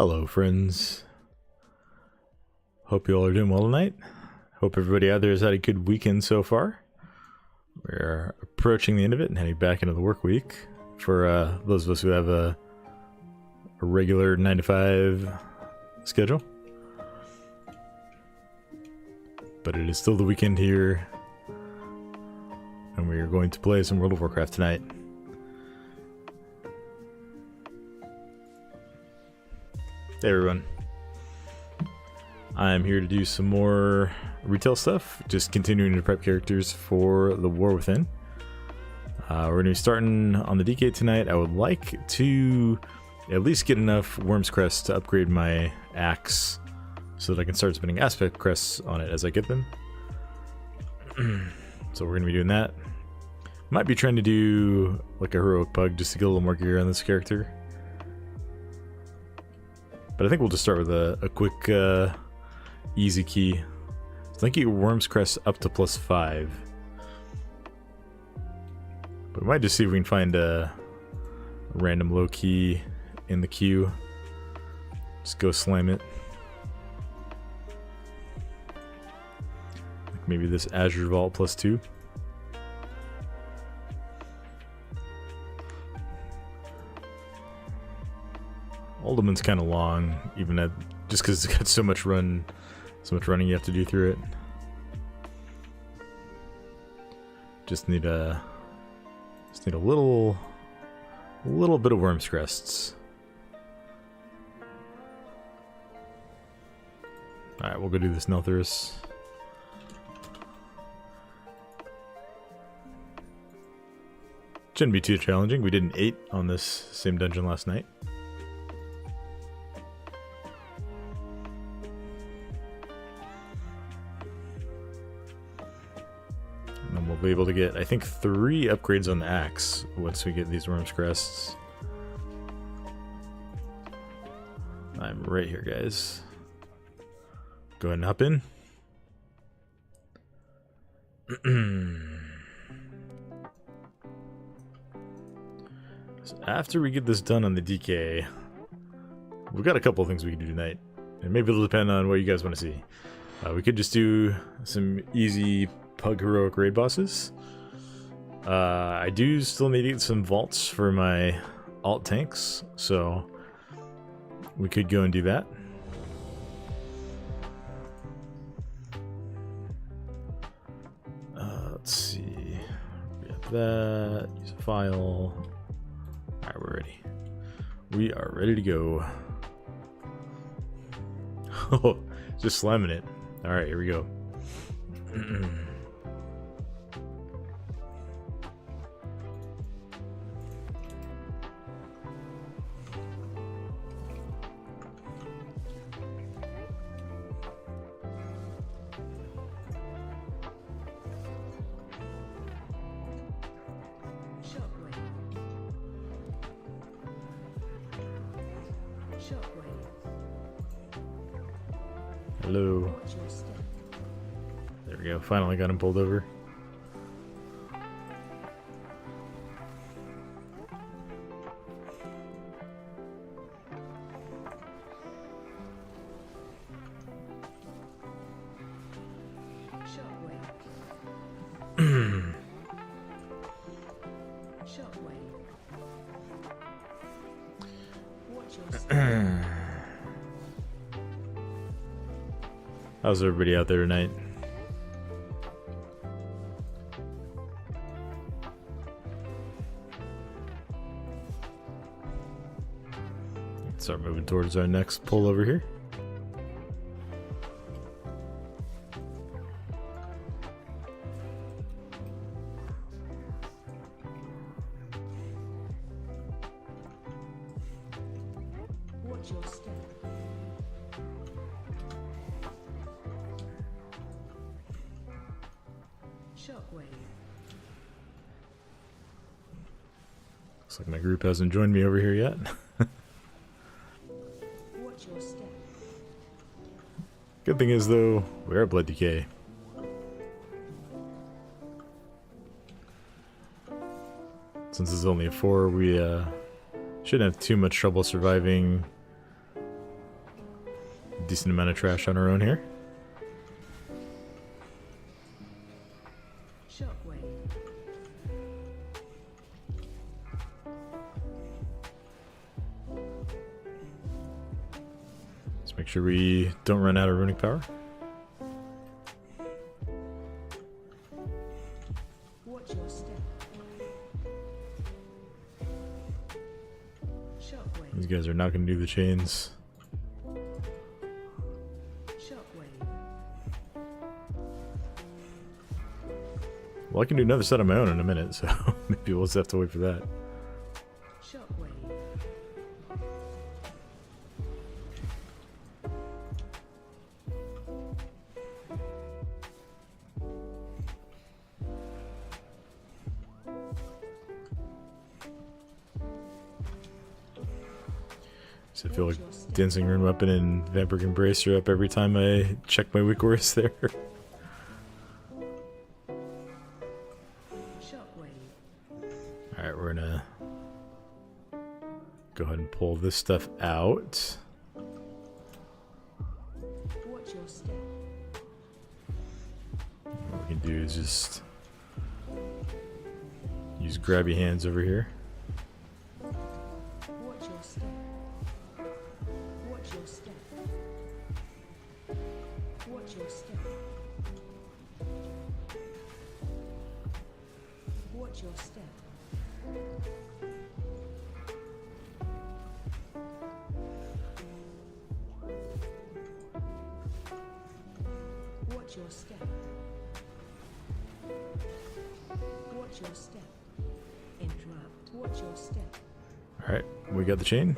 Hello friends, hope you all are doing well tonight. Hope everybody out there has had a good weekend so far. We're approaching the end of it and heading back into the work week for those of us who have a regular 9 to 5 schedule. But it is still the weekend here and we are going to play some World of Warcraft tonight. Hey everyone, I'm here to do some more retail stuff, just continuing to prep characters for the War Within. We're going to be starting on the DK tonight. I would like to at least get enough Worm's Crest to upgrade my axe so that I can start spending aspect crests on it as I get them. So we're going to be doing that. Might be trying to do like a heroic pug just to get a little more gear on this character. But I think we'll just start with a quick easy key. I think you get Worm's Crest up to +5. But we might just see if we can find a random low key in the queue. Just go slam it. Like maybe this Azure Vault +2. Alderman's kind of long, even at just because it's got so much running you have to do through it. Just need a little bit of Worm's Crests. All right, we'll go do this Nelthurus. Shouldn't be too challenging. We did an 8 on this same dungeon last night. And we'll be able to get, I think, 3 upgrades on the axe once we get these Worm's Crests. I'm right here, guys. Go ahead and hop in. So after we get this done on the DK, we've got a couple of things we can do tonight. And maybe it'll depend on what you guys want to see. We could just do some easy Pug heroic raid bosses. I do still need to get some vaults for my alt tanks, so we could go and do that. Let's see. We got that. Use a file. Alright, we're ready. We are ready to go. Oh, just slamming it. Alright, here we go. Hello. There we go. Finally got him pulled over. How's everybody out there tonight? Let's start moving towards our next pull over here. Looks like my group hasn't joined me over here yet. Good thing is though, we're at Blood Decay. Since it's only a 4, we shouldn't have too much trouble surviving decent amount of trash on our own here. Let's make sure we don't run out of runic power. These guys are not going to do the chains. Well, I can do another set on my own in a minute, so maybe we'll just have to wait for that. So I feel like Dancing Rune Weapon and Vampiric Embrace are up every time I check my weak words there. Alright, we're gonna go ahead and pull this stuff out. What we can do is just use grabby hands over here. Alright, we got the chain.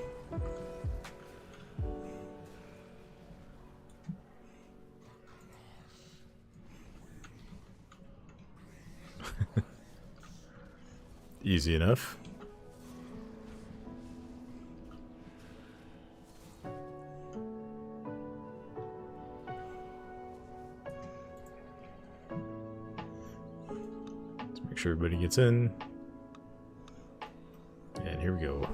Easy enough. Let's make sure everybody gets in. And here we go.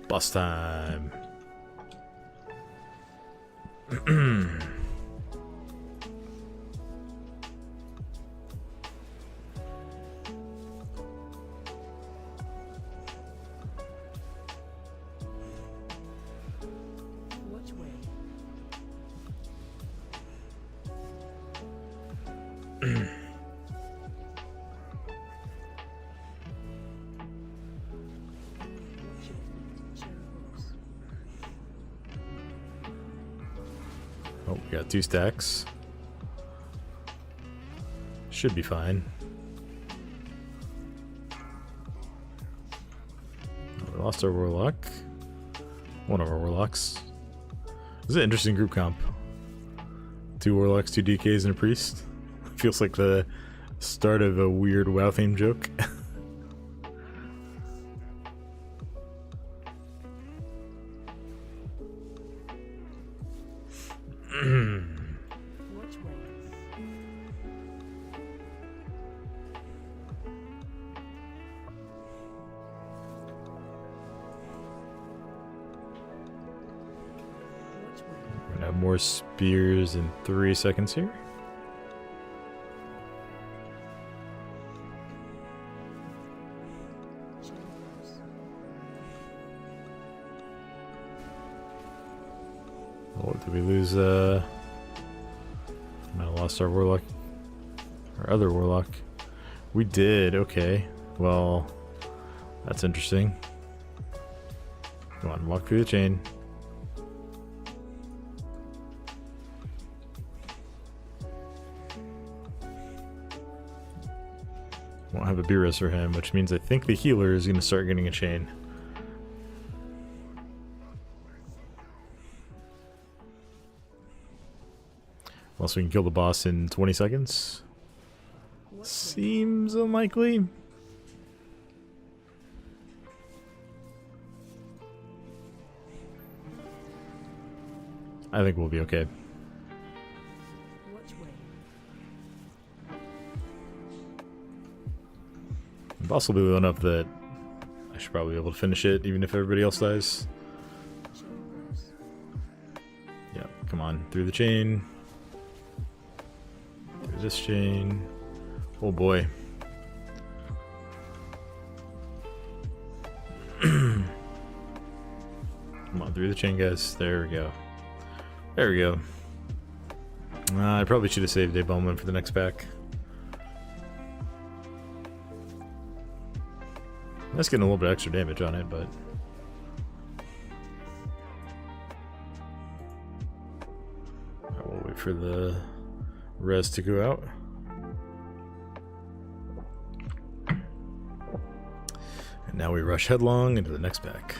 Boss time. Oh, we got 2 stacks. Should be fine. We lost our warlock. One of our warlocks. This is an interesting group comp. 2 warlocks, 2 DKs, and a priest. Feels like the start of a weird WoW theme joke. We're gonna have more spears in 3 seconds here. Oh, did we lose, might have lost our warlock. Our other warlock. We did, okay. Well, that's interesting. Come on, walk through the chain. Won't have a Beerus for him, which means I think the healer is going to start getting a chain. Unless we can kill the boss in 20 seconds. Seems unlikely. I think we'll be okay. The boss will be low enough that I should probably be able to finish it, even if everybody else dies. Yeah, come through the chain. Through this chain. Oh boy. Come on, through the chain, guys. There we go. There we go. I probably should have saved a Bombman for the next pack. That's getting a little bit extra damage on it, but we'll wait for the res to go out. And now we rush headlong into the next pack.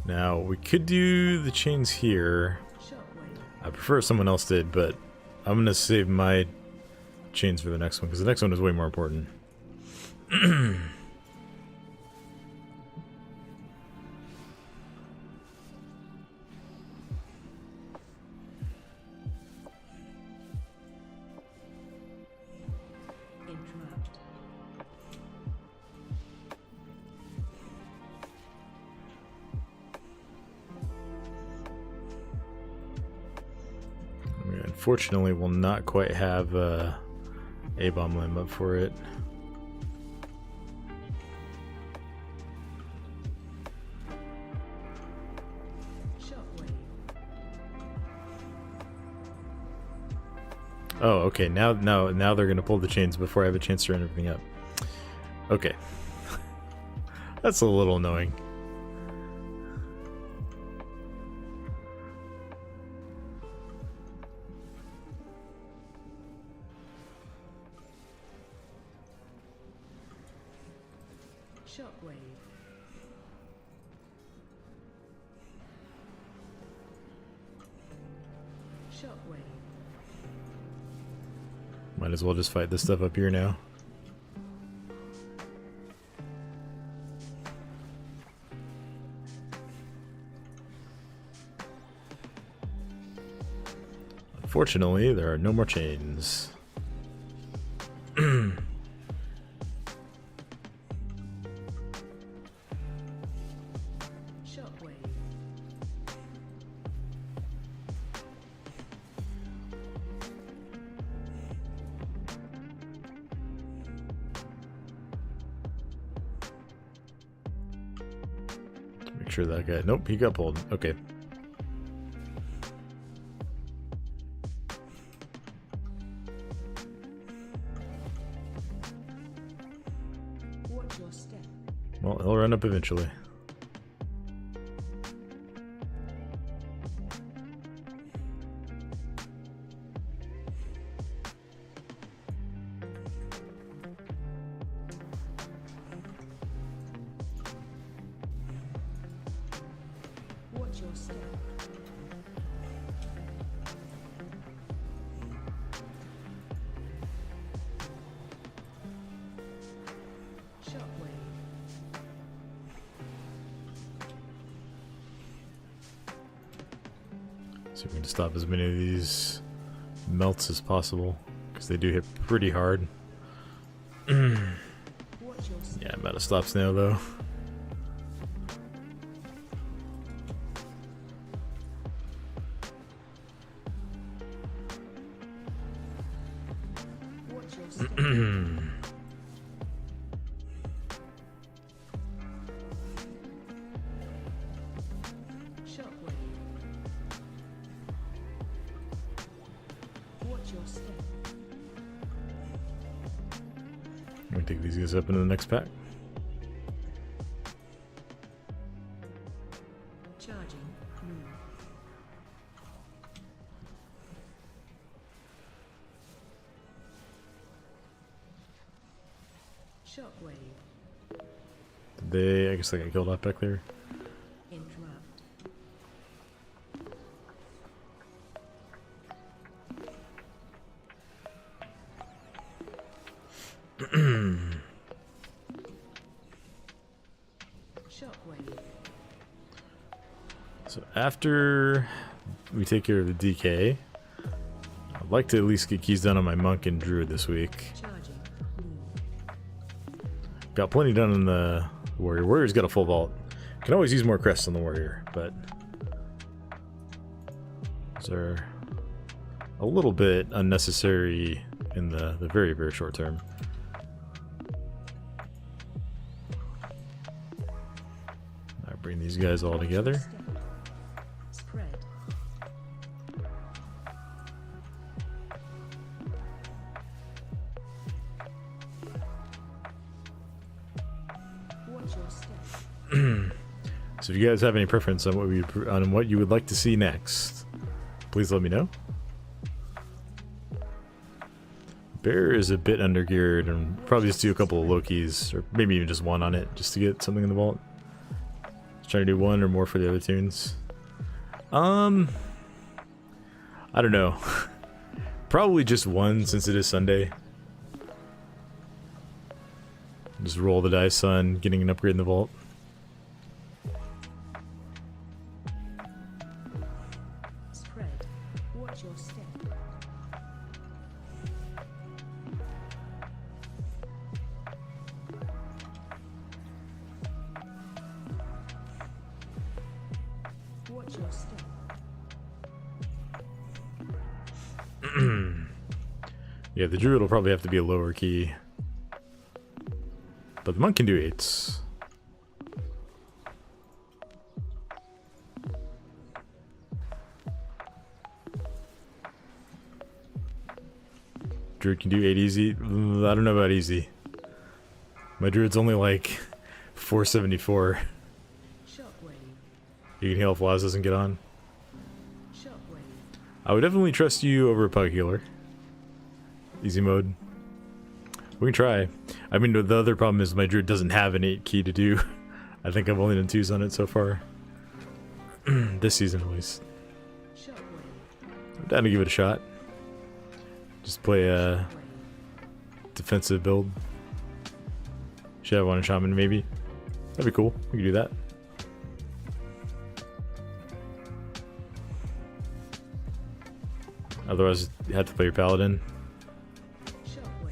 Now, we could do the chains here. I prefer if someone else did, but I'm going to save my chains for the next one, because the next one is way more important. Unfortunately, we'll not quite have a bomb limb up for it. Oh, okay. Now they're gonna pull the chains before I have a chance to run everything up. Okay, that's a little annoying. Might as well just fight this stuff up here now. Unfortunately, there are no more chains. Make sure that guy... Nope, he got pulled. Okay. Well, he'll run up eventually. So we can stop as many of these melts as possible, because they do hit pretty hard. Yeah, I'm out of stops now, though. I'm gonna take these guys up into the next pack. Charging. Shockwave. Did they? I guess they got killed off back there. Interrupt. Shockwave. So after we take care of the DK, I'd like to at least get keys done on my monk and druid this week. Charging. Got plenty done on the warrior. Warrior's got a full vault. Can always use more crests on the warrior, but those are a little bit unnecessary in the very, very short term. I bring these guys all together. Spread. Watch your step. So if you guys have any preference on what you would like to see next, please let me know. Bear is a bit undergeared, and probably just do a couple of low keys, or maybe even just one on it, just to get something in the vault. Just trying to do one or more for the other tunes. I don't know. Probably just one, since it is Sunday. Just roll the dice on getting an upgrade in the vault. Spread. Watch your step. Watch your step. Yeah, the druid will probably have to be a lower key. But the monk can do 8s. Druid can do 8 easy. I don't know about easy. My druid's only like 474. Shockwave. You can heal if Laz doesn't get on. Shockwave. I would definitely trust you over a pug healer. Easy mode. We can try. I mean, the other problem is my druid doesn't have an 8 key to do. I think I've only done 2s on it so far. This season at least. Shockwave. I'm down to give it a shot. Just play a Shockwave. defensive build. Should have one in Shaman maybe. That'd be cool. We could do that. Otherwise, you have to play your paladin. Shockwave.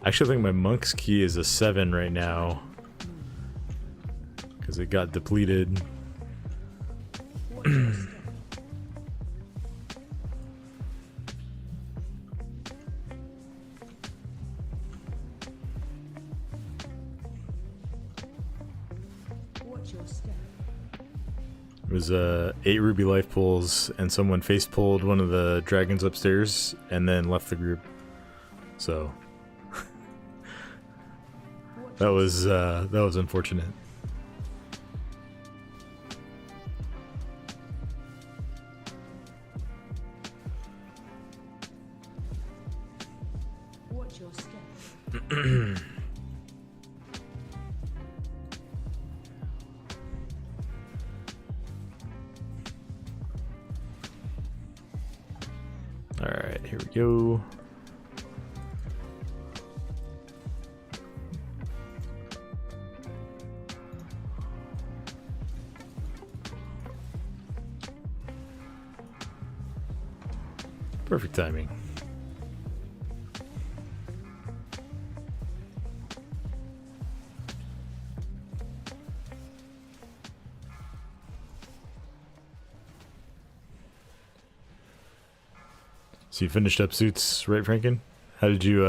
I actually think my monk's key is a 7 right now. Because it got depleted. Watch your step. Watch your step. It was 8 ruby life pulls, and someone face pulled one of the dragons upstairs and then left the group. So Watch that was unfortunate. Watch your step. Alright, here we go. Perfect timing. So you finished up Suits, right, Franken? How'd you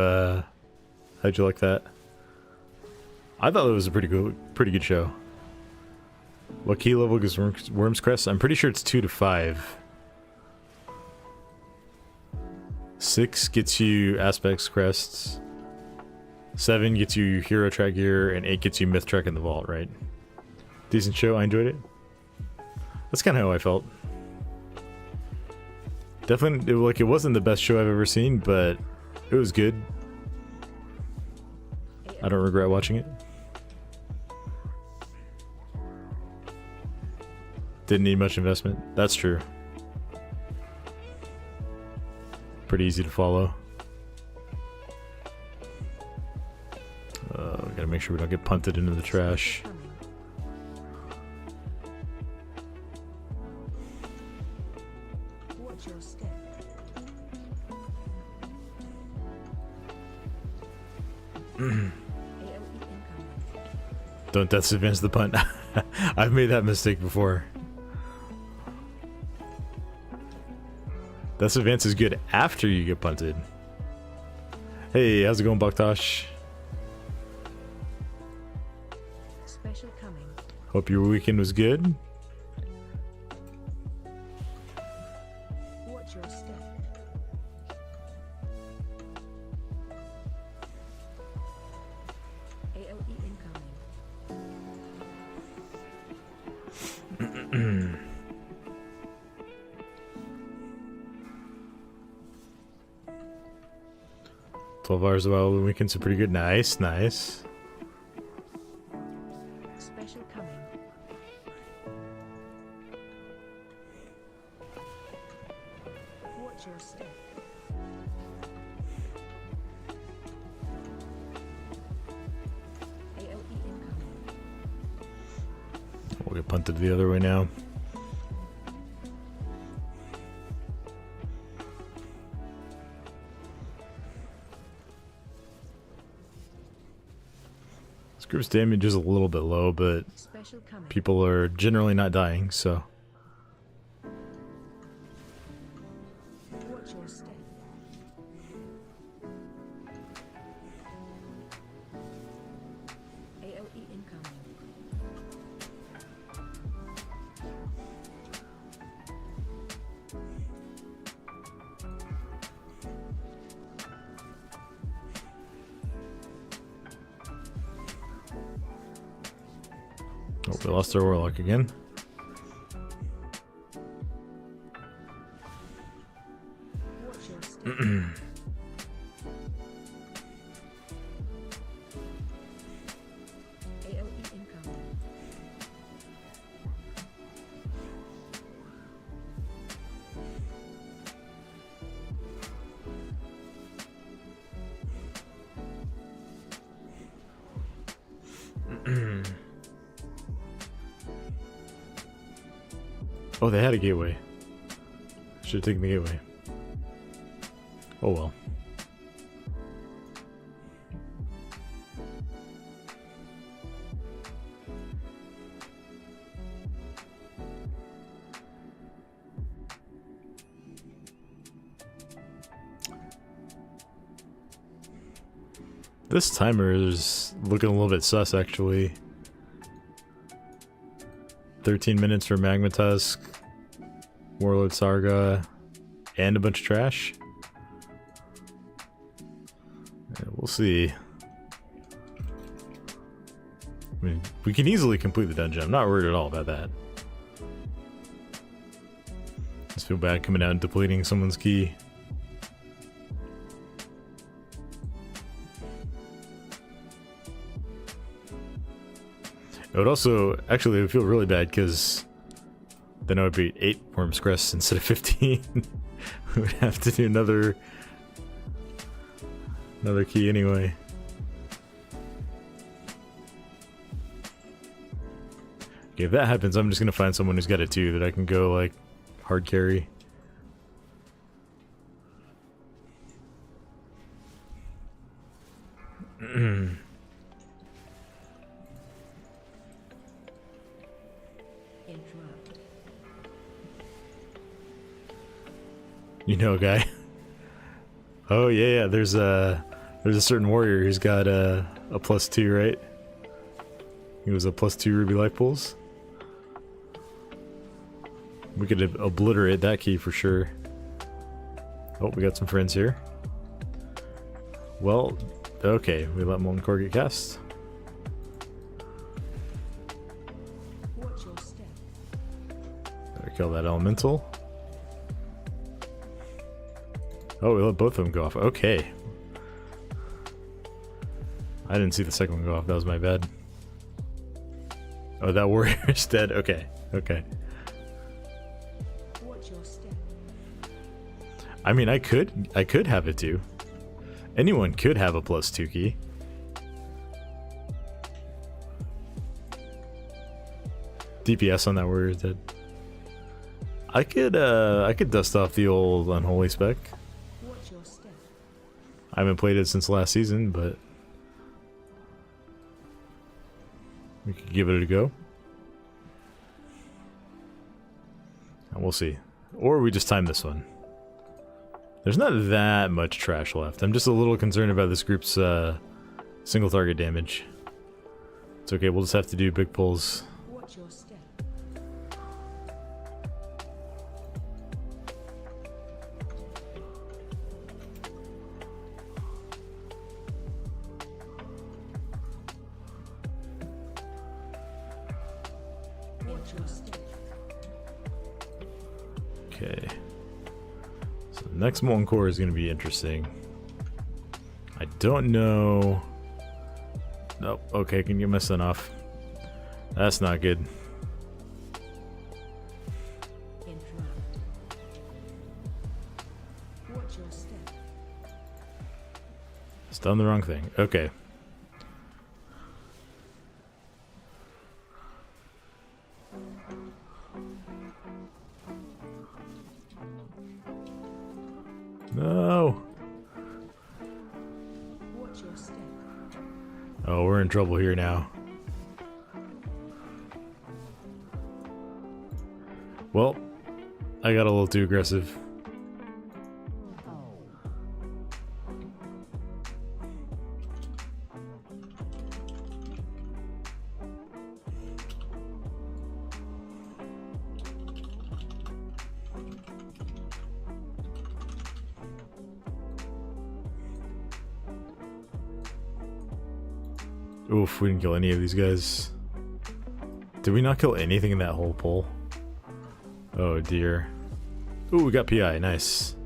like that? I thought it was a pretty good show. What key level is Worm's Crest? I'm pretty sure it's 2 to 5. 6 gets you Aspect's Crests. 7 gets you Hero Track Gear, and 8 gets you Myth Track in the Vault, right? Decent show, I enjoyed it. That's kind of how I felt. Definitely, it wasn't the best show I've ever seen, but it was good. I don't regret watching it. Didn't need much investment. That's true. Pretty easy to follow. We gotta make sure we don't get punted into the trash. Watch your step. AOE incoming. Don't death advance the punt. I've made that mistake before. Death advance is good after you get punted. Hey, how's it going, Baktosh? Special coming. Hope your weekend was good. Watch your step. AOE incoming. 12 hours of the weekends are pretty good. Nice, nice. Special coming. Watch your step. AOE incoming. We'll get punted the other way now. This group's damage is a little bit low, but Special coming. people are generally not dying, so. Watch your step. AOE incoming. Oh, we lost our warlock again. Watch your step. AOE incoming. Oh, they had a gateway. Should have taken the gateway. Oh well. This timer is looking a little bit sus, actually. 13 minutes for Magma Tusk, Warlord Sarga, and a bunch of trash. Yeah, we'll see. I mean, we can easily complete the dungeon. I'm not worried at all about that. Just feel bad coming out and depleting someone's key. It would also, actually, it would feel really bad because then I would be 8 Worm's Crest instead of 15. We would have to do another key anyway. Okay, if that happens, I'm just gonna find someone who's got it too that I can go like hard carry. Interrupt. You know, guy. Oh yeah, there's a certain warrior who's got a +2, right? He was a +2 ruby life pools. We could obliterate that key for sure. Oh, we got some friends here. Well, okay, we let Molten Core get cast. Watch your step. Better kill that elemental. Oh, we let both of them go off. Okay. I didn't see the second one go off. That was my bad. Oh, that warrior is dead. Okay. Okay. Watch your step. I mean, I could have it too. Anyone could have a +2 key. DPS on that warrior is dead. I could dust off the old Unholy spec. Watch your step. I haven't played it since last season, but we could give it a go. And we'll see. Or we just time this one. There's not that much trash left. I'm just a little concerned about this group's single target damage. It's okay, we'll just have to do big pulls. Watch your step. Watch your step. Okay. So the next molten core is going to be interesting. I don't know. Nope. Okay, can you get my son off? That's not good. Interrupt. Watch your step. It's done the wrong thing. Okay. No. Watch your step. Oh, we're in trouble here now. Well, I got a little too aggressive. Oof, we didn't kill any of these guys. Did we not kill anything in that whole pull? Oh dear. Ooh, we got PI, nice.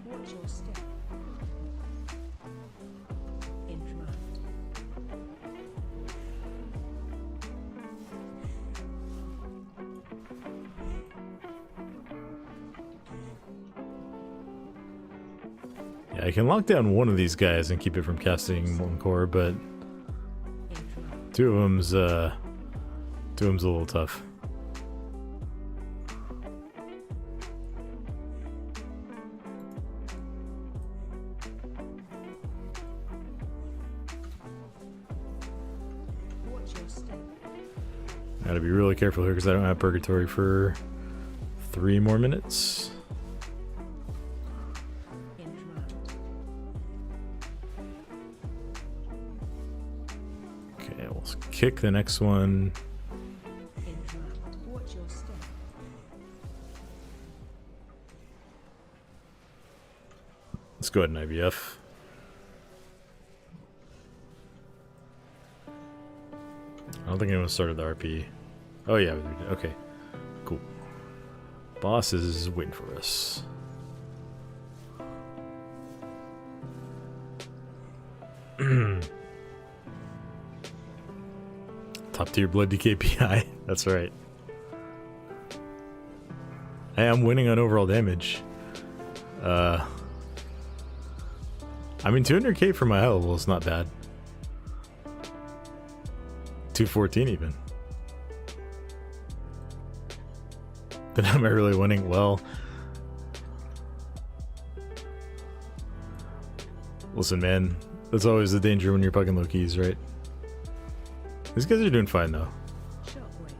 Watch your step. Interrupt. Yeah, I can lock down one of these guys and keep it from casting Molten Core, but Interrupt. two of them's a little tough. Watch your step. Gotta be really careful here because I don't have Purgatory for 3 more minutes. Interrupt. Okay, we'll kick the next one. Interrupt. Watch your step. Let's go ahead and IVF. I don't think anyone started the RP. Oh yeah, we did. Okay, cool. Boss is waiting for us. Top tier blood DKPI. That's right. Hey, I'm winning on overall damage. I mean, 200k for my high level is not bad. 214 even. Then am I really winning? Well, listen, man, that's always the danger when you're pucking low keys, right? These guys are doing fine though. Shockwave.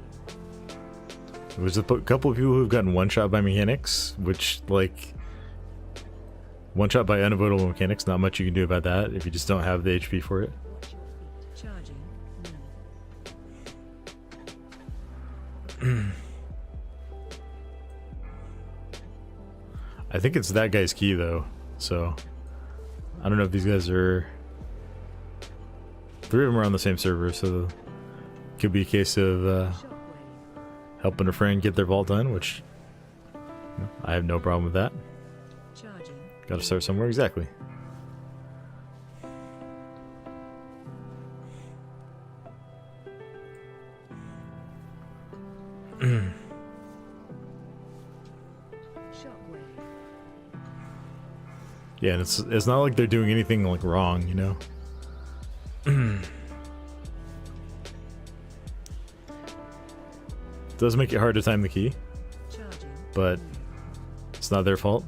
There's a couple of people who've gotten one shot by mechanics, which, like, one shot by unavoidable mechanics, not much you can do about that if you just don't have the HP for it. Watch your feet. Charging. No. I think it's that guy's key though, so I don't know if these guys are. 3 of them are on the same server, so it could be a case of Shockwave. helping a friend get their vault done, which I have no problem with that. Charging. Got to start somewhere, exactly. Shockwave. Yeah, and it's not like they're doing anything like wrong, you know. does make it hard to time the key, Charging. but it's not their fault.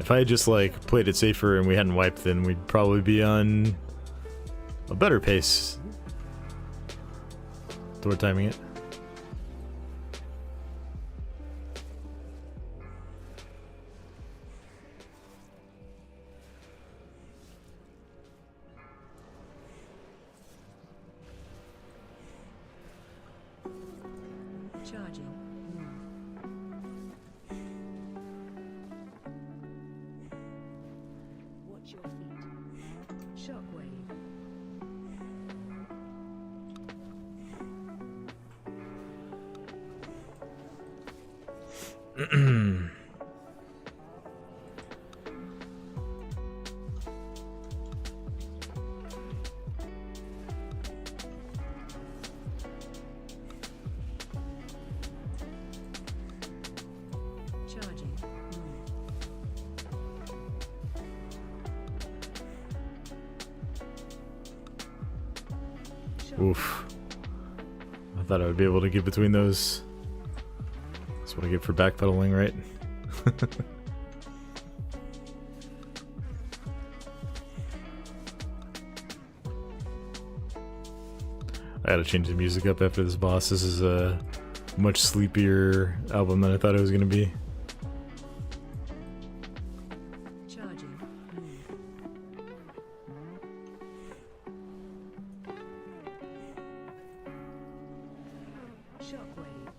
If I had just like played it safer and we hadn't wiped, then we'd probably be on a better pace toward timing it. Charging. Watch your feet. Shockwave. Charging. Oof. I thought I would be able to get between those. That's what I get for backpedaling, right? I gotta change the music up after this boss. This is a much sleepier album than I thought it was gonna be. Charging. Shockwave.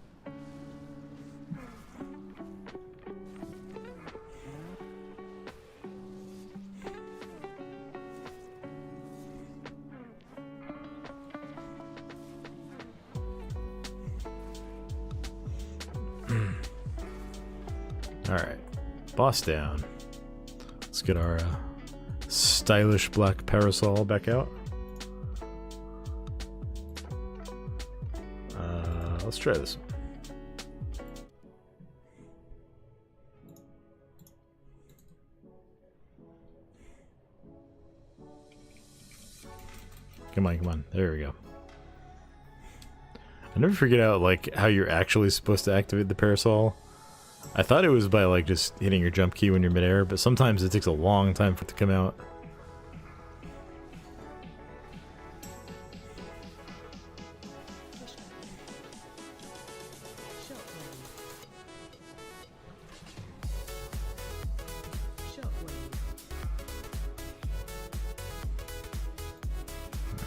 Alright, boss down. Let's get our stylish black parasol back out. Let's try this one. Come on, come on. There we go. I never figured out like how you're actually supposed to activate the parasol. I thought it was by like just hitting your jump key when you're midair, but sometimes it takes a long time for it to come out.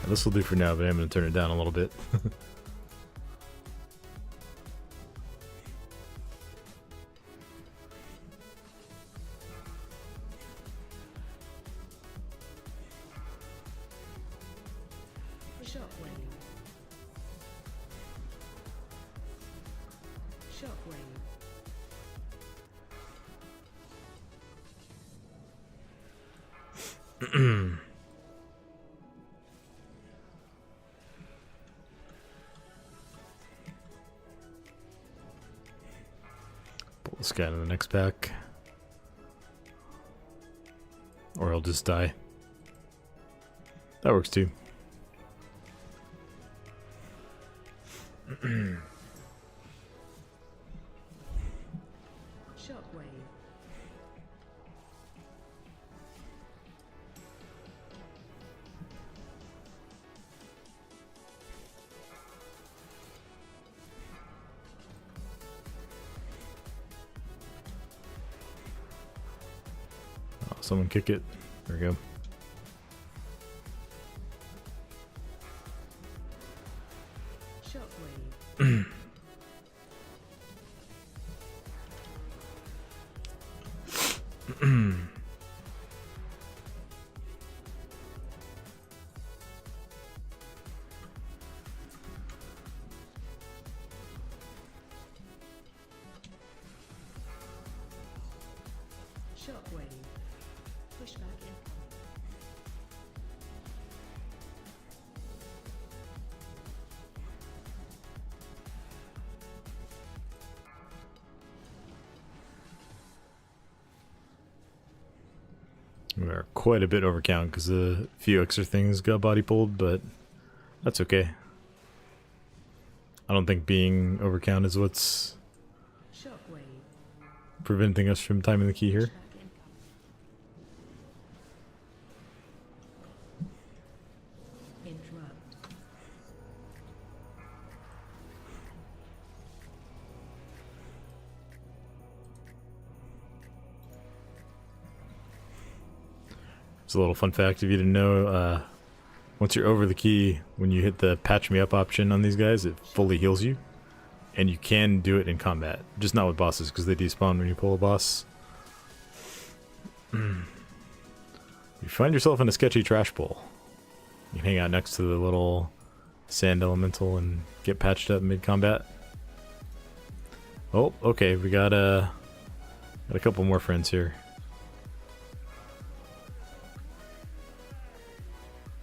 This will do for now, but I'm going to turn it down a little bit. Shockwave. Shockwave. Pull this guy to the next pack. Or he'll just die. That works too. Shockwave. Oh, someone kick it. There we go. Shockwave. Shockwave. Pushback in. We are quite a bit overcount because a few extra things got body pulled, but that's okay. I don't think being overcount is what's Shockwave. preventing us from timing the key here. Pushback incoming. Interrupt. It's a little fun fact if you didn't know, once you're over the key, when you hit the patch me up option on these guys, it fully heals you. And you can do it in combat, just not with bosses because they despawn when you pull a boss. You find yourself in a sketchy trash bowl. You can hang out next to the little sand elemental and get patched up mid-combat. Oh, okay, we got a couple more friends here.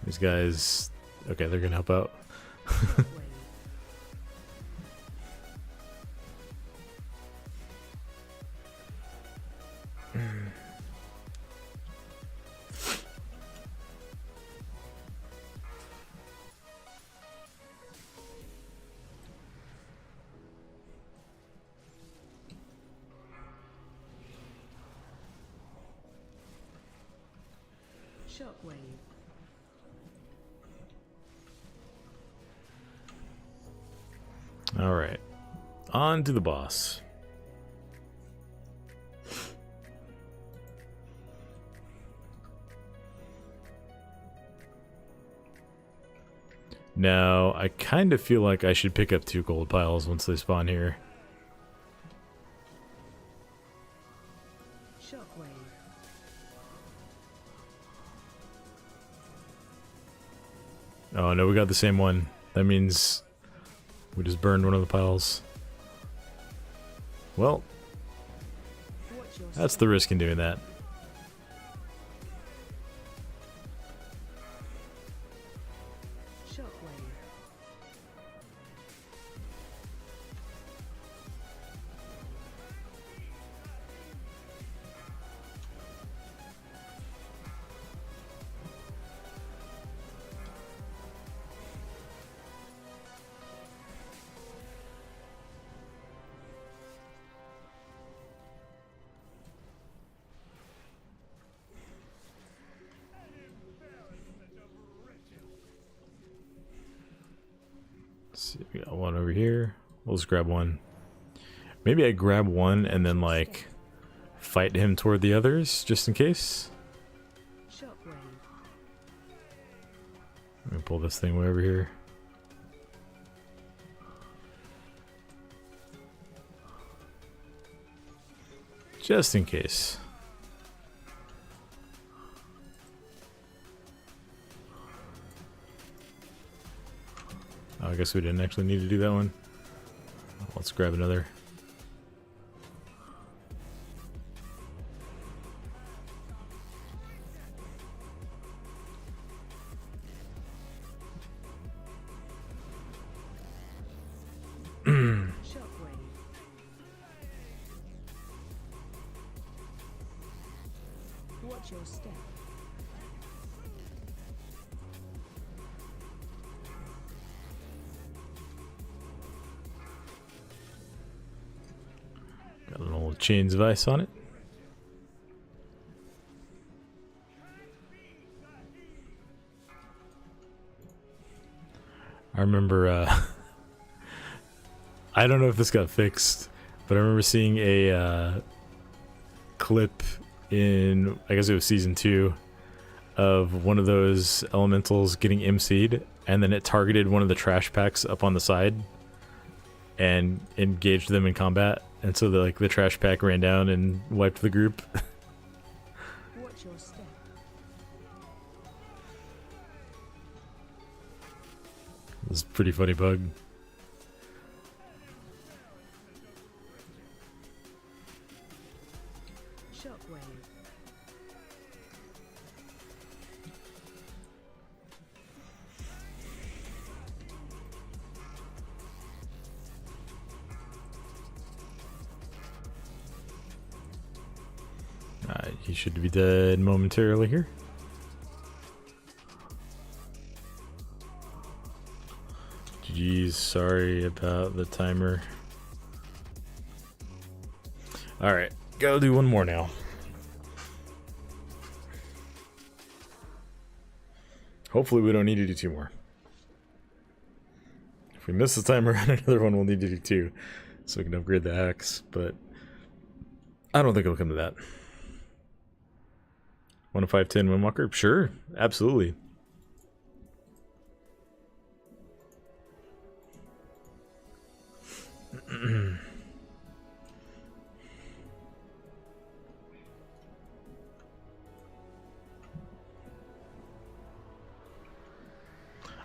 These guys, okay, they're gonna help out. Shockwave. Shockwave. All right, on to the boss. Now, I kind of feel like I should pick up 2 gold piles once they spawn here. Shockwave. Oh no, we got the same one. That means we just burned one of the piles. Well, Watch your that's step. the risk in doing that. Shockwave. Let's see, we got one over here. We'll just grab one. Maybe I grab one and then like fight him toward the others just in case. Shockwave. Let me pull this thing way over here. Just in case. Oh, I guess we didn't actually need to do that one. Let's grab another. Shockwave. Watch your step. Got an old chains of ice on it. I remember, I don't know if this got fixed, but I remember seeing a clip in, I guess it was season 2, of one of those elementals getting MC'd, and then it targeted one of the trash packs up on the side and engaged them in combat. And so the trash pack ran down and wiped the group. Watch your step. It was a pretty funny bug. Shockwave. He should be dead momentarily here. GG's, sorry about the timer. Alright, gotta do one more now. Hopefully we don't need to do two more. If we miss the timer on another one, we'll need to do two. So we can upgrade the axe, but I don't think it'll come to that. 1 of 510 Windwalker? Sure, absolutely.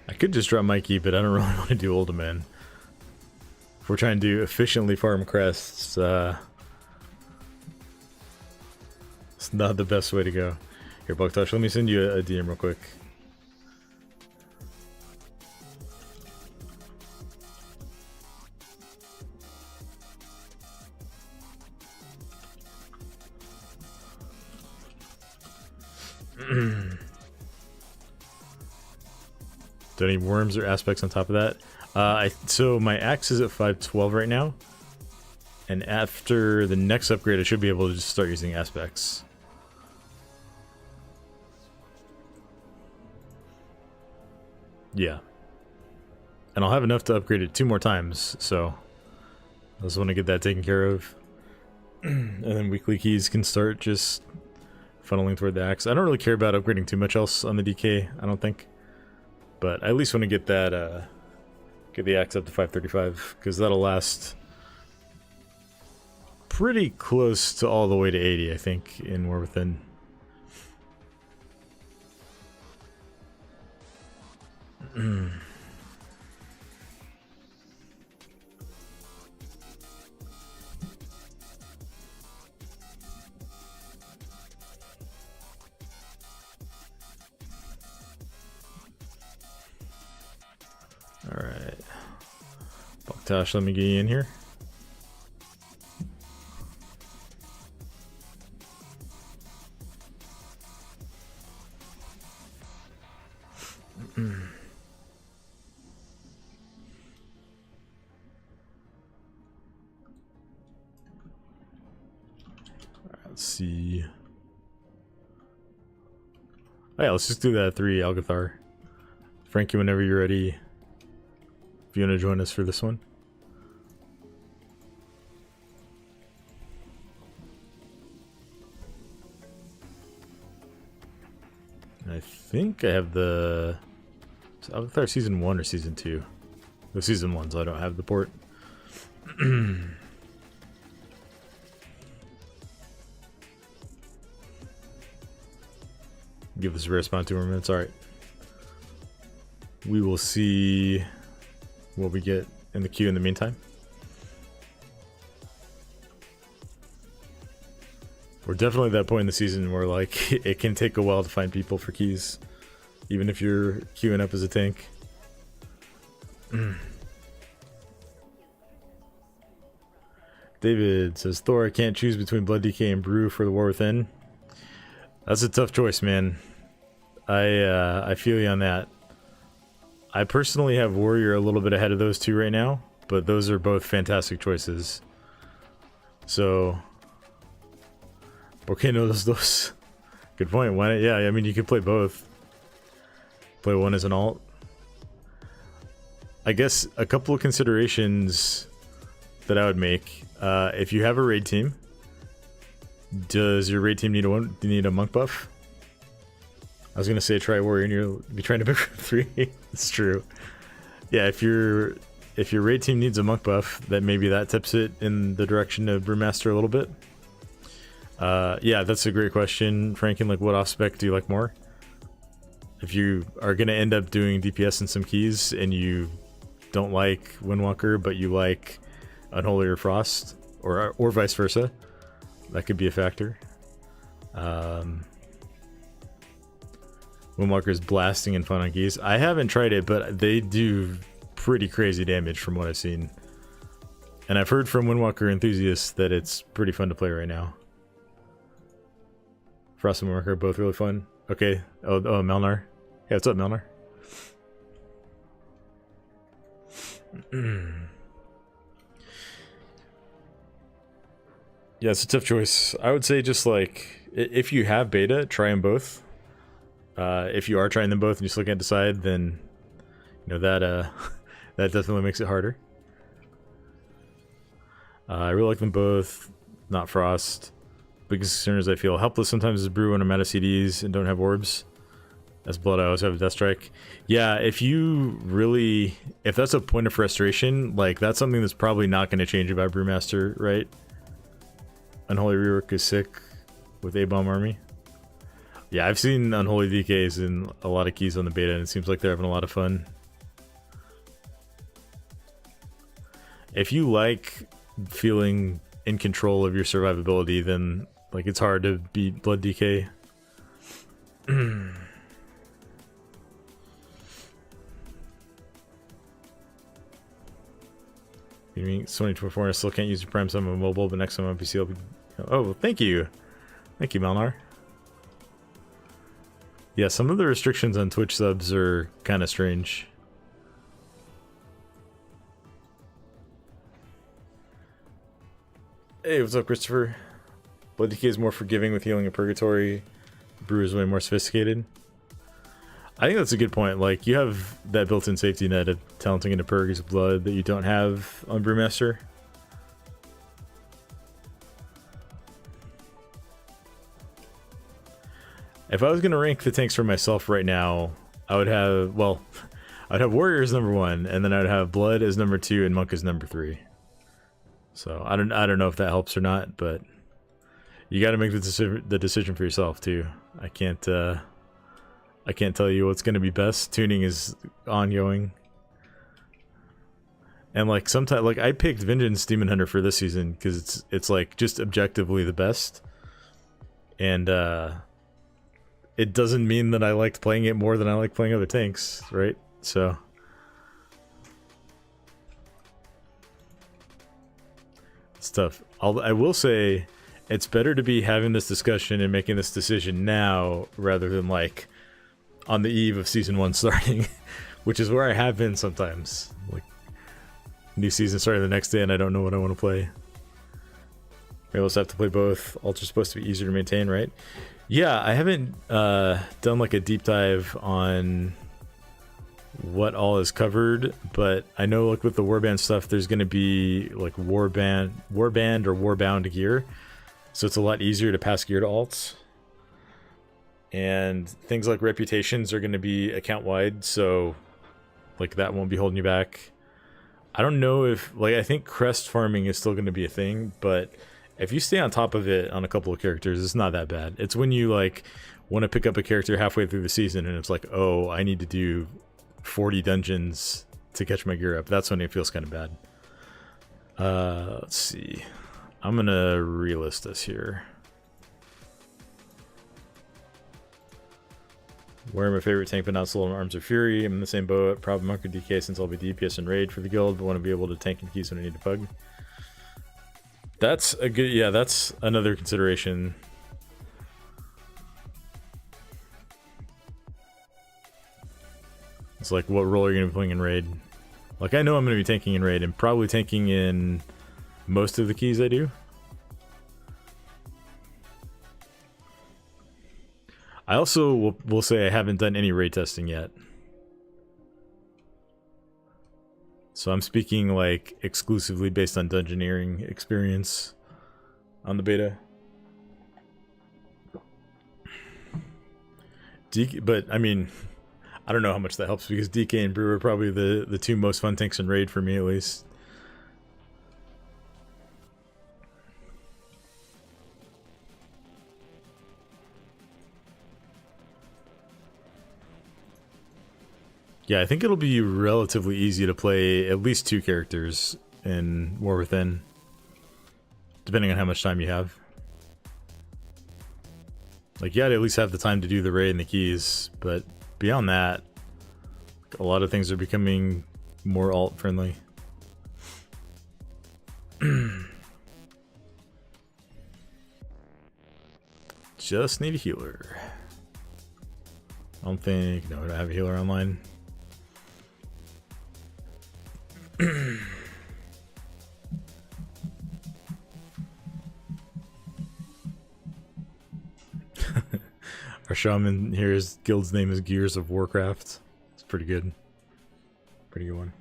I could just drop my key, but I don't really want to do Ultimate. If we're trying to efficiently farm crests, it's not the best way to go. Here, Bugtosh, let me send you a DM real quick. Do any worms or aspects on top of that? So my axe is at 512 right now, and after the next upgrade I should be able to just start using aspects. Yeah, and I'll have enough to upgrade it 2 more times, so I just want to get that taken care of. And then weekly keys can start just funneling toward the axe. I don't really care about upgrading too much else on the DK, I don't think. But I at least want to get that, get the axe up to 535, because that'll last pretty close to all the way to 80, I think, in War Within. Alright. Boktash, let me get you in here. Let's see. Oh yeah, let's just do that 3 Algathar. Frankie, whenever you're ready, if you want to join us for this one. I think I have the... Is Algathar Season 1 or Season 2? The Season 1, so I don't have the port. Give this a rare spawn 2 more minutes. Alright. We will see what we get in the queue in the meantime. We're definitely at that point in the season where, like, it can take a while to find people for keys, even if you're queuing up as a tank. David says, Thor, I can't choose between Blood DK and Brew for the War Within. That's a tough choice, man. I feel you on that. I personally have Warrior a little bit ahead of those two right now, but those are both fantastic choices. So, ¿por qué no los dos? Good point. Why not? Yeah, I mean, you could play both. Play one as an alt. I guess a couple of considerations that I would make. If you have a raid team, does your raid team need a monk buff? I was gonna say try warrior and you'll be trying to pick 3. It's true. Yeah, if your raid team needs a monk buff, then maybe that tips it in the direction of Brewmaster a little bit. Yeah, that's a great question, Franken. Like, what off spec do you like more? If you are gonna end up doing DPS and some keys, and you don't like Windwalker, but you like Unholy or Frost, or vice versa, that could be a factor. Windwalker's blasting and fun on keys. I haven't tried it, but they do pretty crazy damage from what I've seen. And I've heard from Windwalker enthusiasts that it's pretty fun to play right now. Frost and Marker are both really fun. Okay. Oh, Melnar. Yeah, what's up, Melnar? Yeah, it's a tough choice. I would say just like, if you have beta, try them both. If you are trying them both and you still can't decide, then you know that that definitely makes it harder. I really like them both. Not Frost. Biggest concern is I feel helpless sometimes as Brew when I'm out of CDs and don't have orbs. As Blood, I always have a Death Strike. Yeah, if that's a point of frustration, like that's something that's probably not going to change about Brewmaster, right? Unholy Rework is sick with A-Bomb Army. Yeah, I've seen Unholy DKs in a lot of keys on the beta, and it seems like they're having a lot of fun. If you like feeling in control of your survivability, then like it's hard to beat Blood DK. You mean 2024 I still can't use your Prime Summon on mobile, but next time on PC I'll be... Oh, thank you. Thank you, Malnar. Yeah, some of the restrictions on Twitch subs are kind of strange. Hey, what's up, Christopher? Blood DK is more forgiving with healing in Purgatory. Brew is way more sophisticated. I think that's a good point. Like, you have that built-in safety net of talenting into Purg's blood that you don't have on Brewmaster. If I was going to rank the tanks for myself right now, I would have, well, I'd have Warrior as number 1, and then I'd have Blood as number 2, and Monk as number 3. So I don't know if that helps or not, but you got to make the decision for yourself too. I can't tell you what's going to be best. Tuning is ongoing. And like sometimes, like I picked Vengeance Demon Hunter for this season because it's like just objectively the best. And it doesn't mean that I liked playing it more than I like playing other tanks, right? So it's tough. I will say it's better to be having this discussion and making this decision now rather than like on the eve of season 1 starting, which is where I have been sometimes. Like new season starting the next day and I don't know what I want to play. Maybe I'll just have to play both. Ultra's supposed to be easier to maintain, right? Yeah, I haven't done like a deep dive on what all is covered, but I know like with the warband stuff there's going to be like warband or warbound gear, so it's a lot easier to pass gear to alts. And things like reputations are going to be account wide, so like that won't be holding you back. I don't know if like, I think crest farming is still going to be a thing, but if you stay on top of it on a couple of characters, it's not that bad. It's when you like want to pick up a character halfway through the season and it's like, oh, I need to do 40 dungeons to catch my gear up. That's when it feels kind of bad. Let's see. I'm gonna relist this here. Where my favorite tank but not sold on Arms of Fury. I'm in the same boat. Probably Monk or DK since I'll be DPS and raid for the guild, but want to be able to tank and keys when I need to pug. That's a good, yeah, that's another consideration. It's like, what role are you going to be playing in raid? Like, I know I'm going to be tanking in raid and probably tanking in most of the keys I do. I also will say I haven't done any raid testing yet. So I'm speaking like exclusively based on dungeoneering experience on the beta. But I mean, I don't know how much that helps because DK and Brew are probably the two most fun tanks in raid for me at least. Yeah, I think it'll be relatively easy to play at least 2 characters in War Within, depending on how much time you have. Like, you gotta at least have the time to do the raid and the keys, but beyond that, a lot of things are becoming more alt-friendly. Just need a healer. I don't think... No, I don't have a healer online. Our shaman here, his guild's name is Gears of Warcraft. It's pretty good. Pretty good one.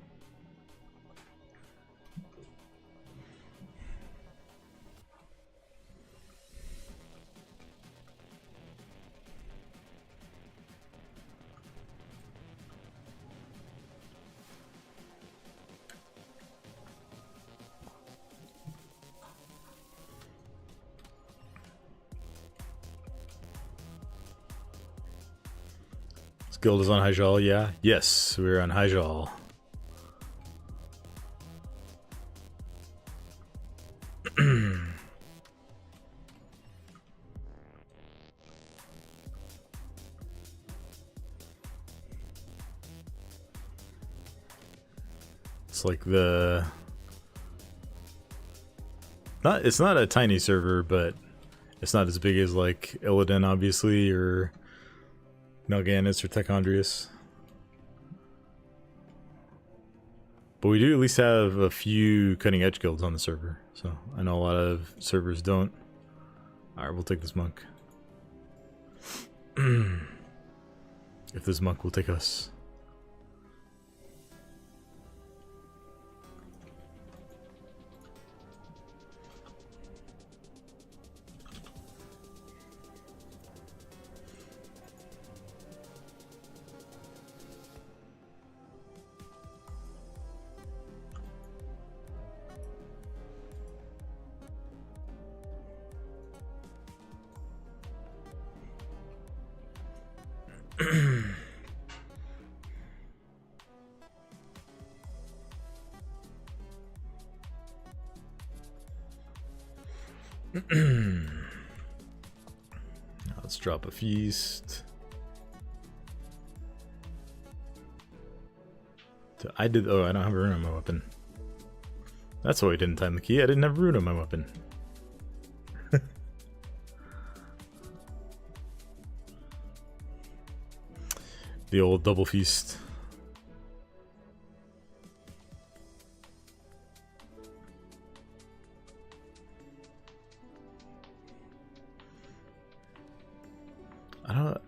Guild is on Hyjal, yeah? Yes, we're on Hyjal. It's like the... It's not a tiny server, but it's not as big as like Illidan, obviously, or Melganis or Techondrius. But we do at least have a few cutting edge guilds on the server, so I know a lot of servers don't. Alright, we'll take this monk. If this monk will take us. Now let's drop a feast. I did. Oh, I don't have a rune on my weapon. That's why I didn't time the key. I didn't have a rune on my weapon. The old double feast.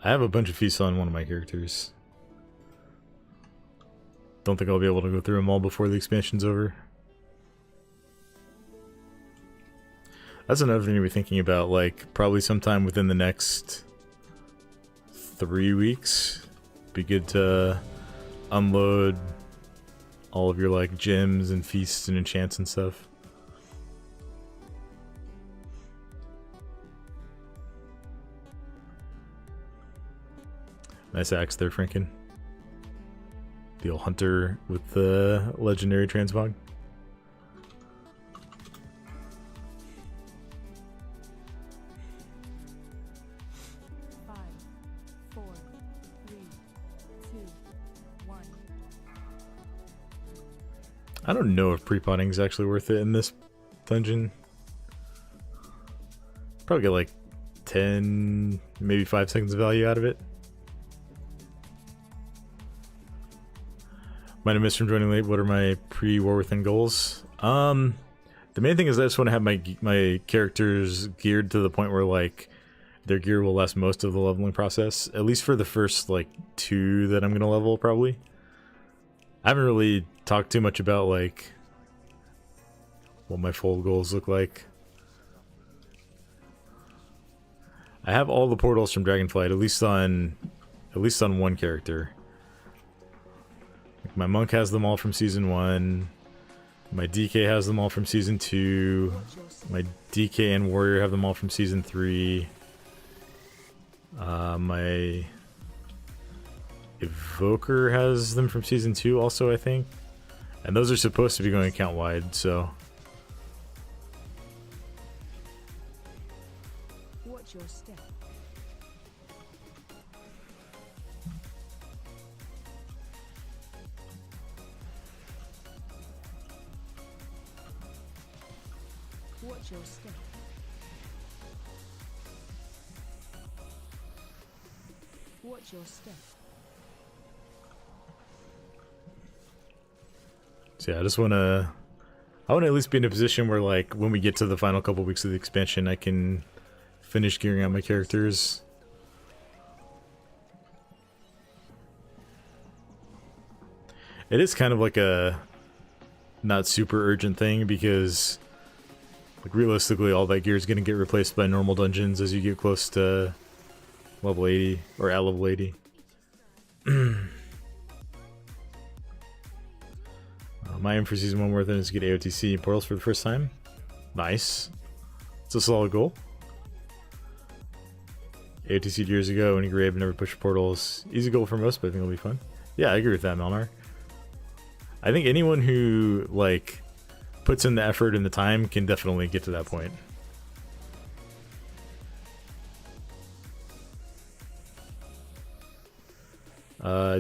I have a bunch of feasts on one of my characters. Don't think I'll be able to go through them all before the expansion's over. That's another thing to be thinking about, like, probably sometime within the next 3 weeks. Be good to unload all of your, like, gems and feasts and enchants and stuff. Nice axe there, Franken. The old hunter with the legendary transmog. I don't know if pre-potting is actually worth it in this dungeon. Probably get like 10, maybe 5 seconds of value out of it. Might have missed from joining late. What are my pre-War Within goals? The main thing is I just want to have my characters geared to the point where like their gear will last most of the leveling process. At least for the first like 2 that I'm gonna level, probably. I haven't really talked too much about like what my full goals look like. I have all the portals from Dragonflight, at least on one character. Like my monk has them all from season 1. My DK has them all from season 2. My DK and warrior have them all from season 3. My evoker has them from season 2 also, I think. And those are supposed to be going account wide, so. Watch your step. Watch your step. Watch your step. So yeah, I want to at least be in a position where, like, when we get to the final couple weeks of the expansion, I can finish gearing out my characters. It is kind of like a not super urgent thing because, like, realistically all that gear is going to get replaced by normal dungeons as you get close to level 80 or at level 80. My aim for season 1 worth is to get AOTC portals for the first time. Nice. It's a solid goal. AOTC'd years ago when you grab never push portals. Easy goal for most, but I think it'll be fun. Yeah, I agree with that, Melnar. I think anyone who, like, puts in the effort and the time can definitely get to that point.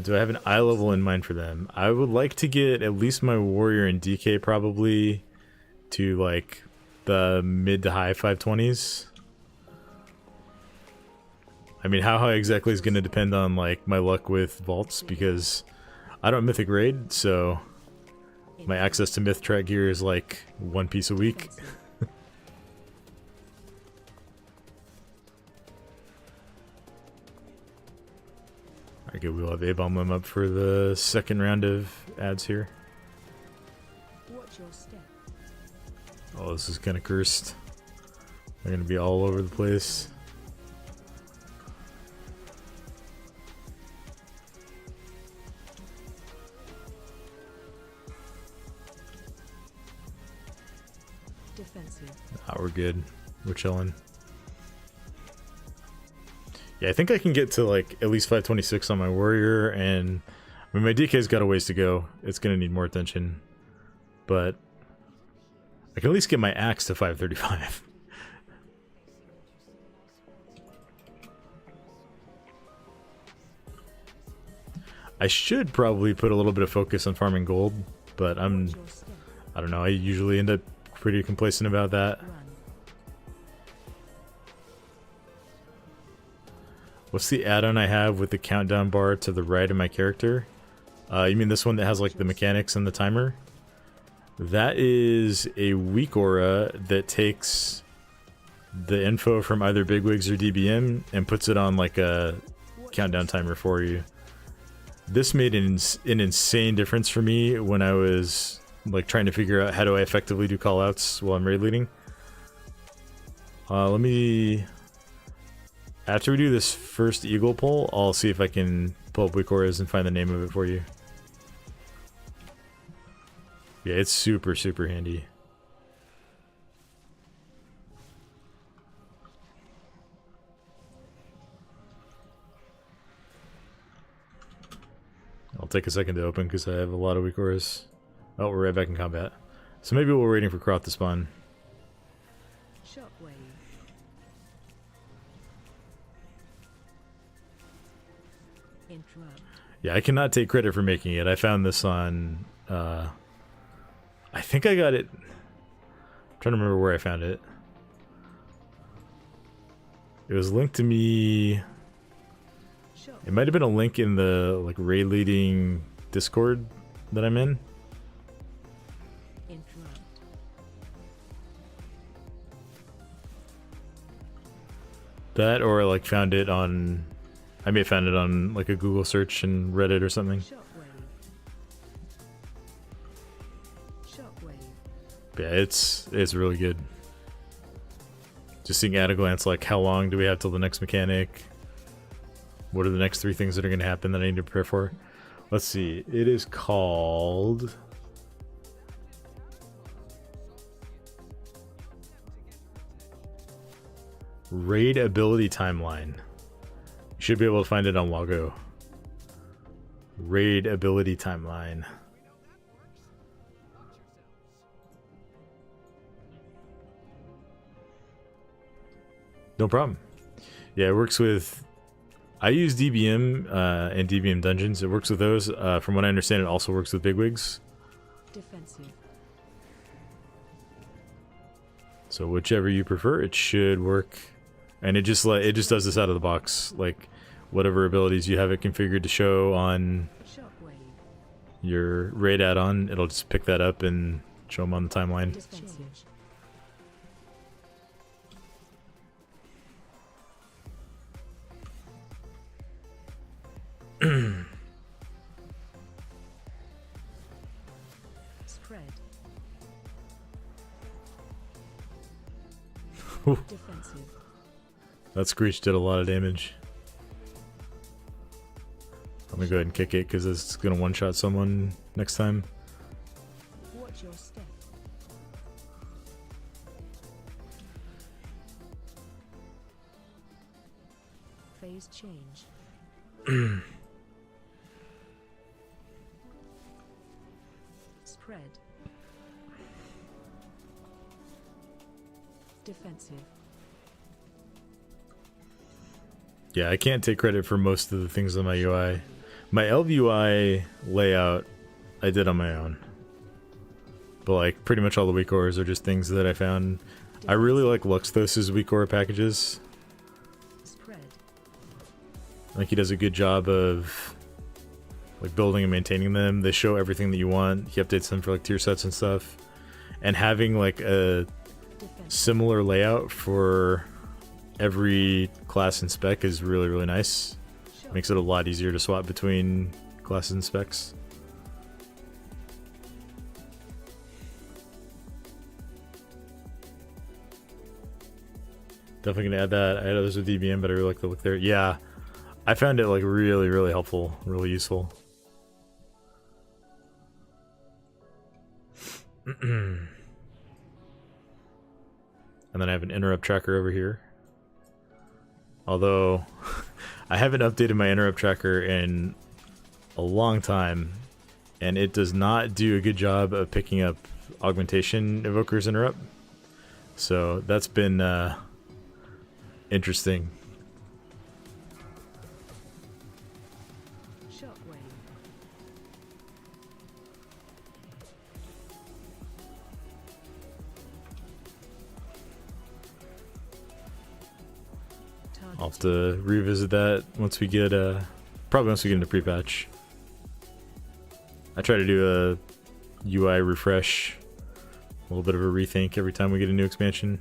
Do I have an eye level in mind for them? I would like to get at least my warrior and DK probably to, like, the mid to high 520s. I mean, how high exactly is going to depend on, like, my luck with vaults, because I don't mythic raid, so my access to myth track gear is like 1 piece a week. Okay, we'll have A-bomb them up for the second round of ads here. Watch your step. Oh, this is kind of cursed. They're going to be all over the place. Defensive. Ah, we're good. We're chilling. Yeah, I think I can get to, like, at least 526 on my warrior, and I mean, my DK's got a ways to go. It's gonna need more attention, but I can at least get my axe to 535. I should probably put a little bit of focus on farming gold, but I don't know, I usually end up pretty complacent about that. Run. What's the add-on I have with the countdown bar to the right of my character? You mean this one that has, like, the mechanics and the timer? That is a weak aura that takes the info from either Bigwigs or DBM and puts it on, like, a countdown timer for you. This made an insane difference for me when I was, like, trying to figure out how do I effectively do callouts while I'm raid leading. Let me... After we do this first eagle pull, I'll see if I can pull up Wikoras and find the name of it for you. Yeah, it's super, super handy. I'll take a second to open because I have a lot of Wikoras. Oh, we're right back in combat. So maybe we're waiting for Krot to spawn. Shockwave. Interrupt. Yeah, I cannot take credit for making it. I found this on... I think I got it... I'm trying to remember where I found it. It was linked to me... It might have been a link in the, like, raid leading Discord that I'm in. Interrupt. That, or, like, found it on... I may have found it on, like, a Google search and Reddit or something. Shockwave. Shockwave. Yeah, it's really good. Just seeing at a glance, like, how long do we have till the next mechanic? What are the next 3 things that are going to happen that I need to prepare for? Let's see. It is called... Raid Ability Timeline. You should be able to find it on Wago. Raid Ability Timeline. No problem. Yeah, it works with... I use DBM and DBM Dungeons. It works with those. From what I understand, it also works with Bigwigs. Defensive. So whichever you prefer, it should work. And it just does this out of the box. Like, whatever abilities you have it configured to show on Shockwave. your raid add-on. It'll just pick that up and show them on the timeline. Defensive. Spread. Defensive. That Screech did a lot of damage. I'm gonna go ahead and kick it because it's gonna one-shot someone next time. Watch your step. Phase change. Spread. Defensive. Yeah, I can't take credit for most of the things on my UI. My LVUI layout, I did on my own. But like, pretty much all the weak ores are just things that I found. I really like Luxthos' weak ore packages. Spread. I think he does a good job of like building and maintaining them. They show everything that you want. He updates them for like tier sets and stuff. And having like a Defensive. similar layout for every class and spec is really, really nice. Shock. Makes it a lot easier to swap between classes and specs. Definitely gonna add that. I had others with DBM, but I really like the look there. Yeah, I found it like really, really helpful, really useful. And then I have an interrupt tracker over here. Although I haven't updated my interrupt tracker in a long time, and it does not do a good job of picking up augmentation evokers interrupt. So that's been interesting. Shockwave. I'll have to revisit that once we get probably once we get into pre-patch. I try to do a UI refresh, a little bit of a rethink every time we get a new expansion.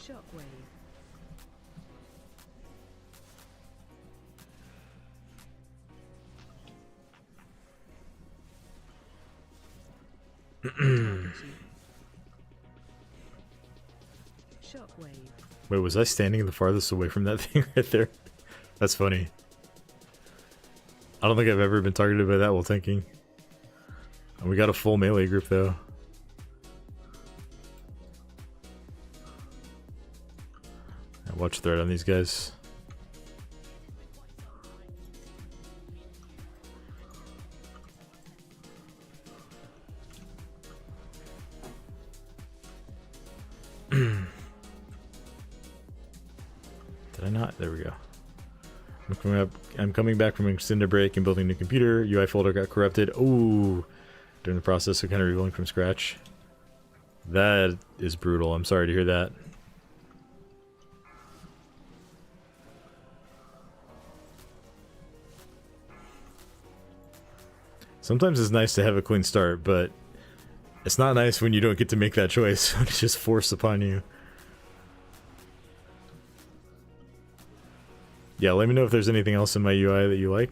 Shockwave. Shockwave. Wait, was I standing the farthest away from that thing right there? That's funny. I don't think I've ever been targeted by that while tanking. And we got a full melee group though. Watch threat on these guys. Did I not? There we go. I'm coming back from extended break and building a new computer. UI folder got corrupted. Ooh, during the process of kind of rebuilding from scratch. That is brutal. I'm sorry to hear that. Sometimes it's nice to have a clean start, but it's not nice when you don't get to make that choice. It's just forced upon you. Yeah, let me know if there's anything else in my UI that you like.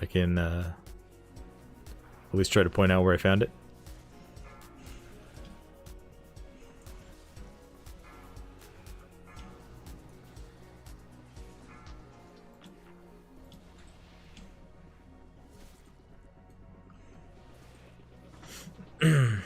I can at least try to point out where I found it. I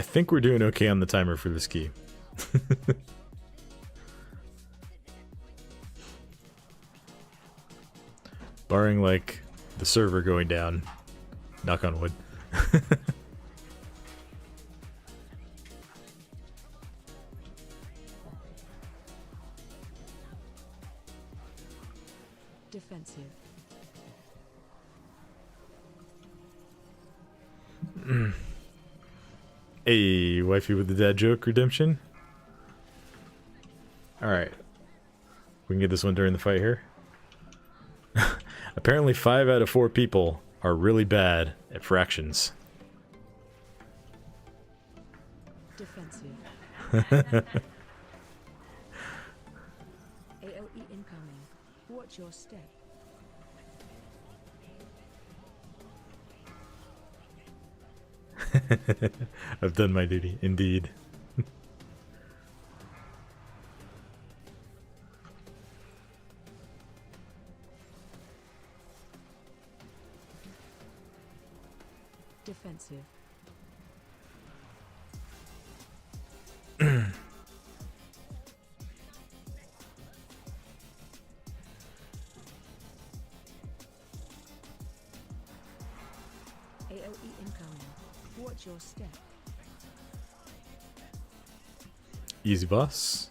think we're doing okay on the timer for this key. Barring like the server going down. Knock on wood. Defensive. Hey, wifey with the dad joke redemption. Alright. We can get this one during the fight here. Apparently 5 out of 4 people are really bad at fractions. Defensive. AOE incoming. Watch your step. I've done my duty, indeed. Defensive. AOE incoming. Watch your step. Easy boss.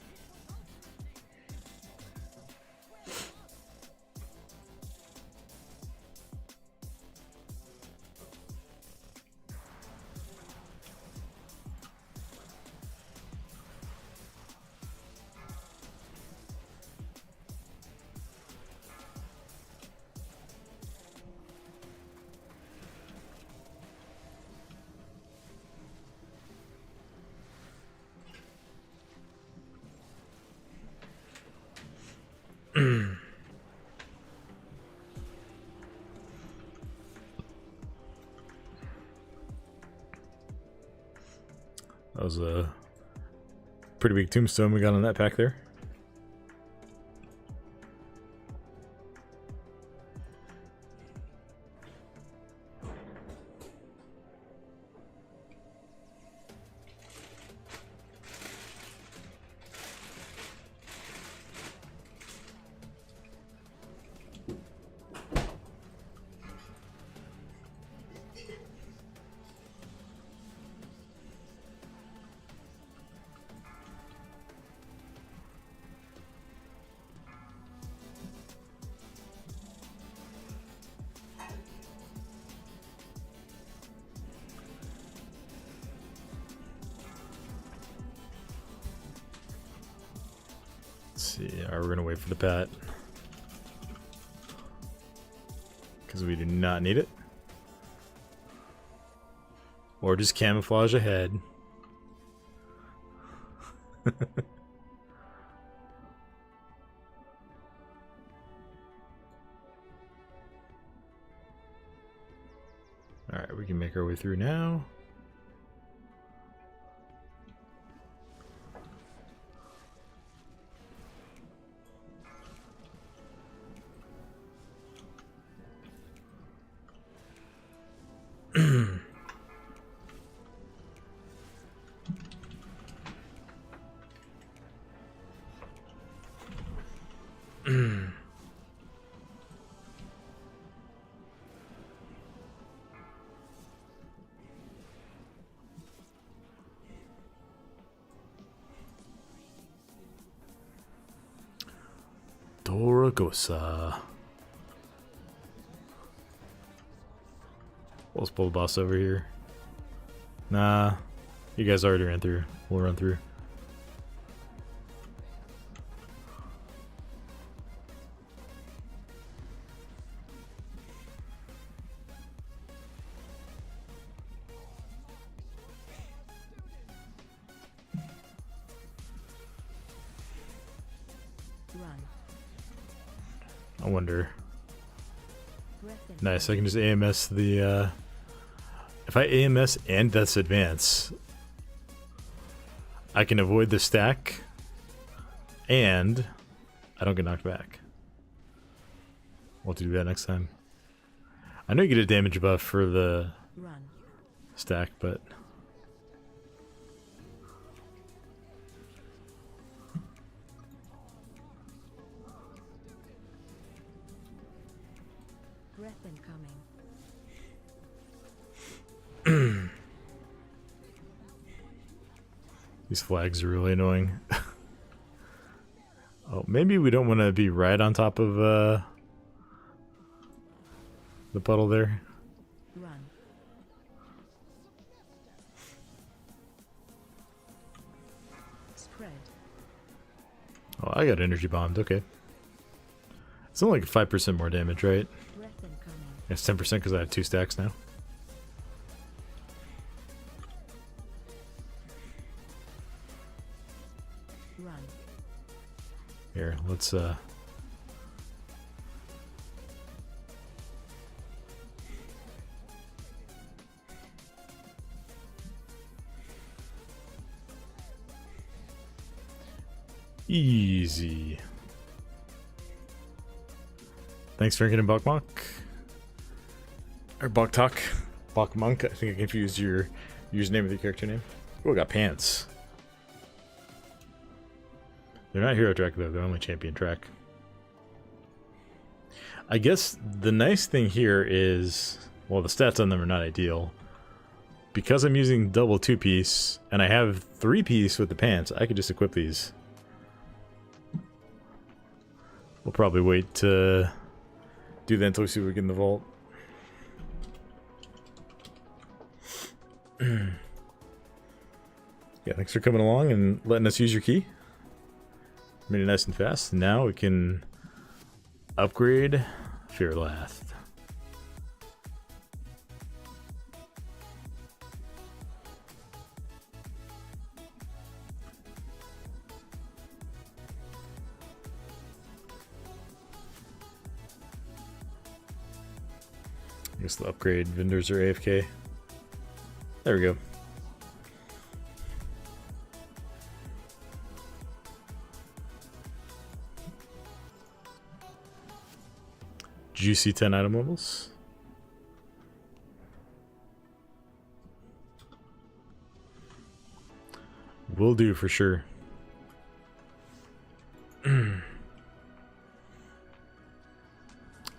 That was a pretty big tombstone we got on that pack there. Let's see, we're gonna wait for the pat. Because we do not need it. Or just camouflage ahead. Alright, we can make our way through now. Doragosa. Let's pull the boss over here. Nah, you guys already ran through. We'll run through. Run. I wonder. Breath in. Nice, I can just AMS the If I AMS and Death's Advance, I can avoid the stack, and I don't get knocked back. We'll have to do that next time. I know you get a damage buff for the Run. stack, but... Breath incoming. These flags are really annoying. Oh, maybe we don't want to be right on top of the puddle there. Run. Spread. Oh, I got energy bombed. Okay. It's only like 5% more damage, right? Breath incoming. It's 10% because I have 2 stacks now. Run. Here, let's easy. Thanks for getting Bok Monk. Or Bok Talk. Bok Monk. I think I confused your username with your character name. Oh, I got pants. They're not hero track though, they're only champion track. I guess the nice thing here is, well, the stats on them are not ideal. Because I'm using double 2-piece, and I have 3-piece with the pants, I could just equip these. We'll probably wait to do that until we see what we get in the vault. Yeah, thanks for coming along and letting us use your key. Made it nice and fast. Now we can upgrade Fearlath. I guess the upgrade vendors are AFK. There we go. Juicy 10 item levels. Will do for sure.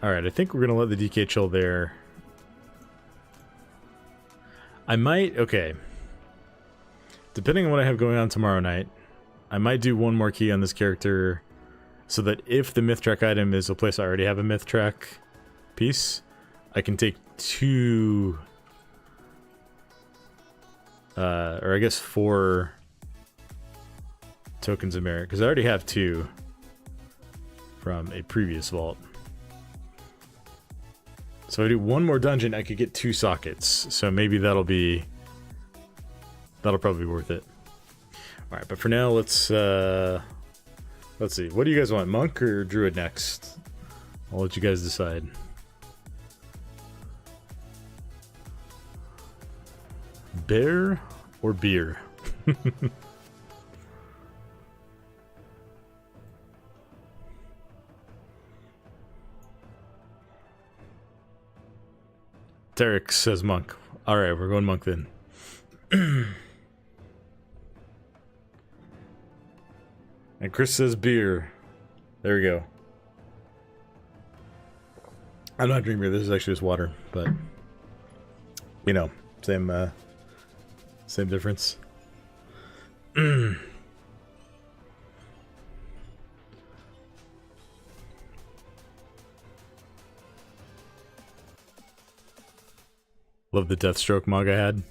Alright, I think we're gonna let the DK chill there. I might, okay. Depending on what I have going on tomorrow night, I might do one more key on this character so that if the myth track item is a place I already have a myth track piece, I can take 2, or I guess 4 tokens of merit, because I already have 2 from a previous vault. So if I do one more dungeon, I could get 2 sockets. So maybe that'll probably be worth it. All right, but for now, let's see. What do you guys want, Monk or Druid next? I'll let you guys decide. Bear or beer? Tarek says Monk. Alright, we're going Monk then. And Chris says beer. There we go. I'm not drinking beer, this is actually just water, but you know, same difference. Love the Deathstroke mug I had.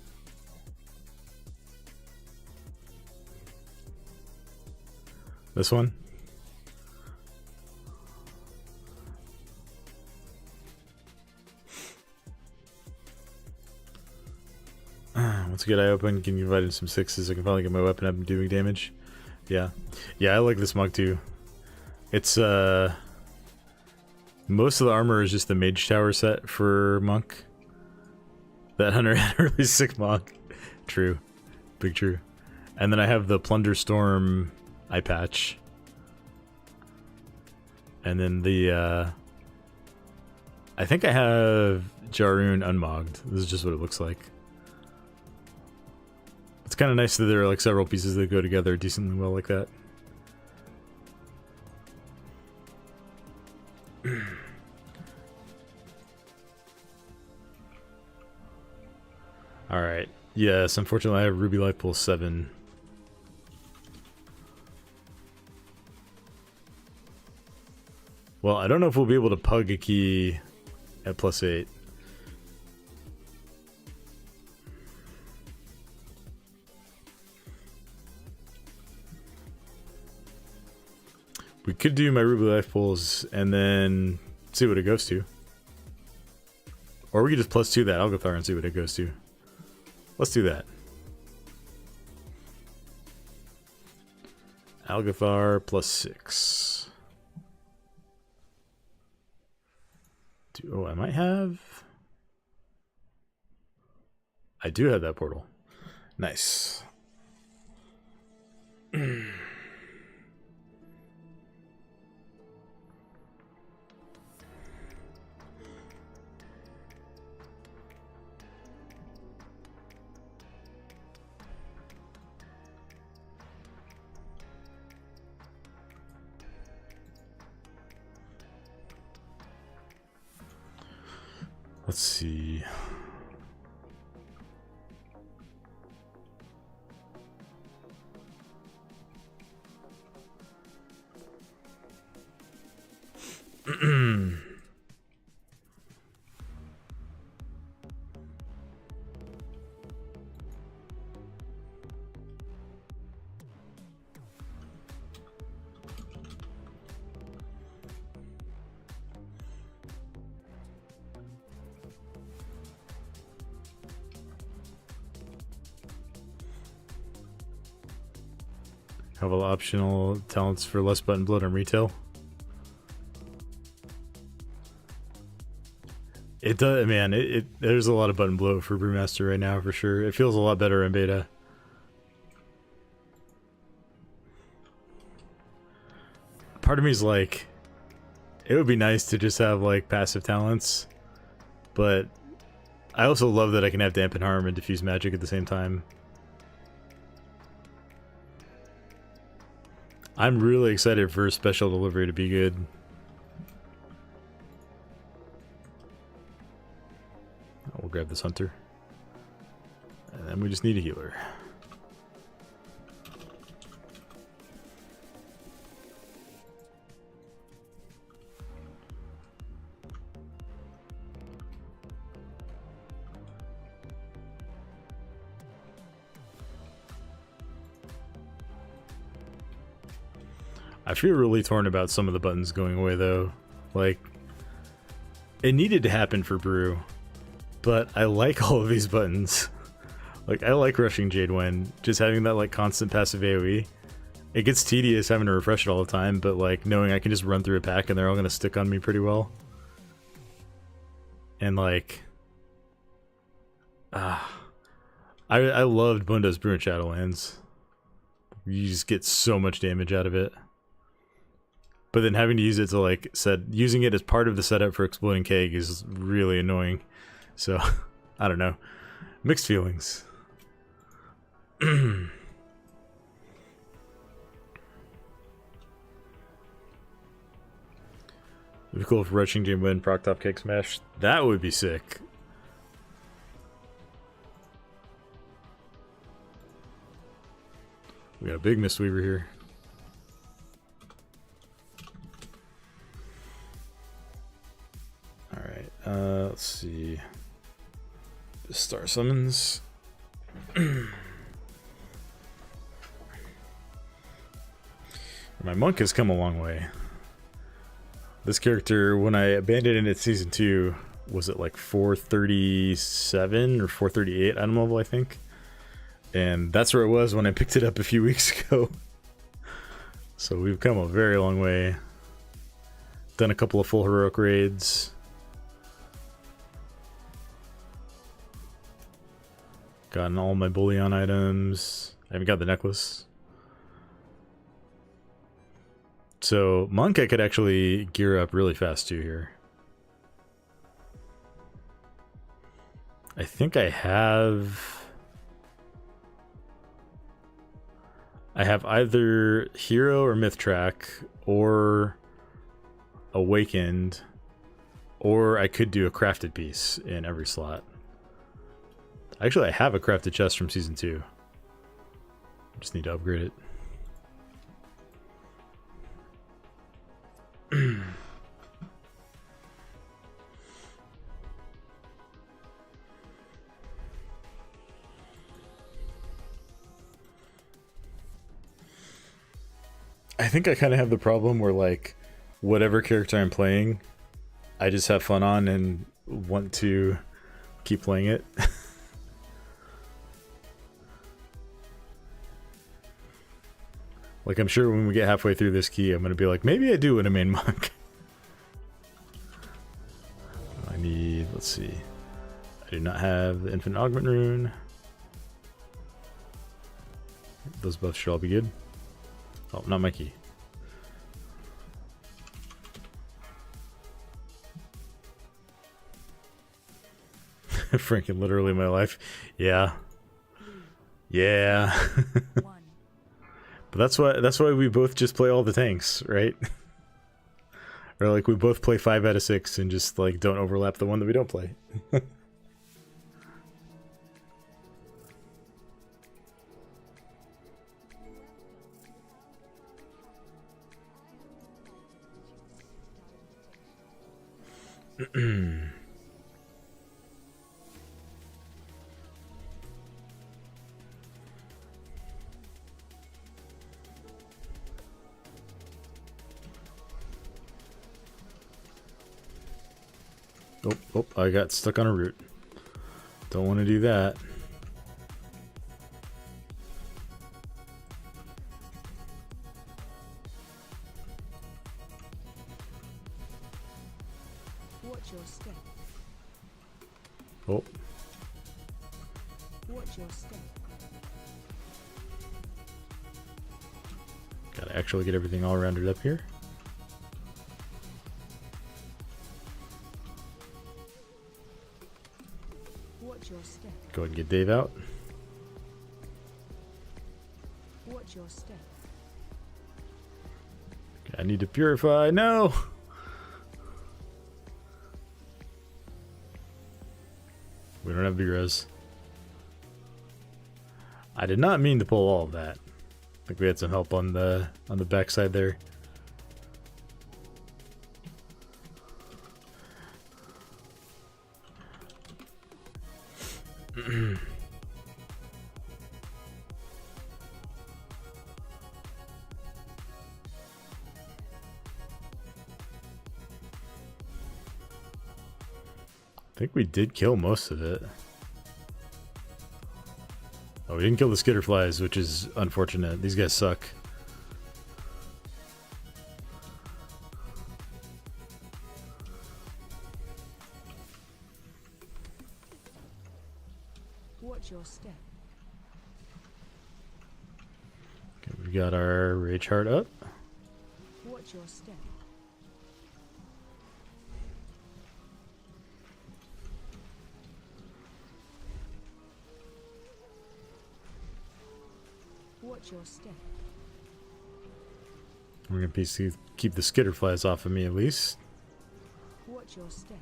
This one? Once a good eye open, can you invite in some 6s? I can finally get my weapon up and doing damage. Yeah. Yeah, I like this mug too. It's, most of the armor is just the Mage Tower set for Monk. That hunter had a really sick mock. True. Big true. And then I have the Plunder Storm eye patch. And then the, I think I have Jaroon unmogged. This is just what it looks like. It's kind of nice that there are like several pieces that go together decently well like that. Alright. Yes, unfortunately I have Ruby Life Pool 7. Well, I don't know if we'll be able to pug a key at +8. We could do my Ruby Life Pools and then see what it goes to. Or we could just +2 that Algothar and see what it goes to. Let's do that. Algothar +6. Oh, I might have... I do have that portal. Nice. Let's see. Have all optional talents for less button bloat on retail. It does, man. There's a lot of button bloat for Brewmaster right now for sure. It feels a lot better in beta. Part of me is like, it would be nice to just have like passive talents, but I also love that I can have Dampen Harm and Diffuse Magic at the same time. I'm really excited for Special Delivery to be good. We'll grab this Hunter. And then we just need a healer. I feel really torn about some of the buttons going away though. Like, it needed to happen for Brew, but I like all of these buttons. Like, I like rushing Jadewen, just having that like constant passive AoE. It gets tedious having to refresh it all the time, but like knowing I can just run through a pack and they're all gonna stick on me pretty well. And like, I loved Bundo's Brew and Shadowlands. You just get so much damage out of it. But then having to use it to like using it as part of the setup for Exploding Keg is really annoying. So, I don't know. Mixed feelings. It'd be cool if Rushing Jim win Proc Top Keg Smash. That would be sick. We got a big Mistweaver here. Alright, let's see. Star Summons. My monk has come a long way. This character, when I abandoned it at Season 2, was it like 437 or 438 item level, I think? And that's where it was when I picked it up a few weeks ago. So we've come a very long way. Done a couple of full heroic raids. Gotten all my bullion items. I haven't got the necklace. So monk I could actually gear up really fast too here. I think I have either hero or myth track or awakened, or I could do a crafted piece in every slot. Actually, I have a crafted chest from season 2. Just need to upgrade it. I think I kind of have the problem where, like, whatever character I'm playing, I just have fun on and want to keep playing it. Like, I'm sure when we get halfway through this key, I'm going to be like, maybe I do want a main monk. I need, let's see. I do not have the infinite augment rune. Those buffs should all be good. Oh, not my key. Franken, literally my life. Yeah. Yeah. But that's why we both just play all the tanks, right? Or like we both play 5 out of 6 and just like don't overlap the one that we don't play. Oh, I got stuck on a root. Don't want to do that. Watch your step. Oh. Watch your step. Gotta actually get everything all rounded up here. Watch your step. Go ahead and get Dave out. Watch your step. Okay, I need to purify. No! We don't have big res. I did not mean to pull all of that. I think we had some help on the backside there. I think we did kill most of it. Oh, we didn't kill the skitterflies, which is unfortunate. These guys suck. Watch your step. Okay, we got our rage heart up. Watch your step. Watch your step. We're gonna keep the skitterflies off of me at least. Watch your step.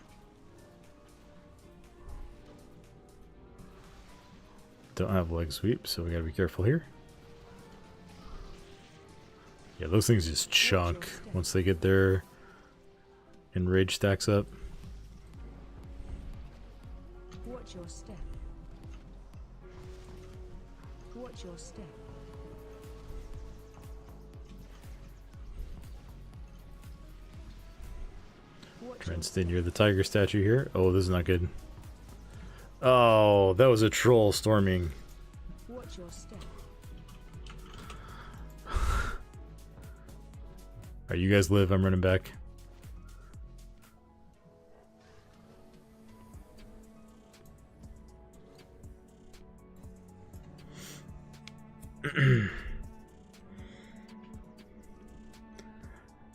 Don't have leg sweep, so we gotta be careful here. Yeah, those things just chunk once they get their enrage stacks up. Watch your step. Watch your step. Try and stay near the tiger statue here. Oh, this is not good. Oh, that was a troll storming. Watch your step. Alright, you guys live. I'm running back.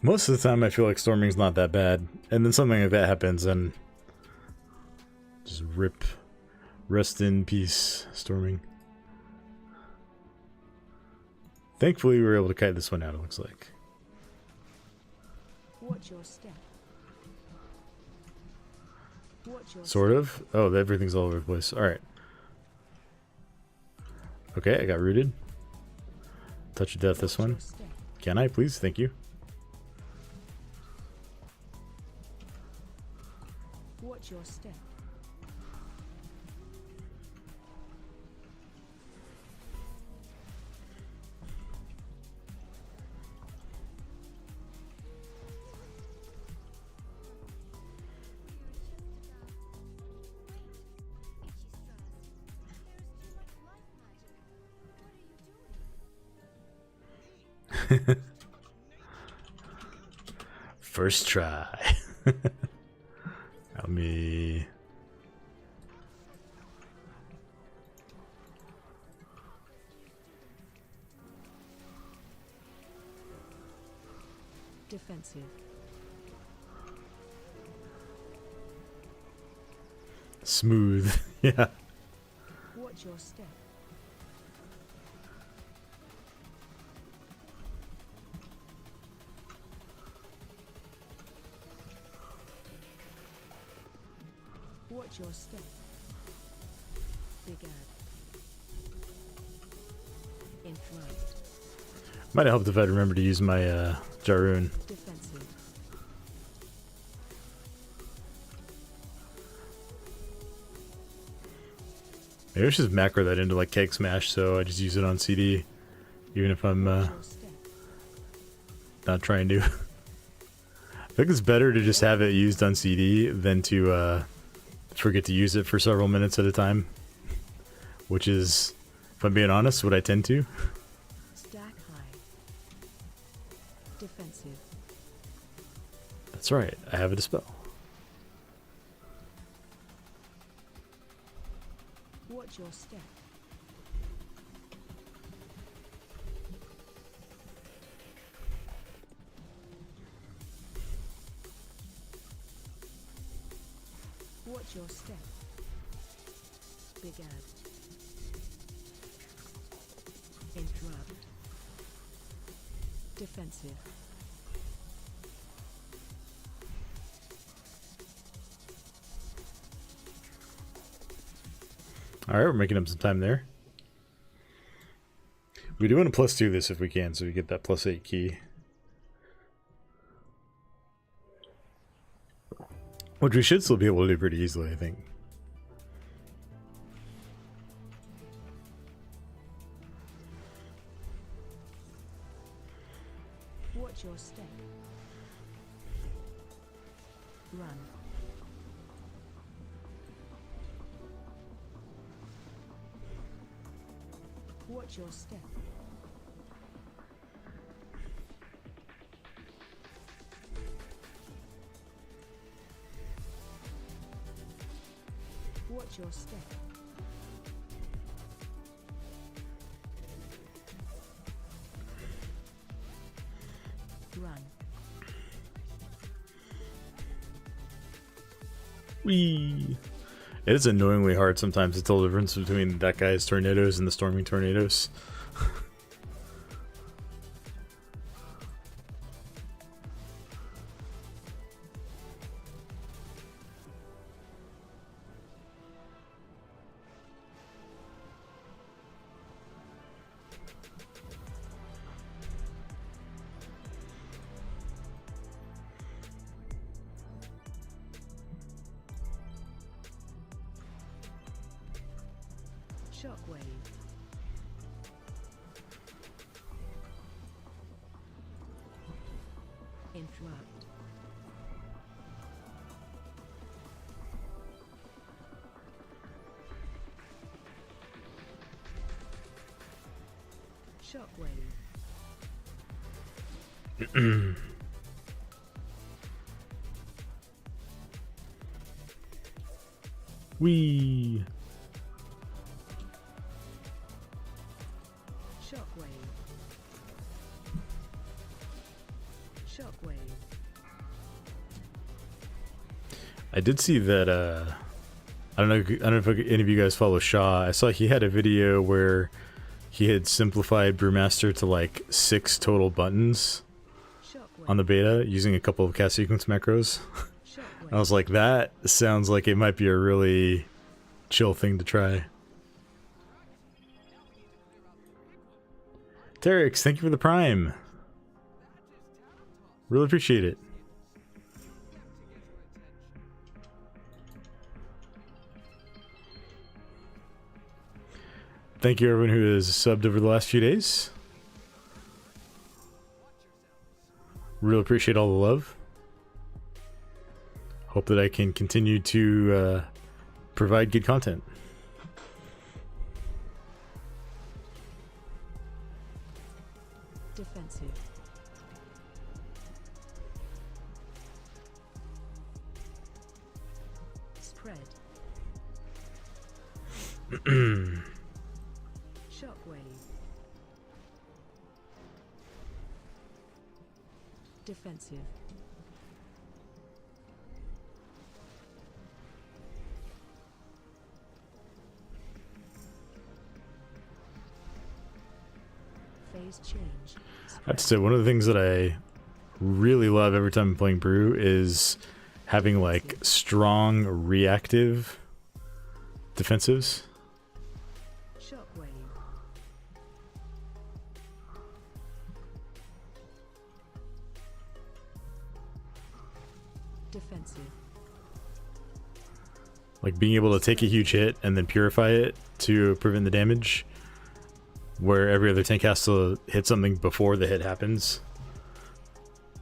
Most of the time I feel like storming's not that bad, and then something like that happens and just rip. Rest in peace, storming. Thankfully we were able to kite this one out, it looks like. Watch your step. Watch your Sort of. Oh, everything's all over the place. Alright. Okay, I got rooted. Touch of death this one. Can I, please? Thank you. Watch your step. First try. Help me. Defensive. Smooth. Yeah. Watch your step. Watch your step. Big ad. Interrupt. Might have helped if I'd remember to use my Jaroon. Defensive. Maybe I should just macro that into like Keg Smash, so I just use it on CD, even if I'm Watch your step. not trying to. I think it's better to just have it used on CD than to forget to use it for several minutes at a time, which is, if I'm being honest, what I tend to. Stack high. Defensive. That's right, I have a Dispel. Watch your step. Watch your step. Big ad. Interrupt. Defensive. Alright, we're making up some time there. We do want to +2 this if we can, so we get that +8 key. Which we should still be able to do pretty easily, I think. Watch your step. Run. Watch your step. Watch your step. Run. Whee! It is annoyingly hard sometimes to tell the difference between that guy's tornadoes and the storming tornadoes. Shockwave. Interrupt. Shockwave. Whee! Shockwave. Shockwave. I did see that, I don't know if any of you guys follow Shaw. I saw he had a video where he had simplified Brewmaster to like 6 total buttons Shockwave. on the beta using a couple of cast sequence macros. Shockwave. I was like, that sounds like it might be a really chill thing to try. Terex, thank you for the Prime. Really appreciate it. Thank you everyone who has subbed over the last few days. Really appreciate all the love. Hope that I can continue to provide good content. Defensive. Spread. Shockwave. Defensive. Phase change. I have to say, one of the things that I really love every time I'm playing Brew is having like strong reactive defensives. Shockwave. Defensive. Like being able to take a huge hit and then purify it to prevent the damage, where every other tank has to hit something before the hit happens.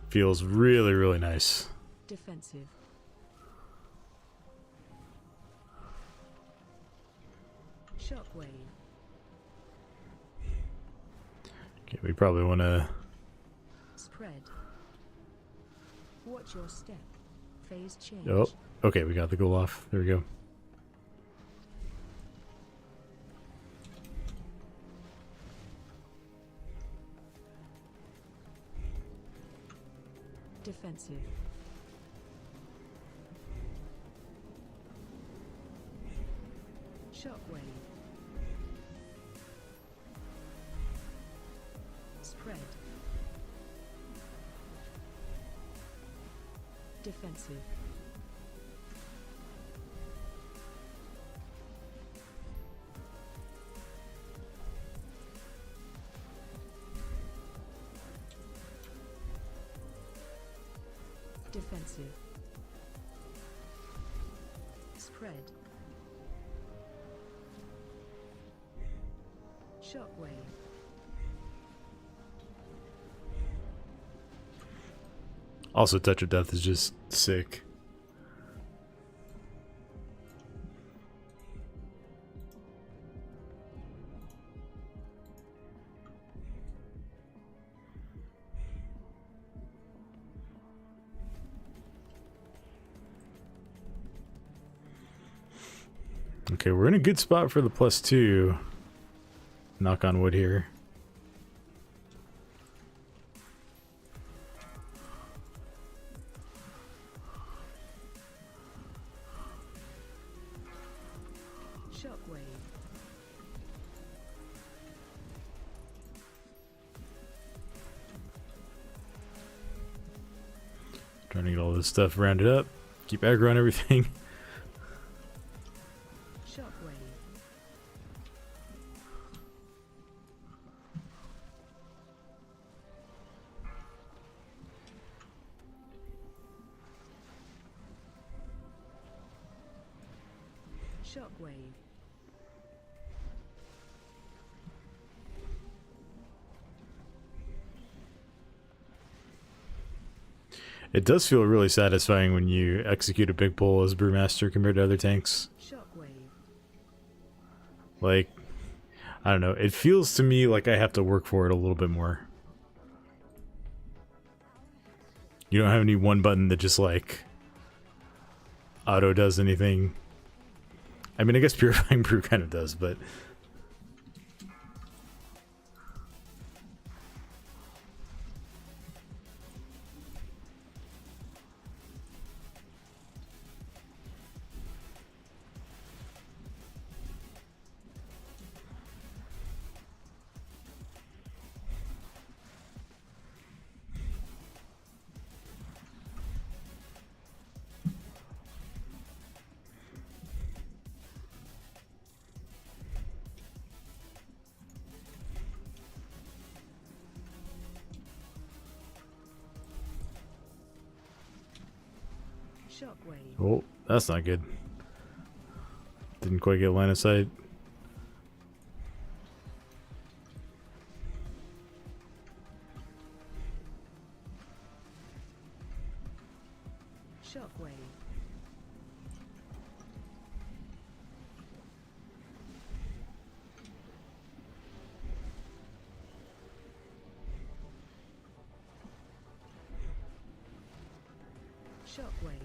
Feels really, really nice. Defensive. Shockwave. Okay, we probably want to... Spread. Watch your step. Phase change. Oh, okay, we got the goal off. There we go. Defensive. Shockwave. Spread. Defensive. Defensive. Spread. Shockwave. Also, Touch of Death is just sick. Okay, we're in a good spot for the +2. Knock on wood here. Shockwave. Trying to get all this stuff rounded up. Keep aggro on everything. Shockwave. Shockwave. It does feel really satisfying when you execute a big pull as Brewmaster compared to other tanks. Shockwave. Like, I don't know. It feels to me like I have to work for it a little bit more. You don't have any one button that just like auto does anything. I mean, I guess Purifying Brew kind of does, but Shockwave. Oh, that's not good. Didn't quite get line of sight. Shockwave. Shockwave.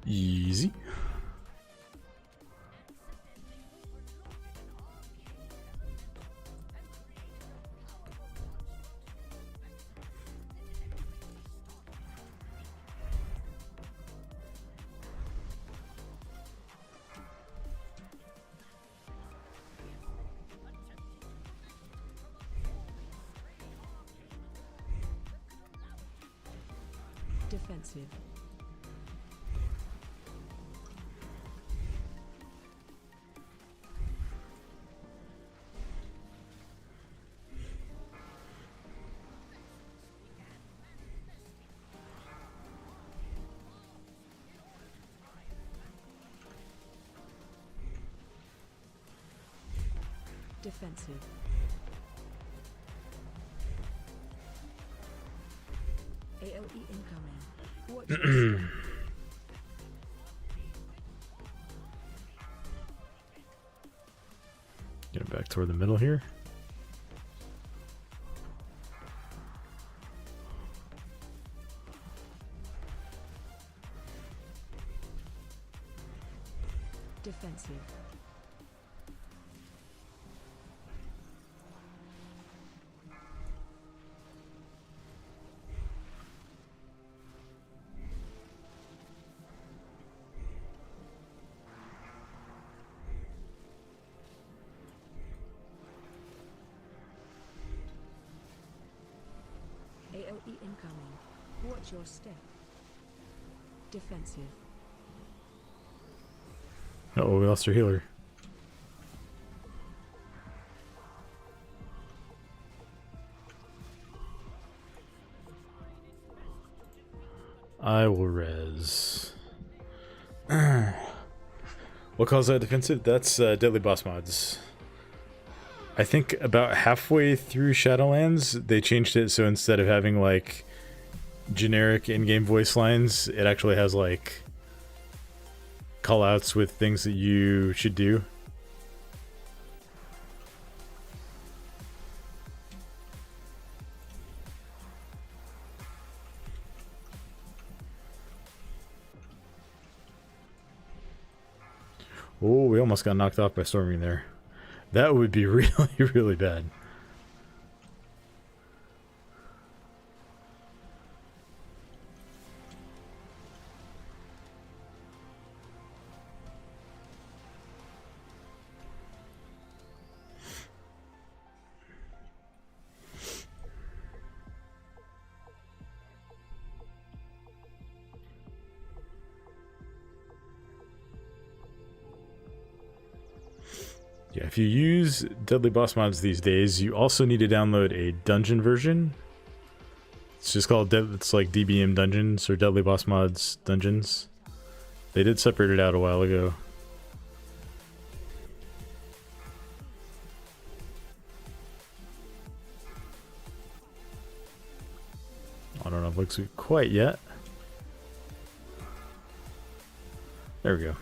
Easy. Defensive. Defensive. AOE incoming. Watch your step. Get it back toward the middle here. Defensive. AOE incoming. Watch your step. Defensive. Uh-oh, we lost our healer. I will res. What calls that defensive? That's deadly boss mods. I think about halfway through Shadowlands, they changed it so instead of having like generic in-game voice lines, it actually has like callouts with things that you should do. Oh, we almost got knocked off by storming there. That would be really, really bad. Yeah, if you use Deadly Boss mods these days, you also need to download a dungeon version. It's just called, it's like DBM Dungeons or Deadly Boss Mods Dungeons. They did separate it out a while ago. I don't know if it looks quite yet. There we go.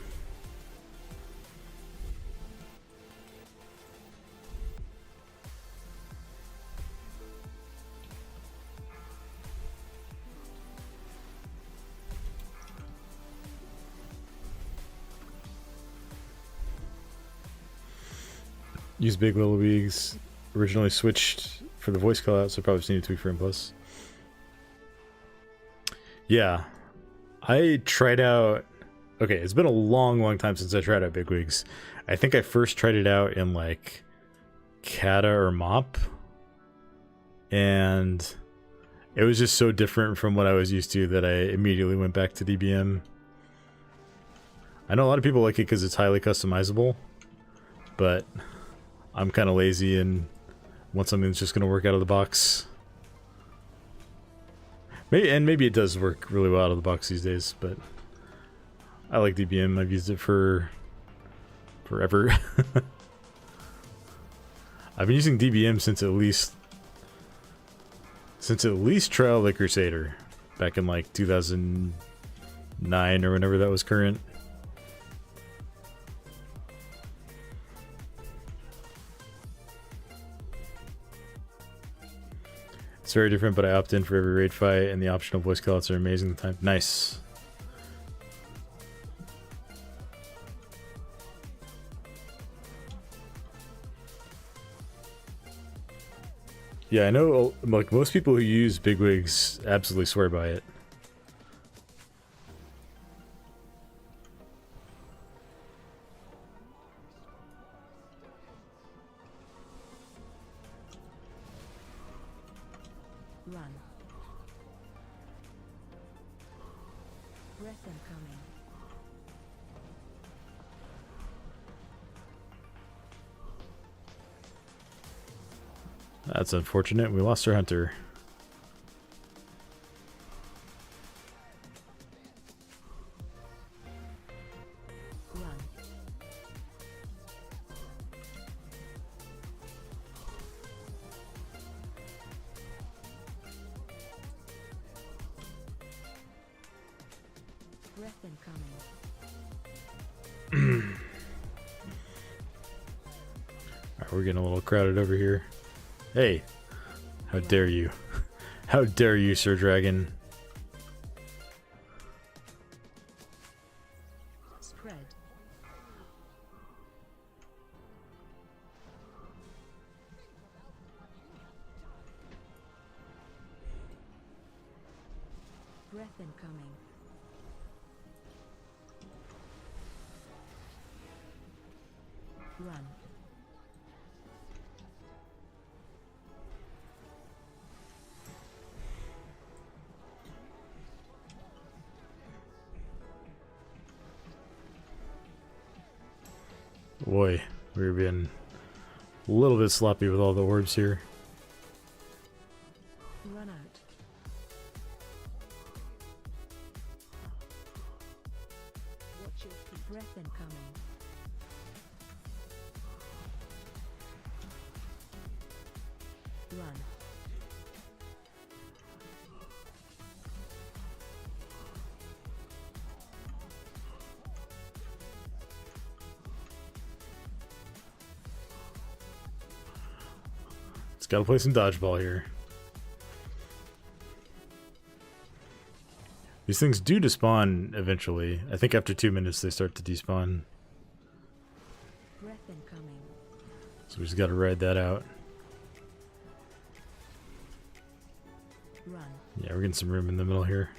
Use Big Little Wigs. Originally switched for the voice callout, so probably just need to tweak frame plus. Yeah, I tried out. Okay, it's been a long time since I tried out Bigwigs. I think I first tried it out in like Kata or Mop, and it was just so different from what I was used to that I immediately went back to DBM. I know a lot of people like it because it's highly customizable, but I'm kind of lazy and want something that's just going to work out of the box. Maybe it does work really well out of the box these days, but I like DBM. I've used it for forever. I've been using DBM since at least Trial of the Crusader back in like 2009 or whenever that was current. It's very different, but I opt in for every raid fight, and the optional voice callouts are amazing. The time, nice. Yeah, I know. Like most people who use Bigwigs absolutely swear by it. Run. Breath incoming. That's unfortunate. We lost our hunter. Run. Breath incoming. Alright, we're getting a little crowded over here. Hey, how dare you? How dare you, Sir Dragon? Spread. Breath incoming. Run. Boy, we're being a little bit sloppy with all the orbs here. Run out. Watch your feet. Breath incoming. Run. It's got to play some dodgeball here. These things do despawn eventually. I think after 2 minutes they start to despawn. Breath incoming. So we just got to ride that out. Run. Yeah, we're getting some room in the middle here.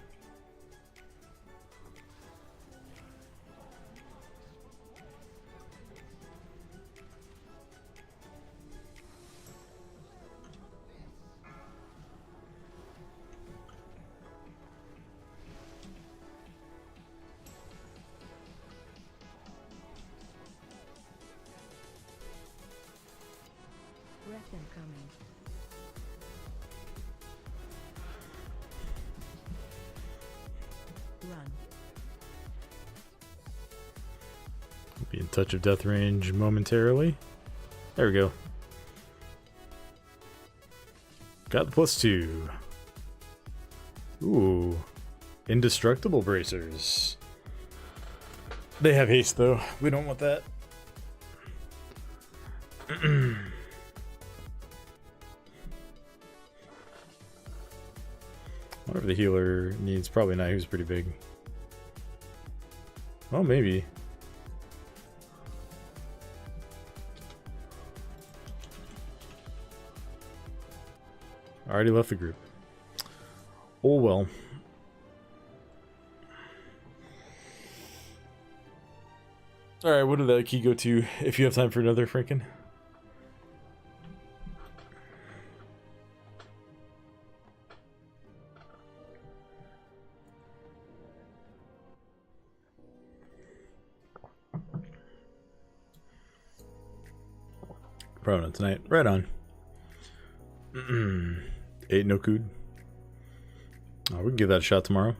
Run. Be in touch of death range momentarily. There we go. Got the +2. Ooh. Indestructible bracers. They have haste though. We don't want that. Wonder if the healer needs, probably not, he was pretty big. Oh, maybe. Already left the group. Oh well. Alright, what did that key go to? If you have time for another, Franken. Probably not tonight. Right on. 8 no cood. Oh, we can give that a shot tomorrow.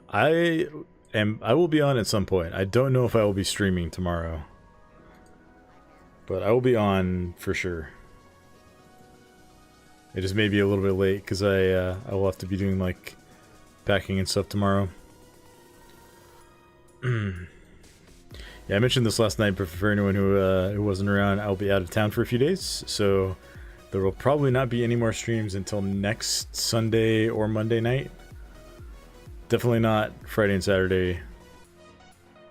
I will be on at some point. I don't know if I will be streaming tomorrow, but I will be on for sure. It just may be a little bit late because I will have to be doing like packing and stuff tomorrow. Yeah, I mentioned this last night, but for anyone who wasn't around, I'll be out of town for a few days, so there will probably not be any more streams until next Sunday or Monday night. Definitely not Friday and Saturday,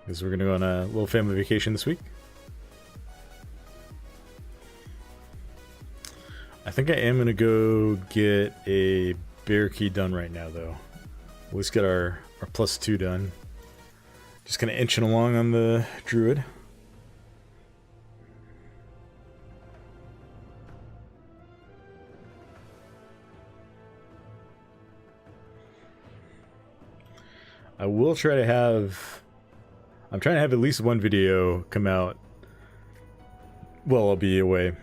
because we're going to go on a little family vacation this week. I think I am going to go get a Bear Key done right now, though. Let's get our +2 done. Just kind of inching along on the Druid. I will try to have... I'm trying to have at least one video come out while I'll be away.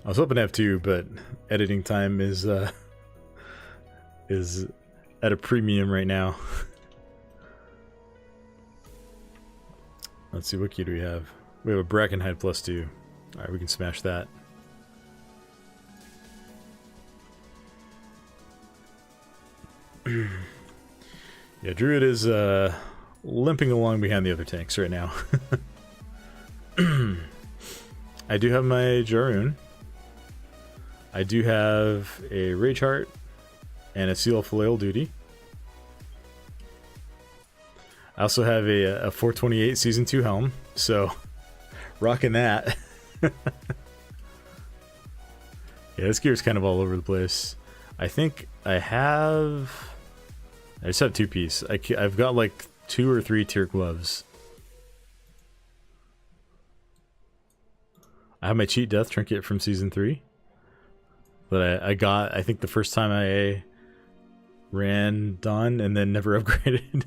I was hoping to have 2, but editing time is at a premium right now. Let's see, what key do we have? We have a Brackenhide +2. Alright, we can smash that. Yeah, Druid is limping along behind the other tanks right now. I do have my Jaroon. I do have a Rage Heart and a Seal of Flail Duty. I also have a 428 Season 2 helm, so rocking that. Yeah, this gear's kind of all over the place. I think I just have 2-piece. I've got like 2 or 3 tier gloves. I have my Cheat Death trinket from Season 3. But I got, I think the first time I ran Dawn and then never upgraded.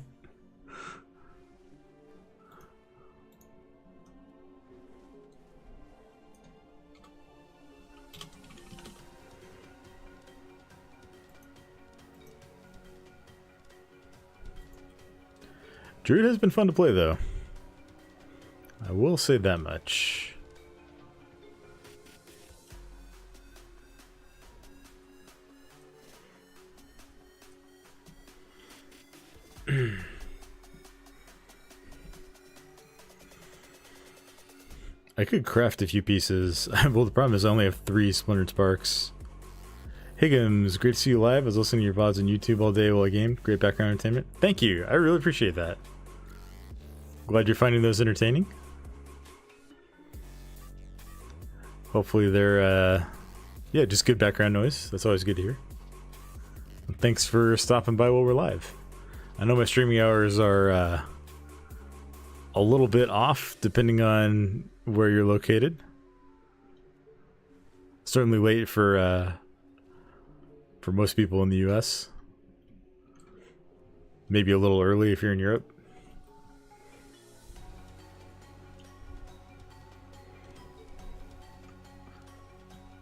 Druid has been fun to play though. I will say that much. I could craft a few pieces. Well, the problem is I only have 3 Splintered Sparks. Higgums, great to see you live. I was listening to your VODs on YouTube all day while I gamed. Great background entertainment. Thank you. I really appreciate that. Glad you're finding those entertaining. Hopefully they're, yeah, just good background noise. That's always good to hear. And thanks for stopping by while we're live. I know my streaming hours are a little bit off depending on where you're located. Certainly late for most people in the US. Maybe a little early if you're in Europe.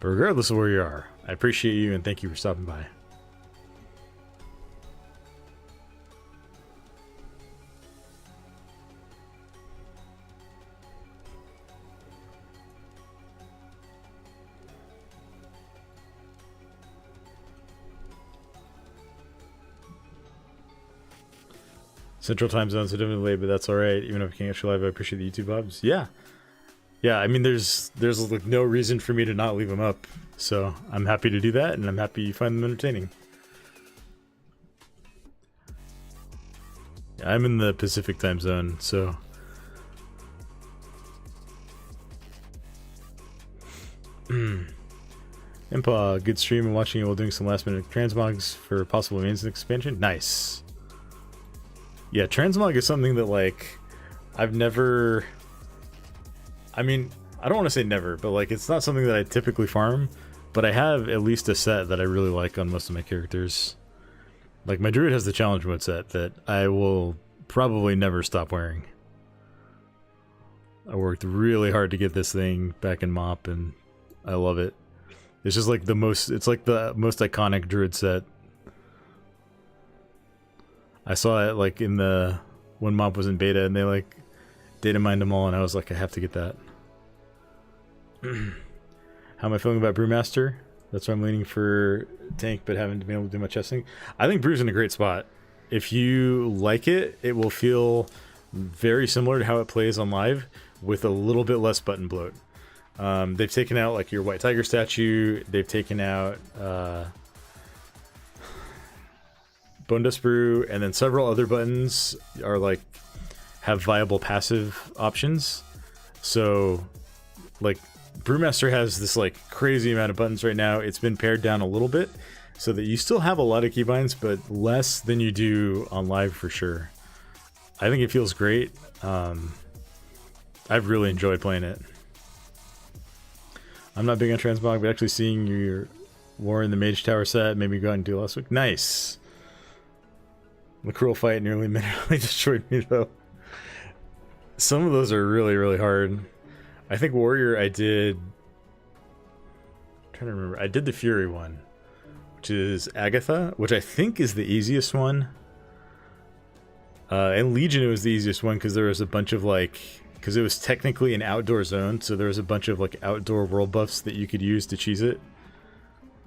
But regardless of where you are, I appreciate you and thank you for stopping by. Central time zone, so definitely late, but that's alright. Even if I can't get you live, I appreciate the YouTube vibes. Yeah. Yeah, I mean, there's like no reason for me to not leave them up. So I'm happy to do that, and I'm happy you find them entertaining. I'm in the Pacific time zone, so... Impa, good stream and watching it while doing some last minute transmogs for possible mains expansion. Nice. Yeah, transmog is something that, like, I've never... I mean, I don't want to say never, but, like, it's not something that I typically farm, but I have at least a set that I really like on most of my characters. Like, my Druid has the challenge mode set that I will probably never stop wearing. I worked really hard to get this thing back in MoP, and I love it. It's just like the most... It's like the most iconic Druid set. I saw it like in the when MoP was in beta, and they like data mined them all, and I was like, I have to get that. How am I feeling about Brewmaster? That's why I'm leaning for tank, but haven't been able to do my chesting. I think Brew's in a great spot. If you like it, it will feel very similar to how it plays on live, with a little bit less button bloat. They've taken out like your White Tiger statue. They've taken out. Bone Dust Brew, and then several other buttons are like have viable passive options. So like Brewmaster has this like crazy amount of buttons right now. It's been pared down a little bit so that you still have a lot of keybinds, but less than you do on live for sure. I think it feels great. I've really enjoyed playing it. I'm not big on transmog, but actually seeing your War in the Mage Tower set made me go out and do it last week. Nice. The cruel fight nearly minimally destroyed me, though. Some of those are really, really hard. I think Warrior I did... I'm trying to remember. I did the Fury one, which is Agatha, which I think is the easiest one. And Legion it was the easiest one because there was a bunch of like... Because it was technically an outdoor zone, so there was a bunch of like outdoor world buffs that you could use to cheese it.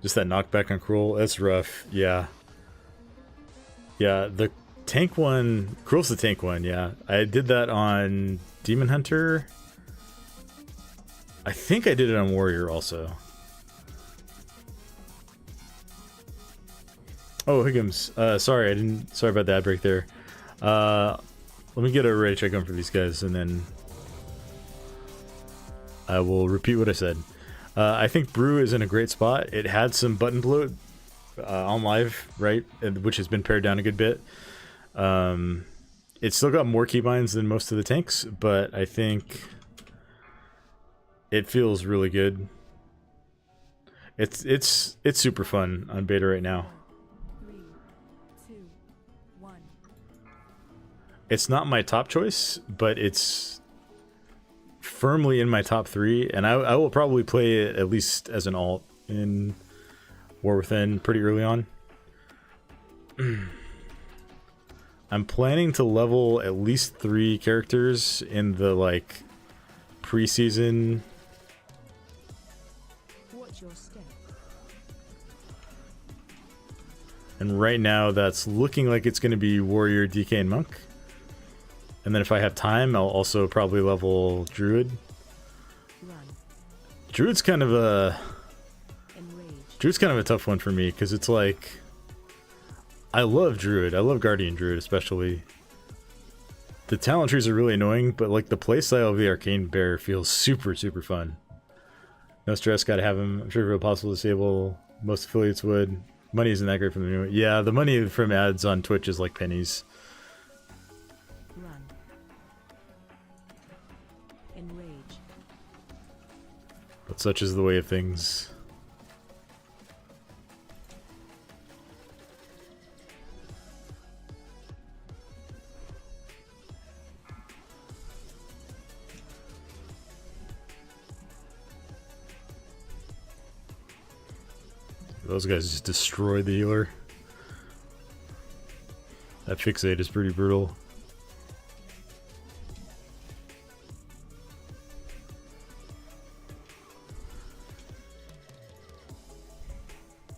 Just that knockback on Cruel. That's rough, yeah. Yeah, the tank one, Cruel's the tank one, yeah. I did that on Demon Hunter. I think I did it on Warrior also. Oh, Higgums, sorry about the ad break there. Let me get a ready check on for these guys, and then I will repeat what I said. I think Brew is in a great spot. It had some button bloat on live, right, which has been pared down a good bit. It's still got more keybinds than most of the tanks, but I think it feels really good. It's super fun on beta right now. 3, 2, 1. It's not my top choice, but it's firmly in my top 3, and I will probably play it at least as an alt in War Within pretty early on. I'm planning to level at least 3 characters in the like preseason. Watch your step. And right now that's looking like it's going to be Warrior, DK, and Monk. And then if I have time, I'll also probably level Druid. Run. Druid's kind of a... Enrage. Druid's kind of a tough one for me, because it's like... I love Druid. I love Guardian Druid, especially. The talent trees are really annoying, but like the playstyle of the Arcane Bear feels super, super fun. No stress, gotta have him. I'm sure if it were possible to disable, most affiliates would. Money isn't that great from the new one. Yeah, the money from ads on Twitch is like pennies. Run. Enrage. But such is the way of things. Those guys just destroyed the healer. That fixate is pretty brutal.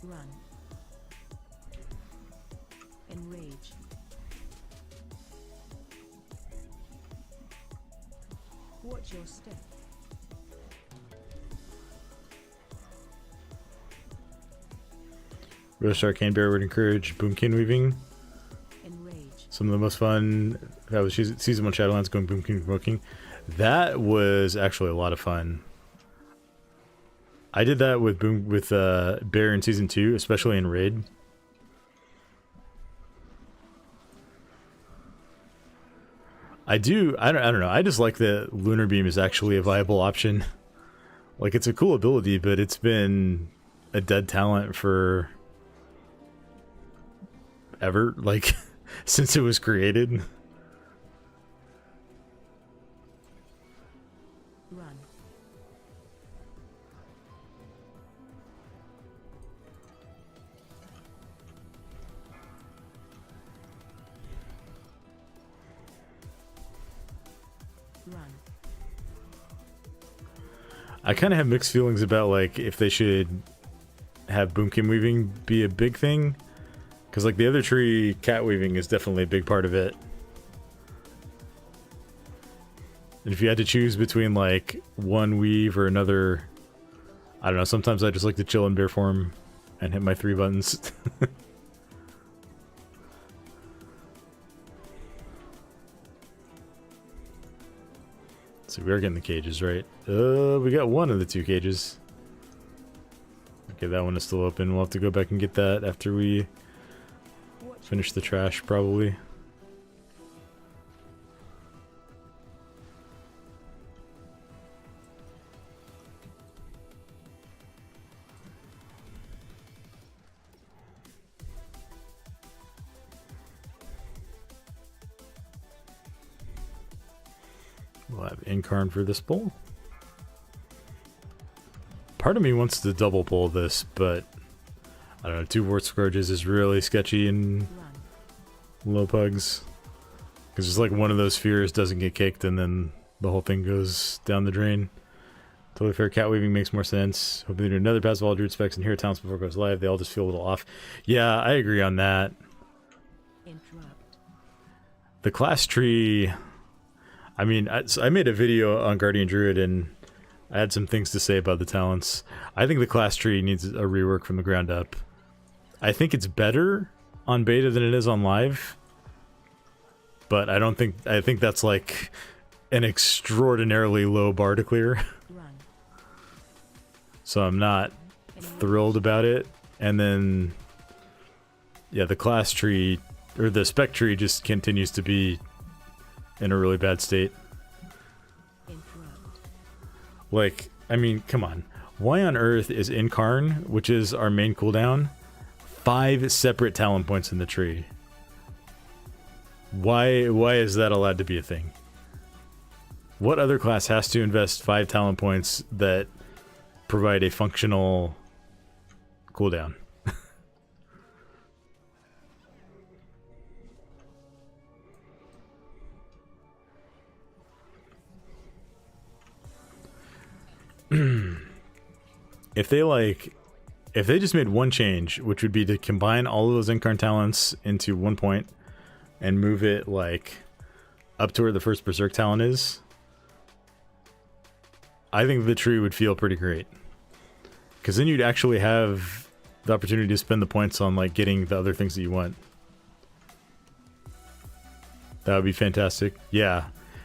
Run. Enrage. Watch your step. Roast Arcane Bear would encourage Boomkin weaving. Enrage. Some of the most fun. That was Season 1 Shadowlands going Boomkin Provoking. That was actually a lot of fun. I did that with Bear in Season 2, especially in Raid. I don't know. I just like that Lunar Beam is actually a viable option. Like, it's a cool ability, but it's been a dead talent for ever, like, since it was created. Run. Run. I kind of have mixed feelings about, like, if they should have Boomkin weaving be a big thing. Because, like, the other tree, cat weaving is definitely a big part of it. And if you had to choose between, like, one weave or another, I don't know, sometimes I just like to chill in bear form and hit my 3 buttons. So we are getting the cages, right? We got one of the 2 cages. Okay, that one is still open. We'll have to go back and get that after we finish the trash, probably. We'll have Incarn for this pull. Part of me wants to double pull this, but I don't know, 2 Wart Scourges is really sketchy in low pugs. Because it's like one of those fears doesn't get kicked and then the whole thing goes down the drain. Totally fair. Cat weaving makes more sense. Hoping to do another pass of all Druid specs and hear talents before it goes live. They all just feel a little off. Yeah, I agree on that. Interrupt. The class tree... I mean, I made a video on Guardian Druid and I had some things to say about the talents. I think the class tree needs a rework from the ground up. I think it's better on beta than it is on live. But I think that's like an extraordinarily low bar to clear. Run. So I'm not thrilled about it. And then, yeah, the class tree, or the spec tree just continues to be in a really bad state. Interrupt. Like, I mean, come on. Why on earth is Incarn, which is our main cooldown, 5 separate talent points in the tree? Why is that allowed to be a thing? What other class has to invest 5 talent points that provide a functional cooldown? If they just made one change, which would be to combine all of those Incarn talents into 1 point and move it like up to where the first Berserk talent is, I think the tree would feel pretty great. Because then you'd actually have the opportunity to spend the points on like getting the other things that you want. That would be fantastic. Yeah.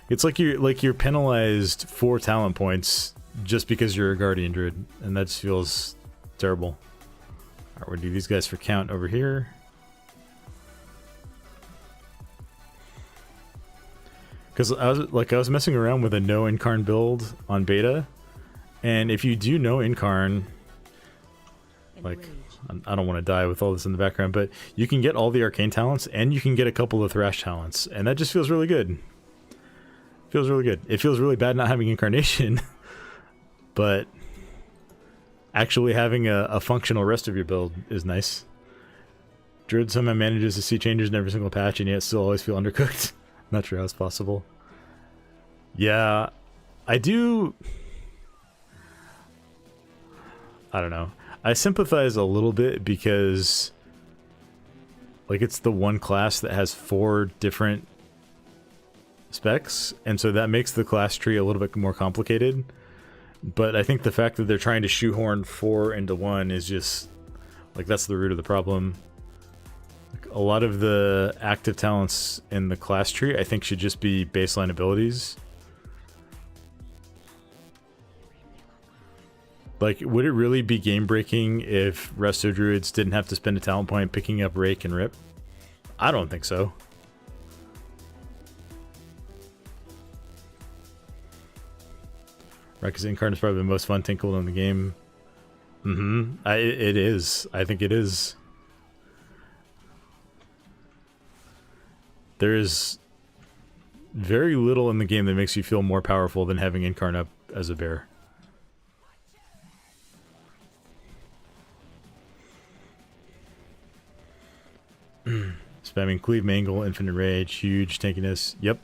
It's like you're penalized 4 talent points just because you're a Guardian Druid, and that just feels terrible. Alright, we'll do these guys for count over here. Because I was messing around with a no Incarn build on beta, and if you do no Incarn, like, I don't want to die with all this in the background, but you can get all the arcane talents, and you can get a couple of thrash talents, and that just feels really good. Feels really good. It feels really bad not having incarnation, but actually having a functional rest of your build is nice. Druid somehow manages to see changes in every single patch and yet still always feel undercooked. Not sure how it's possible. Yeah, I do... I don't know. I sympathize a little bit because... like, it's the one class that has 4 different specs, and so that makes the class tree a little bit more complicated. But I think the fact that they're trying to shoehorn 4 into 1 is just... like, that's the root of the problem. Like, a lot of the active talents in the class tree, I think, should just be baseline abilities. Like, would it really be game-breaking if Resto Druids didn't have to spend a talent point picking up Rake and Rip? I don't think so. Right, because Incarn is probably the most fun Tinkle in the game. It is. I think it is. There is very little in the game that makes you feel more powerful than having Incarn up as a bear. Spamming Cleave, Mangle, Infinite Rage, huge tankiness. Yep.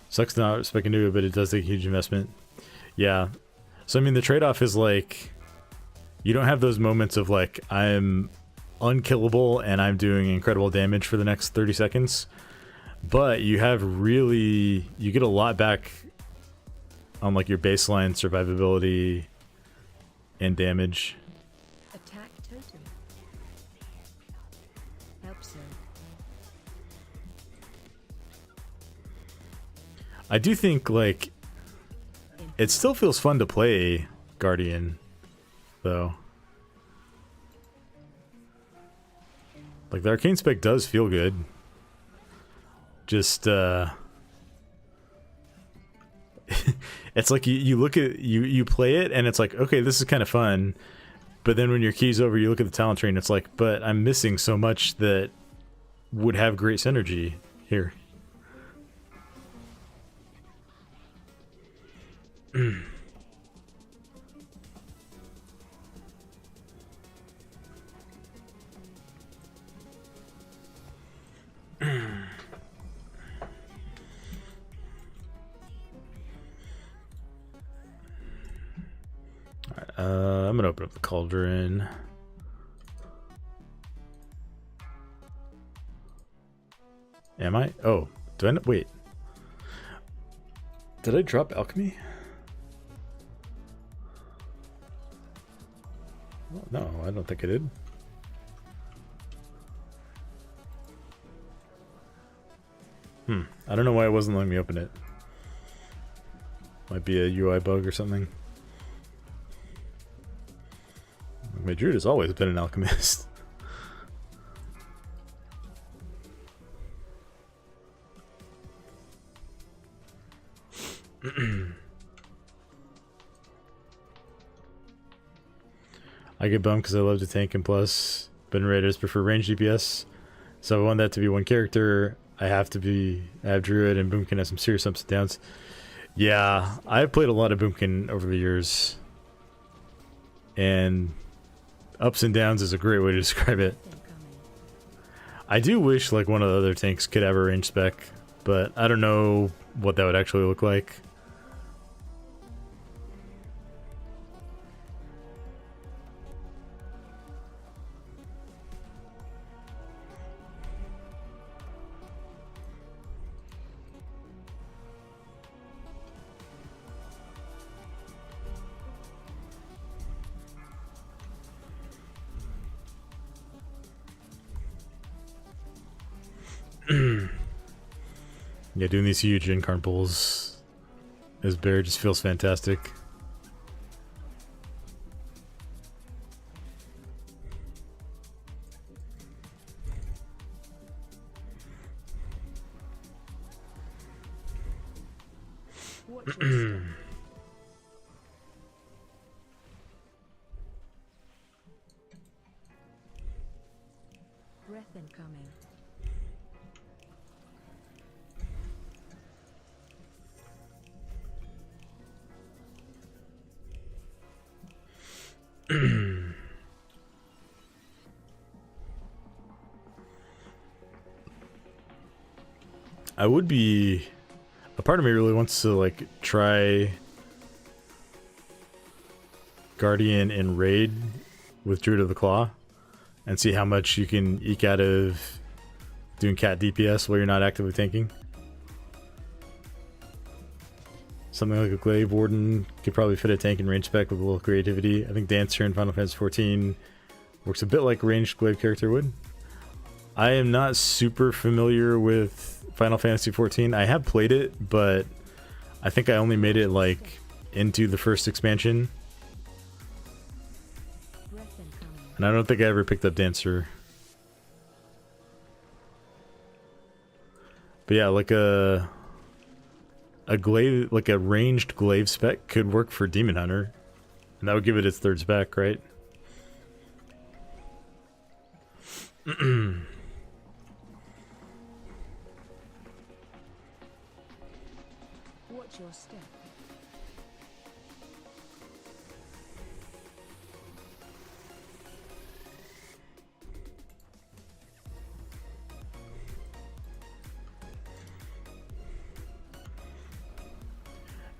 Sucks not expecting to do it, but it does take a huge investment. Yeah. So, I mean, the trade-off is, like, you don't have those moments of, like, I'm unkillable and I'm doing incredible damage for the next 30 seconds. But you have really... you get a lot back on, like, your baseline survivability and damage. Attack totem. Help so. I do think, like, it still feels fun to play Guardian, though. Like, the Arcane spec does feel good. Just, it's like you look at, you play it, and it's like, okay, this is kind of fun. But then when your key's over, you look at the talent tree, and it's like, but I'm missing so much that would have great synergy here. I'm gonna open up the cauldron. Am I? Oh, do I? Wait. Did I drop alchemy? Oh, no, I don't think I did. I don't know why it wasn't letting me open it. Might be a UI bug or something. My druid has always been an alchemist. I get bummed because I love to tank, and plus Ben Raiders prefer range DPS. So I want that to be one character. I have Druid, and Boomkin has some serious ups and downs. Yeah, I've played a lot of Boomkin over the years. And ups and downs is a great way to describe it. I do wish like one of the other tanks could have a range spec, but I don't know what that would actually look like. Yeah, doing these huge Incarn pulls as Bear just feels fantastic. Watch your step. Breath incoming. I would be... A part of me really wants to, like, try Guardian and Raid with Druid of the Claw and see how much you can eke out of doing cat DPS while you're not actively tanking. Something like a Glaive Warden could probably fit a tank in range spec with a little creativity. I think Dancer in Final Fantasy XIV works a bit like a ranged Glaive character would. I am not super familiar with Final Fantasy XIV. I have played it, but I think I only made it like into the first expansion. And I don't think I ever picked up Dancer. But yeah, like a glaive, like a ranged glaive spec could work for Demon Hunter. And that would give it its third spec, right? Watch your step.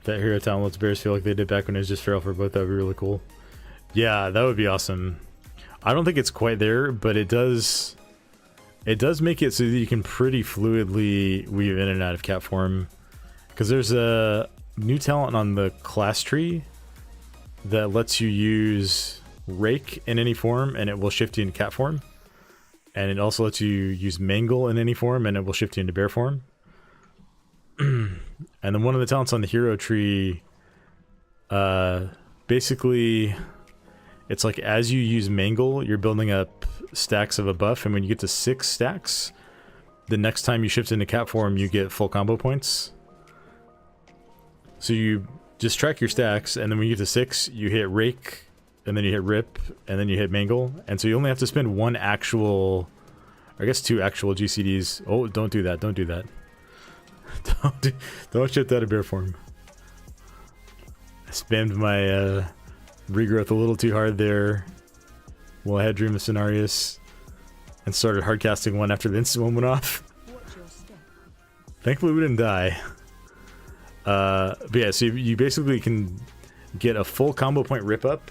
That Hero Town lets bears feel like they did back when it was just feral for both. That would be really cool. Yeah, that would be awesome. I don't think it's quite there, but it does make it so that you can pretty fluidly weave in and out of cat form. Because there's a new talent on the class tree that lets you use Rake in any form and it will shift you into cat form. And it also lets you use Mangle in any form and it will shift you into bear form. And then one of the talents on the hero tree, basically, it's like as you use Mangle, you're building up stacks of a buff, and when you get to 6 stacks, the next time you shift into cat form, you get full combo points. So you just track your stacks, and then when you get to 6, you hit Rake, and then you hit Rip, and then you hit Mangle, and so you only have to spend 1 actual, I guess 2 actual GCDs. Oh, don't do that, don't do that. Don't shift out of bear form. I spammed my regrowth a little too hard there while I had Dream of Cenarius and started hardcasting one after the instant one went off. Thankfully we didn't die. But yeah, so you basically can get a full combo point rip up.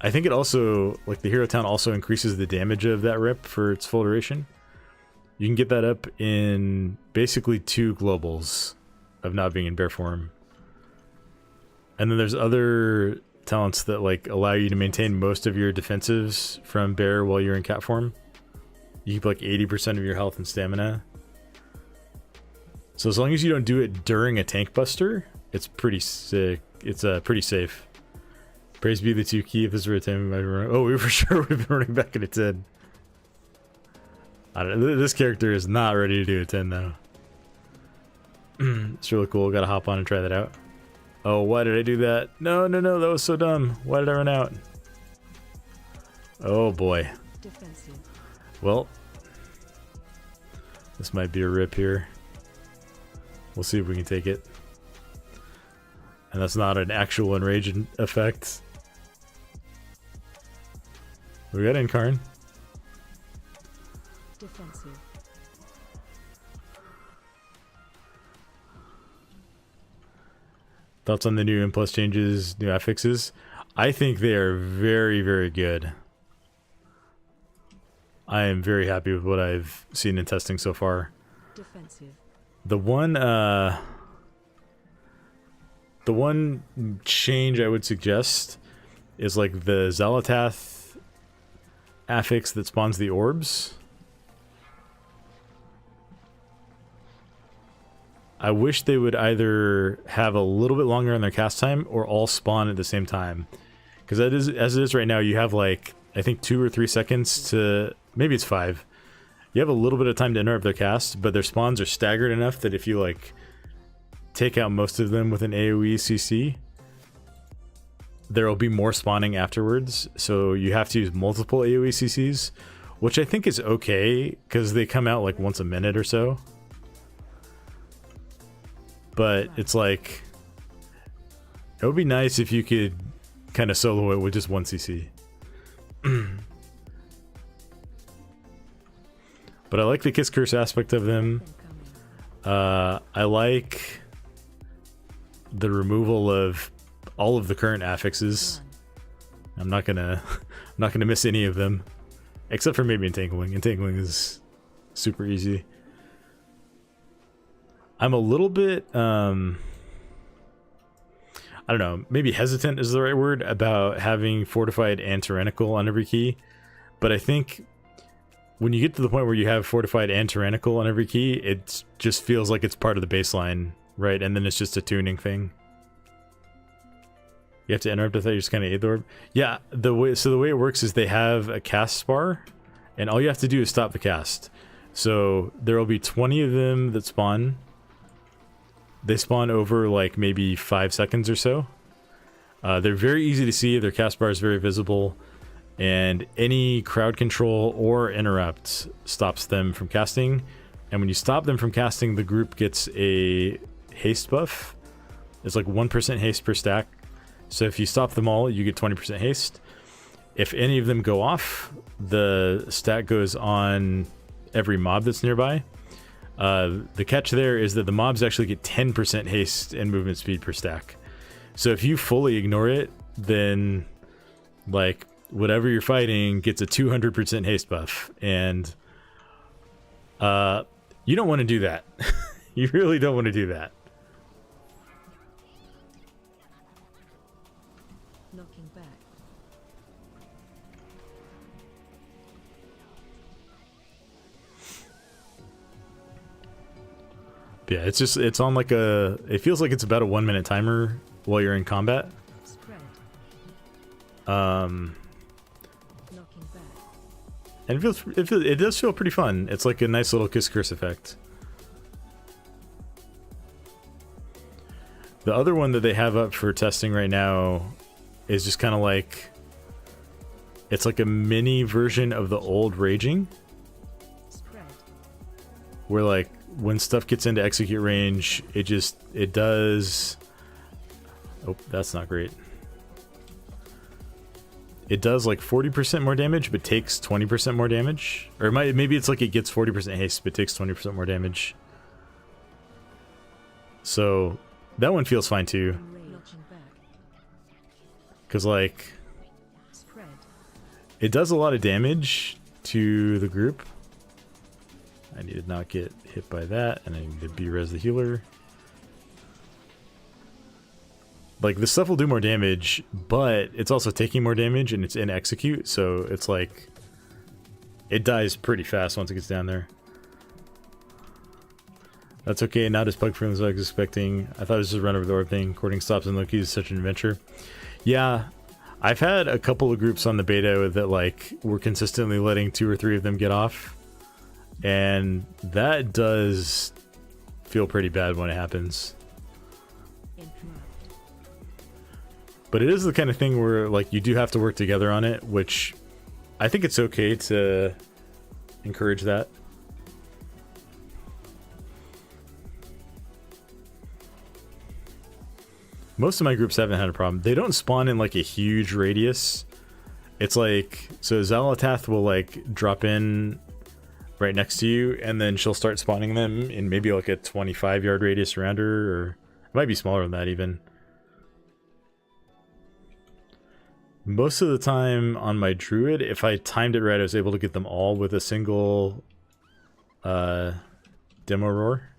I think it also, like the Hero Town also increases the damage of that rip for its full duration. You can get that up in basically 2 globals of not being in bear form. And then there's other talents that like allow you to maintain most of your defensives from bear while you're in cat form. You keep like 80% of your health and stamina. So as long as you don't do it during a tank buster, it's pretty sick. It's pretty safe. Praise be the 2 key. If this were a 10, we might be running. Oh, we for sure would have been running back at a 10. I don't know, this character is not ready to do a 10 though. It's really cool. Gotta hop on and try that out. Oh, why did I do that? No, that was so dumb. Why did I run out? Oh boy. Defensive. Well, this might be a rip here. We'll see if we can take it. And that's not an actual enrage effect. We got Incarn. Defensive. Thoughts on the new M+ changes, new affixes? I think they are very, very good. I am very happy with what I've seen in testing so far. Defensive. The one change I would suggest is like the Xalatath affix that spawns the orbs. I wish they would either have a little bit longer on their cast time or all spawn at the same time. Because as it is right now, you have like, I think 2 or 3 seconds to, maybe it's 5. You have a little bit of time to interrupt their cast, but their spawns are staggered enough that if you like take out most of them with an AoE CC, there will be more spawning afterwards. So you have to use multiple AoE CCs, which I think is okay because they come out like once a minute or so. But it's like, it would be nice if you could kind of solo it with just 1 CC. But I like the Kiss Curse aspect of them. I like the removal of all of the current affixes. I'm not gonna miss any of them, except for maybe Entangling. Entangling is super easy. I'm a little bit I don't know, maybe hesitant is the right word about having Fortified and Tyrannical on every key, but I think when you get to the point where you have Fortified and Tyrannical on every key, it just feels like it's part of the baseline, right? And then it's just a tuning thing. You have to interrupt. I thought you just kind of ate the orb. Yeah, the way it works is they have a cast bar, and all you have to do is stop the cast. So there will be 20 of them that spawn. They spawn over like maybe 5 seconds or so. They're very easy to see. Their cast bar is very visible. And any crowd control or interrupt stops them from casting. And when you stop them from casting, the group gets a haste buff. It's like 1% haste per stack. So if you stop them all, you get 20% haste. If any of them go off, the stat goes on every mob that's nearby. The catch there is that the mobs actually get 10% haste and movement speed per stack. So if you fully ignore it, then like whatever you're fighting gets a 200% haste buff, and you don't want to do that. You really don't want to do that. Knocking back. Yeah, it's on like it feels like it's about a 1 minute timer while you're in combat. Spread. Um, Knocking back. and it does feel pretty fun. It's like a nice little Kiss Curse effect. The other one that they have up for testing right now is just kind of like, it's like a mini version of the old Raging, Spread. where like when stuff gets into execute range, it does. Oh, that's not great. It does like 40% more damage, but takes 20% more damage. Or maybe it's like it gets 40% haste, but takes 20% more damage. So that one feels fine too. Knocking back. Because like, Spread. it does a lot of damage to the group. I need to not get hit by that, and I need to B-res the healer. Like, this stuff will do more damage, but it's also taking more damage, and it's in execute, so it's like, it dies pretty fast once it gets down there. That's okay, not as bug-friendly as I was expecting. I thought it was just a run over the orb thing. Courting stops and Loki is such an adventure. Yeah, I've had a couple of groups on the beta that, like, were consistently letting 2 or 3 of them get off. And that does feel pretty bad when it happens. Interrupt. But it is the kind of thing where like you do have to work together on it, which I think it's okay to encourage that. Most of my groups haven't had a problem. They don't spawn in like a huge radius. It's like, so Xalatath will like drop in right next to you, and then she'll start spawning them in maybe like a 25-yard radius around her, or it might be smaller than that even. Most of the time on my Druid, if I timed it right, I was able to get them all with a single demo roar.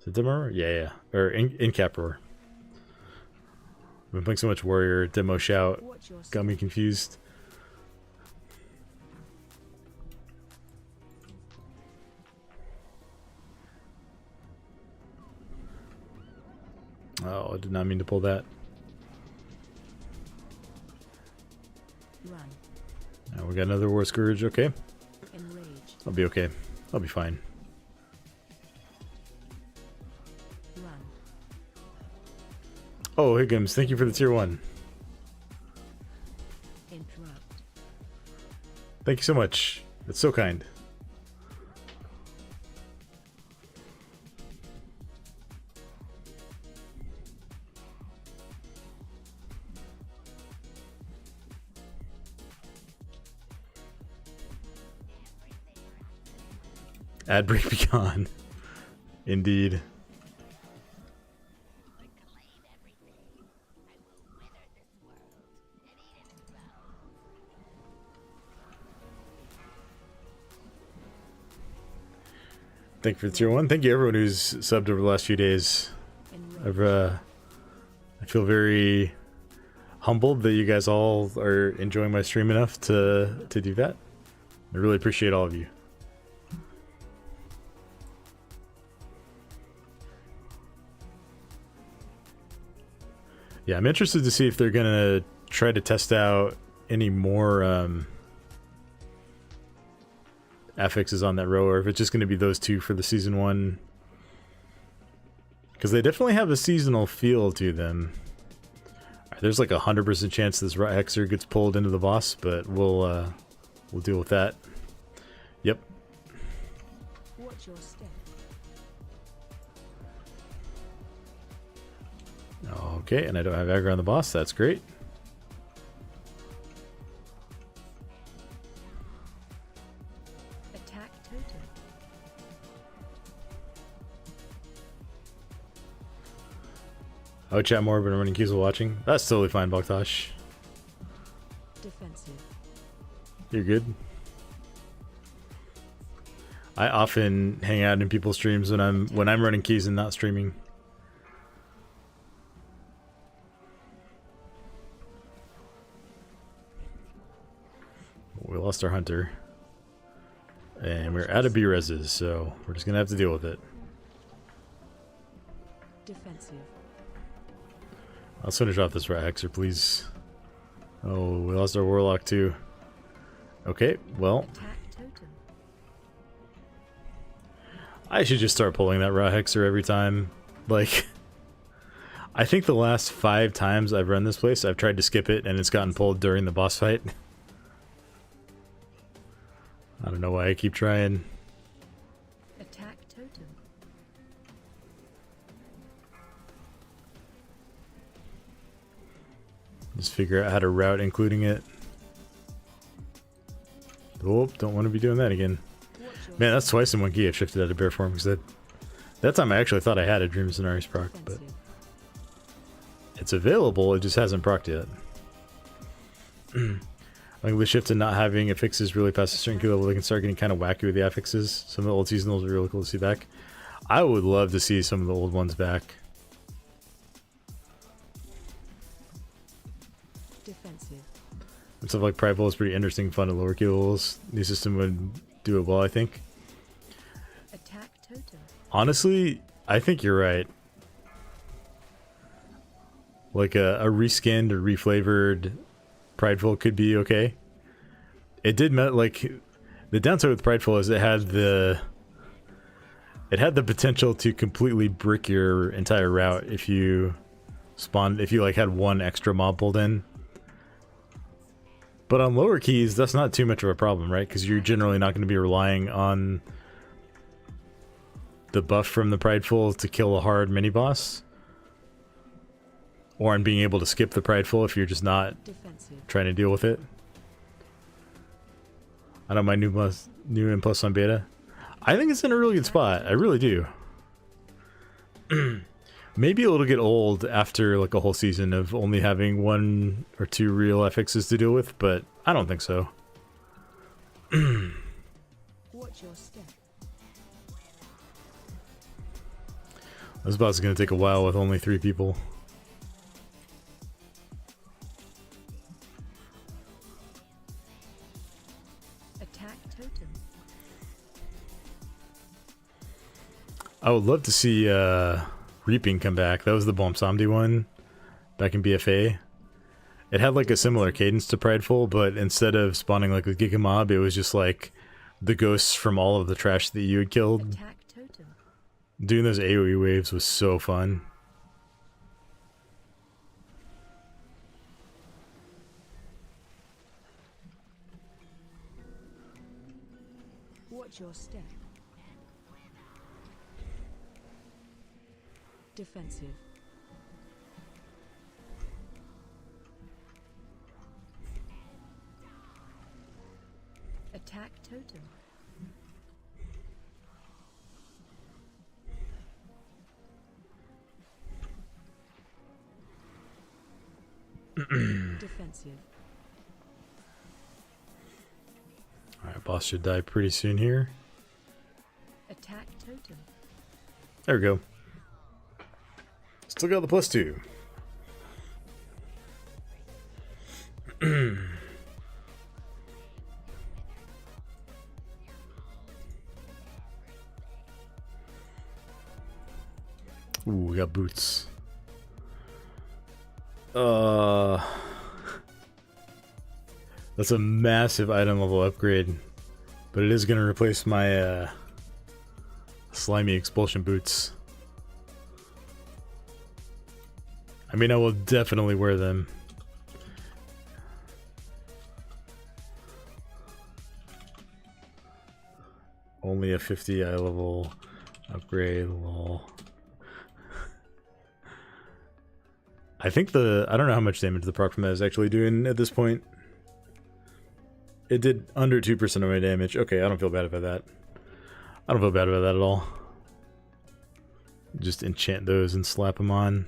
Is it demo roar? Yeah. Or in-cap roar. I've been playing so much warrior, demo shout, got me confused. Oh, I did not mean to pull that. Run. Now we got another War Scourge, okay. Enrage. I'll be okay. I'll be fine. Run. Oh, Higgums, thank you for the tier 1. Interrupt. Thank you so much. That's so kind. Ad break be gone. Indeed. Thank you for the tier 1. Thank you everyone who's subbed over the last few days. I feel very humbled that you guys all are enjoying my stream enough to do that. I really appreciate all of you. Yeah, I'm interested to see if they're gonna try to test out any more affixes on that row, or if it's just going to be those two for the season 1. Because they definitely have a seasonal feel to them. There's like 100% chance this Rot Hexer gets pulled into the boss, but we'll deal with that. Yep. Watch your step. Okay, and I don't have aggro on the boss. That's great. Attack totem. I would chat more, but I'm running keys while watching. That's totally fine, Baktosh. Defensive. You're good. I often hang out in people's streams when I'm running keys and not streaming. We lost our hunter. And we're out of B-reses, so we're just gonna have to deal with it. Defensive. Let's finish off this Rat Hexer, please. Oh, we lost our Warlock too. Okay, well. Attack totem. I should just start pulling that Rat Hexer every time. Like, I think the last 5 times I've run this place, I've tried to skip it and it's gotten pulled during the boss fight. I don't know why I keep trying. Attack totem. Just figure out how to route including it. Oh, don't want to be doing that again. Man, that's twice in one key I've shifted out of bear form, because that time I actually thought I had a Dream of Cenarius proc, but it's available, it just hasn't procced yet. I think the shift to not having affixes really past a certain key level, they can start getting kind of wacky with the affixes. Some of the old seasonals are really cool to see back. I would love to see some of the old ones back. Defensive. And stuff like Prideful is pretty interesting, fun at lower key levels. New system would do it well, I think. Attack totem. Honestly, I think you're right. Like a reskinned or reflavored Prideful could be okay. It did like the downside with Prideful is it had the potential to completely brick your entire route if you like had one extra mob pulled in. But on lower keys, that's not too much of a problem, right? Because you're generally not going to be relying on the buff from the Prideful to kill a hard mini boss, or on being able to skip the Prideful if you're just not trying to deal with it. I know my new Impulse on beta. I think it's in a really good spot. I really do. Maybe it'll get old after like a whole season of only having 1 or 2 real FXs to deal with, but I don't think so. Watch your step. This boss is going to take a while with only 3 people. Attack totem. I would love to see Reaping come back. That was the Bomsamdi one back in BFA. It had like a similar cadence to Prideful, but instead of spawning like with Giga Mob, it was just like the ghosts from all of the trash that you had killed. Attack totem. Doing those AoE waves was so fun. Watch your step. Defensive. Attack totem. Defensive. Alright, boss should die pretty soon here. Attack totem. There we go. Still got the +2. Ooh, we got boots. That's a massive item level upgrade, but it is going to replace my slimy expulsion boots. I mean, I will definitely wear them. Only a 50 eye level upgrade, lol. I think I don't know how much damage the proc from that is actually doing at this point. It did under 2% of my damage. Okay, I don't feel bad about that. I don't feel bad about that at all. Just enchant those and slap them on.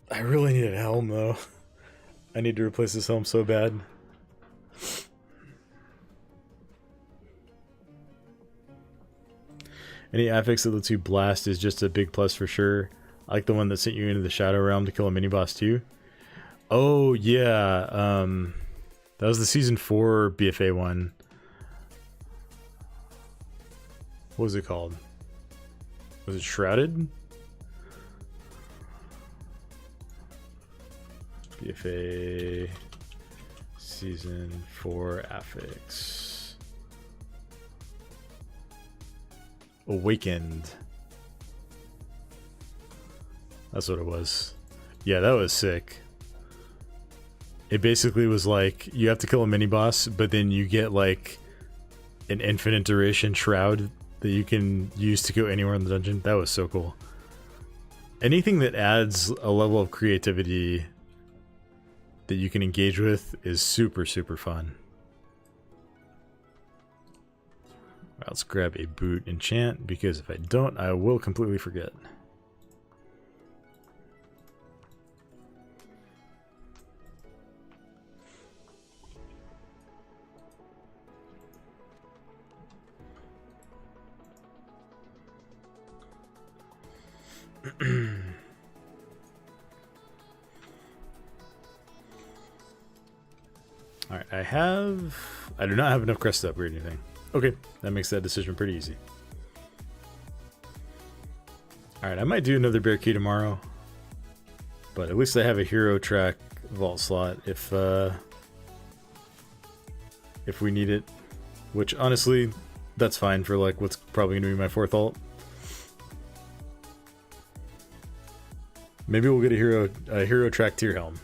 I really need a helm though. I need to replace this helm so bad. Any affix that lets you blast is just a big plus for sure. I like the one that sent you into the Shadow Realm to kill a mini-boss too. Oh, yeah. That was the Season 4 BFA one. What was it called? Was it Shrouded? BFA Season 4 affix. Awakened. That's what it was. Yeah, that was sick. It basically was like, you have to kill a mini-boss, but then you get like an infinite duration shroud that you can use to go anywhere in the dungeon. That was so cool. Anything that adds a level of creativity that you can engage with is super, super fun. Let's grab a boot enchant, because if I don't, I will completely forget. Alright, I do not have enough crests to upgrade anything. Okay, that makes that decision pretty easy. Alright, I might do another Bear Key tomorrow, but at least I have a hero track vault slot if we need it. Which, honestly, that's fine for like what's probably going to be my 4th ult. Maybe we'll get a hero track tier helm.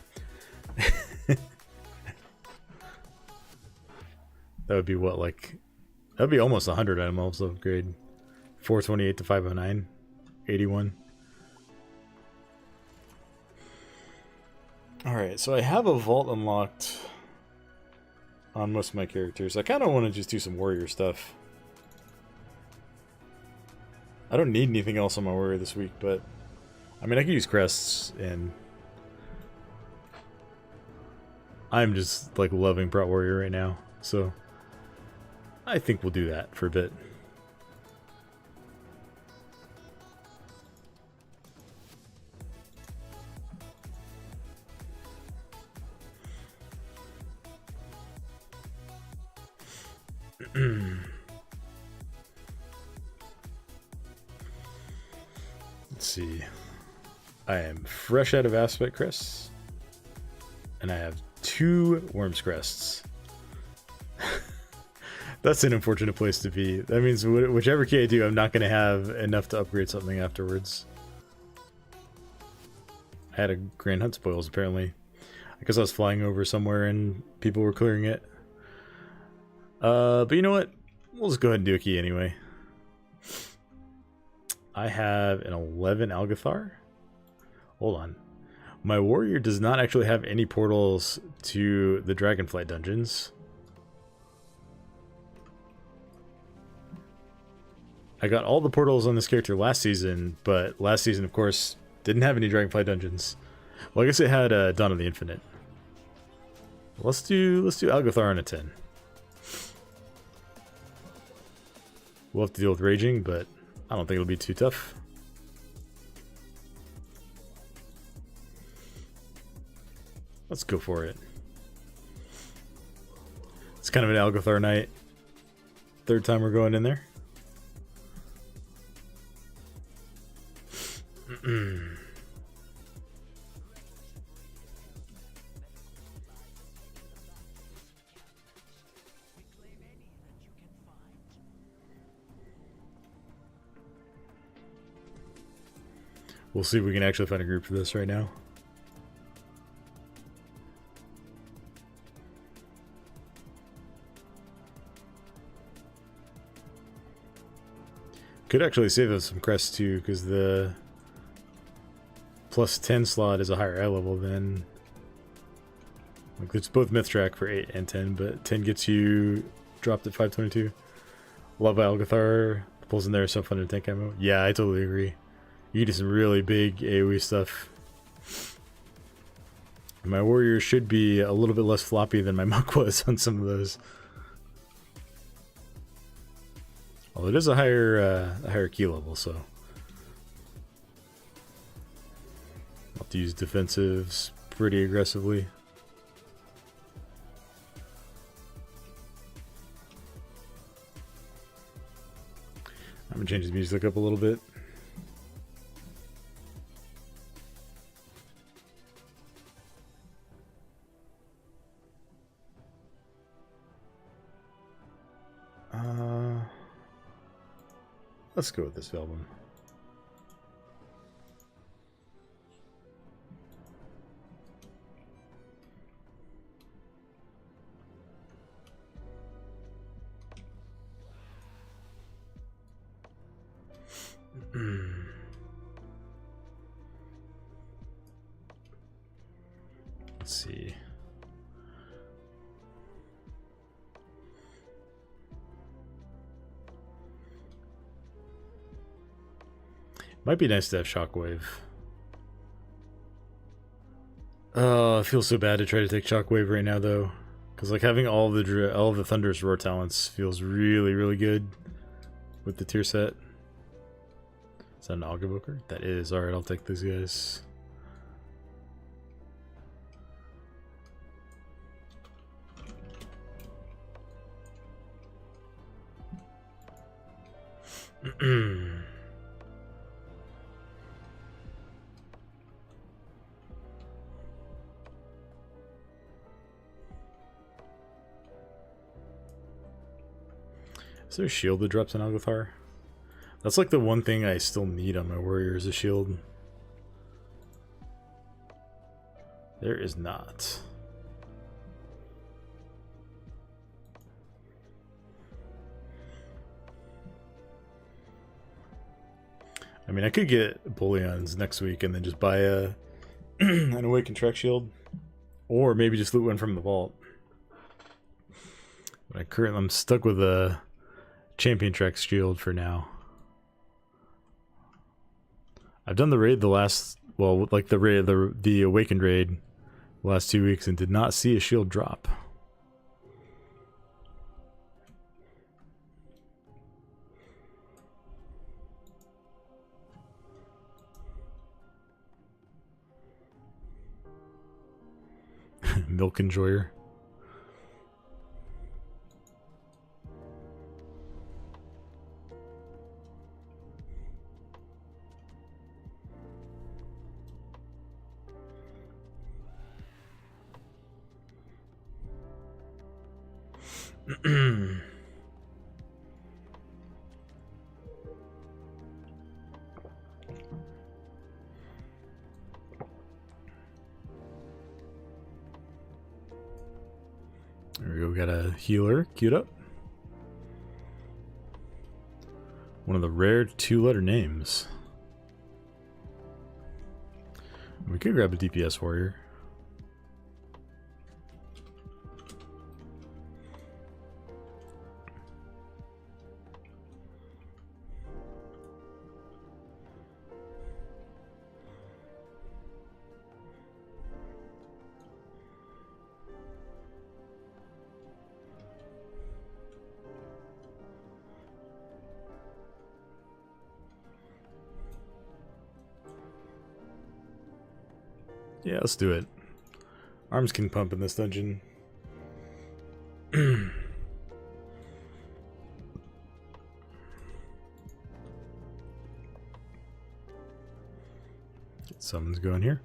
That would be what, like, that would be almost 100 item levels upgrade. 428 to 509, 81. Alright, so I have a vault unlocked on most of my characters. I kind of want to just do some warrior stuff. I don't need anything else on my warrior this week, but I mean, I could use crests, and I'm just like loving Prot Warrior right now, so I think we'll do that for a bit. Let's see. I am fresh out of Aspect Crests, and I have 2 Worms Crests. That's an unfortunate place to be. That means whichever key I do, I'm not going to have enough to upgrade something afterwards. I had a Grand Hunt spoils, apparently. I guess I was flying over somewhere and people were clearing it. But you know what? We'll just go ahead and do a key anyway. I have an 11 Algathar. Hold on. My warrior does not actually have any portals to the Dragonflight dungeons. I got all the portals on this character last season, but last season, of course, didn't have any Dragonfly dungeons. Well, I guess it had Dawn of the Infinite. Let's do Algothar on a 10. We'll have to deal with Raging, but I don't think it'll be too tough. Let's go for it. It's kind of an Algothar night. Third time we're going in there. We'll see if we can actually find a group for this right now. Could actually save us some crests too, because the plus 10 slot is a higher eye level than... Like, it's both myth track for 8 and 10, but 10 gets you dropped at 522. Love Algothar. Pulls in there some fun to tank ammo. Yeah, I totally agree. You do some really big AoE stuff. My warrior should be a little bit less floppy than my monk was on some of those. Well, it is a higher key level, so I'll have to use defensives pretty aggressively. I'm gonna change the music up a little bit. Let's go with this album. Let's see. Might be nice to have Shockwave. I feel so bad to try to take Shockwave right now, though, because like having all of the Thunderous Roar talents feels really, really good with the tier set. Is that an Auguboker? That is. All right, I'll take these guys. Is there a shield that drops an Algothar? That's like the one thing I still need on my warrior is a shield. There is not. I mean, I could get Bullions next week and then just buy an Awakened Track Shield. Or maybe just loot one from the vault. But I'm stuck with a Champion Track Shield for now. I've done the raid the Awakened raid the last 2 weeks and did not see a shield drop. Milk Enjoyer. There we go, we got a healer queued up. One of the rare 2-letter names. We could grab a DPS warrior. Yeah, let's do it. Arms can pump in this dungeon. Get summons going here.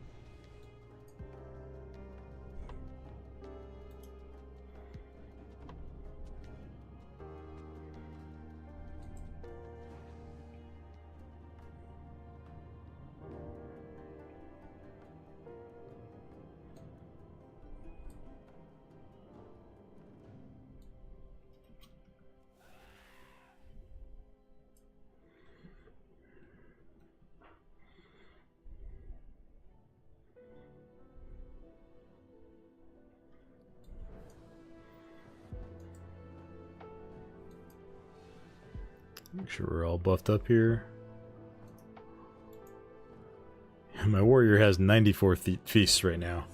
Make sure we're all buffed up here. My warrior has 94 feasts right now.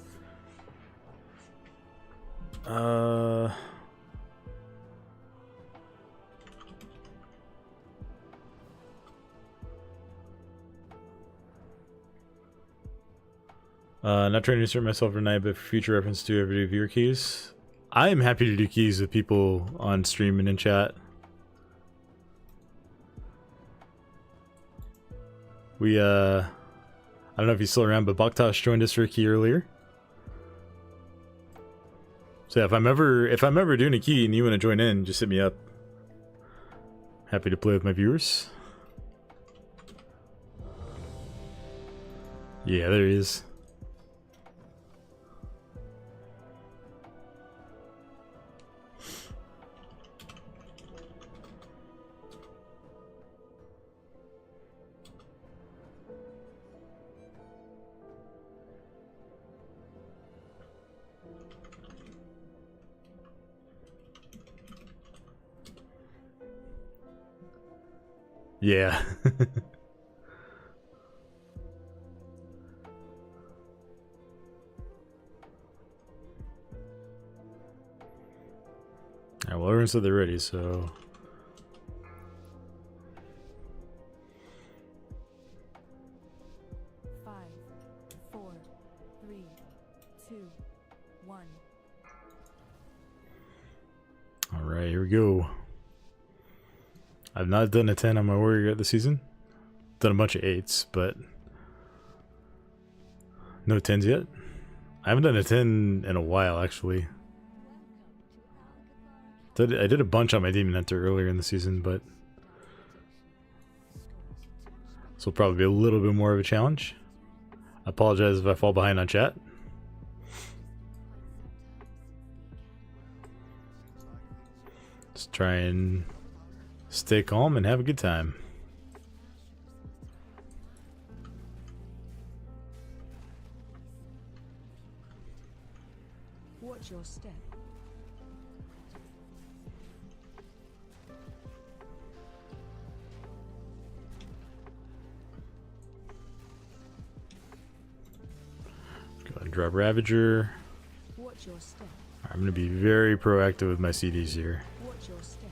Not trying to insert myself tonight, but for future reference to every viewer keys. I am happy to do keys with people on stream and in chat. We I don't know if he's still around, but Baktosh joined us for a key earlier. So yeah, if I'm ever doing a key and you want to join in, just hit me up. Happy to play with my viewers. Yeah, there he is. Yeah. Alright, well, everyone said they're ready, so... Five, four, three, two, one. Alright, here we go. I've not done a 10 on my warrior yet this season. Done a bunch of 8s, but no 10s yet. I haven't done a 10 in a while, actually. I did a bunch on my Demon Hunter earlier in the season, but this will probably be a little bit more of a challenge. I apologize if I fall behind on chat. Just try and stay calm and have a good time. Watch your step. Go ahead and drop Ravager. Watch your step. I'm going to be very proactive with my CDs here. Watch your step.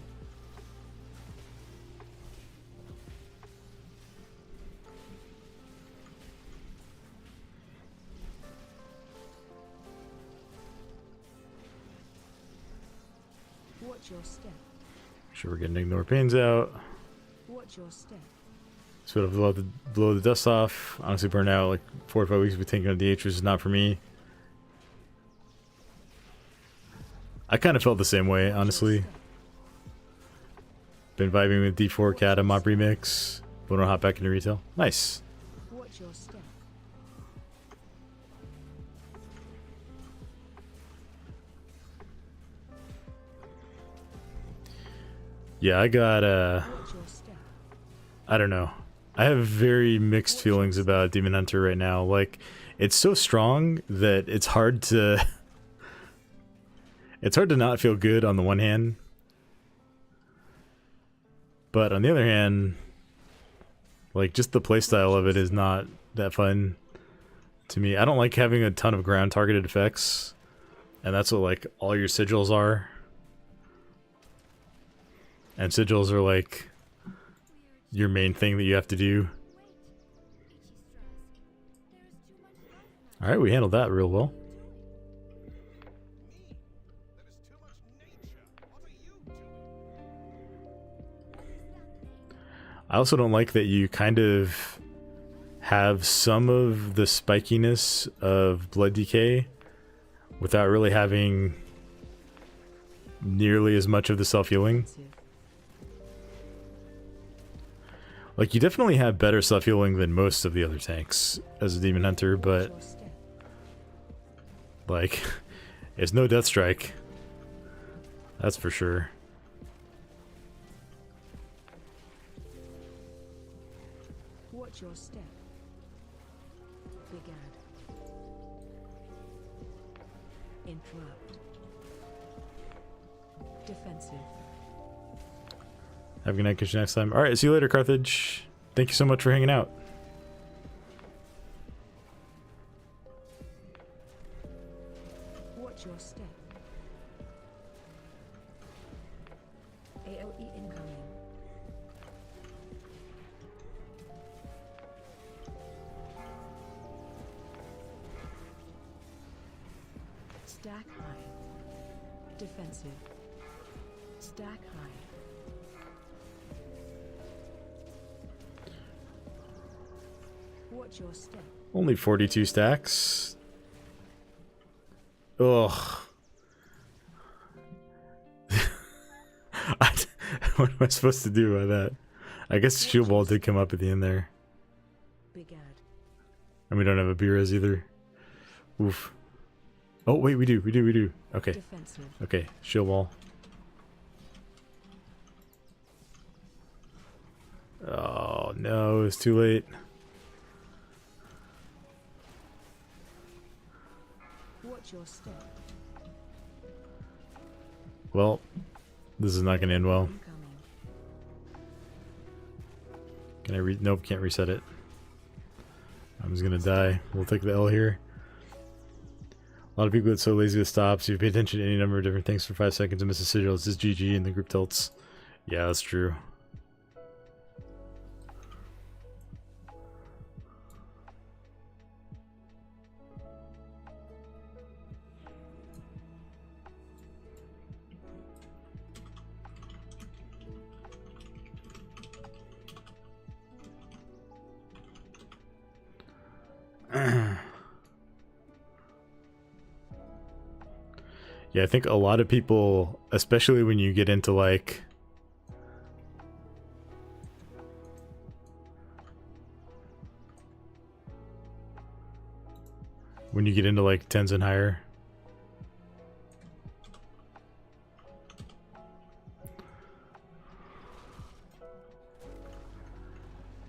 Watch your step. Make sure we're getting Ignore Pains out. Watch your step. So it'll blow the dust off. Honestly, burn out like 4 or 5 weeks of taking on DH, which is not for me. I kind of felt the same way, honestly. Been vibing with D4 Cat and Mob Remix. Wanna hop back into retail? Nice. Watch your step. Yeah, I got Watch your step. I don't know. I have very mixed feelings about Demon Hunter right now. Like, it's so strong that it's hard to it's hard to not feel good on the one hand. But on the other hand, like, just the playstyle of it is not that fun to me. I don't like having a ton of ground targeted effects. And that's what, like, all your sigils are. And sigils are, like, your main thing that you have to do. Alright, we handled that real well. I also don't like that you kind of have some of the spikiness of Blood Decay without really having nearly as much of the self-healing. Like, you definitely have better self-healing than most of the other tanks as a Demon Hunter, but like, it's no Death Strike. That's for sure. Watch your step. Big ad. Interrupt. Defensive. Have a good night, catch you next time. Alright, see you later, Carthage. Thank you so much for hanging out. Watch your step. AOE incoming. Stack high. Defensive. Stack high. Watch your step. Only 42 stacks. Ugh. What am I supposed to do by that? I guess Shield Wall did come up at the end there. Big ad. And we don't have a B-res either. Oof. Oh, wait, we do. Okay. Defensive. Okay, Shield Wall. Oh, no, it's too late. Watch your step. Well, this is not going to end well. Incoming. Can I nope, can't reset it. I'm just going to die. We'll take the L here. A lot of people get so lazy with stops. If you pay attention to any number of different things for 5 seconds and miss a sigil, it's just GG and the group tilts. Yeah, that's true. Yeah, I think a lot of people, especially when you get into like tens and higher,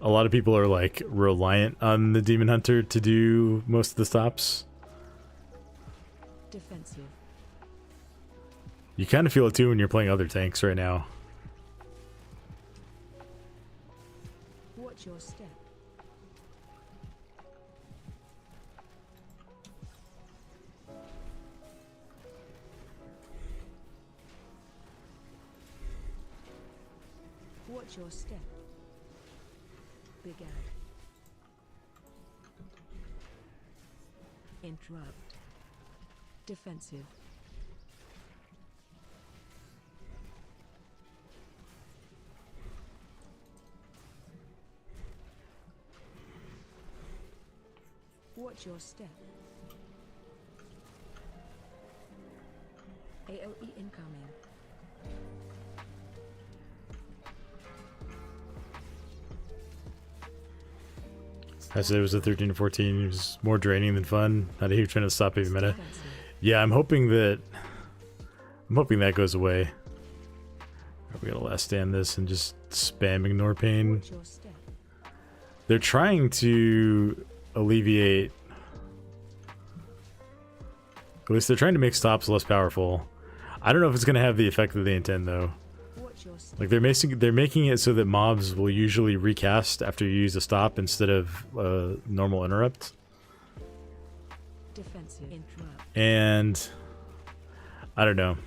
a lot of people are like reliant on the Demon Hunter to do most of the stops. Defensive. You kind of feel it too when you're playing other tanks right now. Watch your step. Watch your step. Big ad. Interrupt. Defensive. Watch your step. AOE incoming. I said it was a 13 to 14. It was more draining than fun. Not a huge fan of stop heavy meta. Yeah, I'm hoping that goes away. Are we gonna last stand this and just spam ignore pain? Watch your step. They're trying to alleviate. At least they're trying to make stops less powerful. I don't know if it's gonna have the effect that they intend though. Watch your step. Like they're making it so that mobs will usually recast after you use a stop instead of a normal interrupt. Defensive. Interrupt. And I don't know.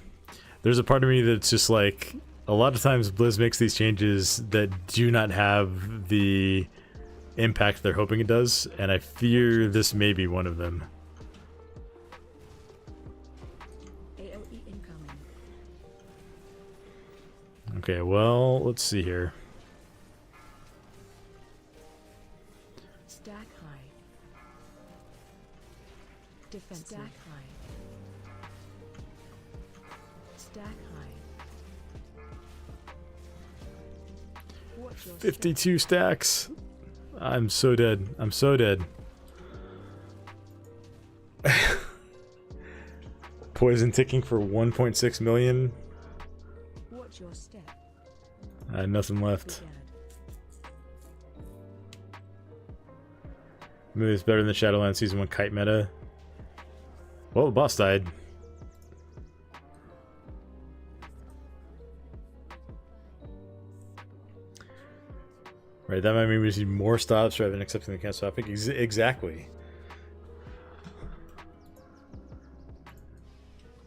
There's a part of me that's just like, a lot of times Blizz makes these changes that do not have the impact they're hoping it does, and I fear this may be one of them. AOE incoming. Okay, well, let's see here. Stack high. Defensive. Stack high. Stack high. Watch your 52 stacks. I'm so dead. I'm so dead. Poison ticking for 1.6 million. Watch your step. I had nothing left. Brigade. Maybe it's better than the Shadowlands Season 1 kite meta. Well, the boss died. Right, that might mean we see more stops rather than accepting the cancel topic. Exactly.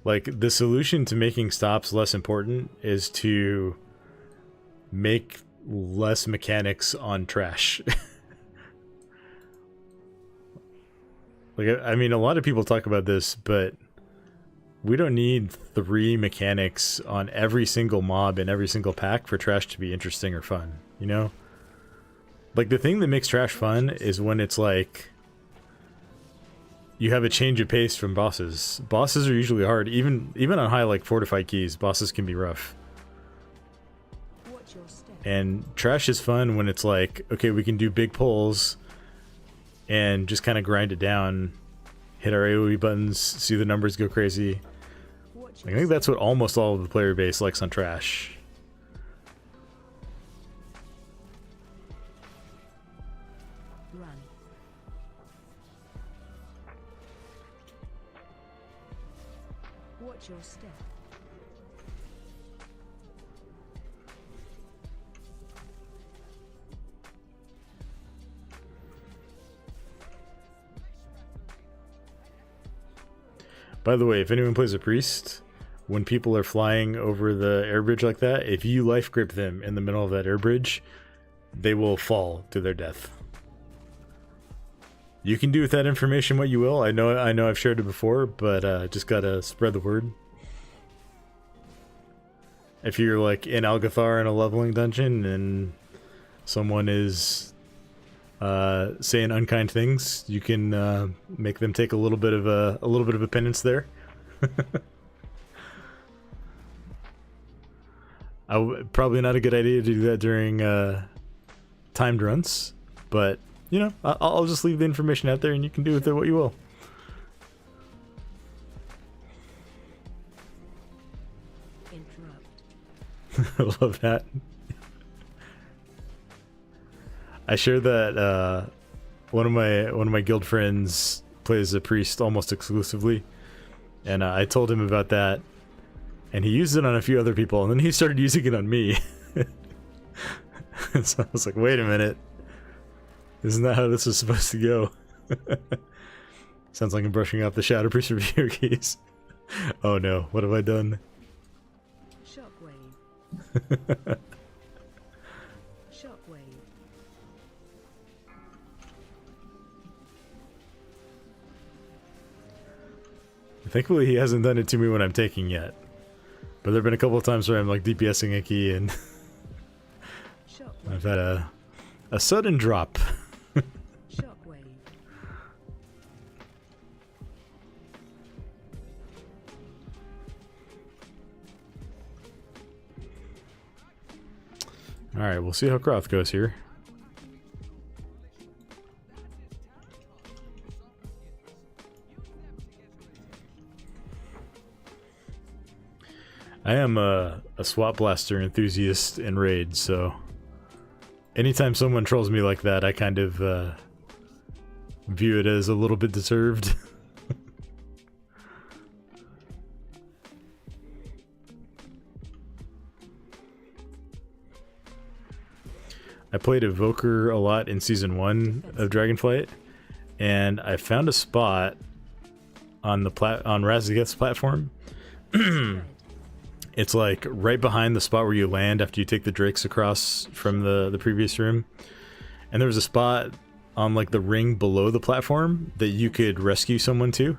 Like, the solution to making stops less important is to make less mechanics on trash. Like, I mean, a lot of people talk about this, but we don't need 3 mechanics on every single mob in every single pack for trash to be interesting or fun, you know? Like, the thing that makes trash fun is when it's like you have a change of pace from bosses. Bosses are usually hard, even on high, like, fortified keys, bosses can be rough. Watch your step. And trash is fun when it's like, okay, we can do big pulls and just kind of grind it down, hit our AoE buttons, see the numbers go crazy. Watch I your think that's what almost all of the player base likes on trash. run. Watch your step. By the way, if anyone plays a priest, when people are flying over the air bridge like that, if you life grip them in the middle of that air bridge, they will fall to their death. You can do with that information what you will. I know I've shared it before, but just gotta spread the word. If you're like in Algathar in a leveling dungeon and someone is saying unkind things, you can make them take a little bit of a penance there. Probably not a good idea to do that during timed runs, but you know, I'll just leave the information out there and you can do with it what you will. Interrupt. I love that. I share that one of my guild friends plays a priest almost exclusively, and I told him about that, and he used it on a few other people, and then he started using it on me. So I was like, wait a minute, isn't that how this is supposed to go? Sounds like I'm brushing off the Shadow Priest review keys. Oh no, what have I done? Shockwave. Shockwave. Thankfully he hasn't done it to me when I'm taking yet. But there have been a couple of times where I'm like DPSing a key and Shockwave. I've had a sudden drop. Shockwave. Alright, we'll see how Croth goes here. I am a swap blaster enthusiast in Raid, so anytime someone trolls me like that, I kind of view it as a little bit deserved. I played Evoker a lot in Season 1 of Dragonflight, and I found a spot on the on Razageth's platform. It's like right behind the spot where you land after you take the drakes across from the previous room. and there was a spot on like the ring below the platform that you could rescue someone to.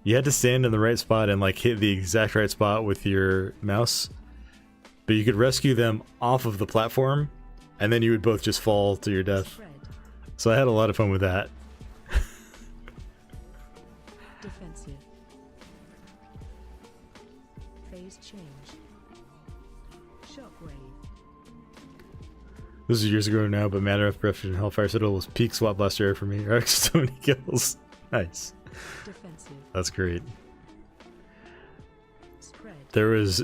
You had to stand in the right spot and like hit the exact right spot with your mouse, but you could rescue them off of the platform, and then you would both just fall to your death. Spread. So I had a lot of fun with that. Defensive. Phase change. Shockwave. This is years ago now, but Matter of Breath and Hellfire Citadel was peak swap blaster era for me. Or so many kills. Nice. Defensive. That's great. Spread. There was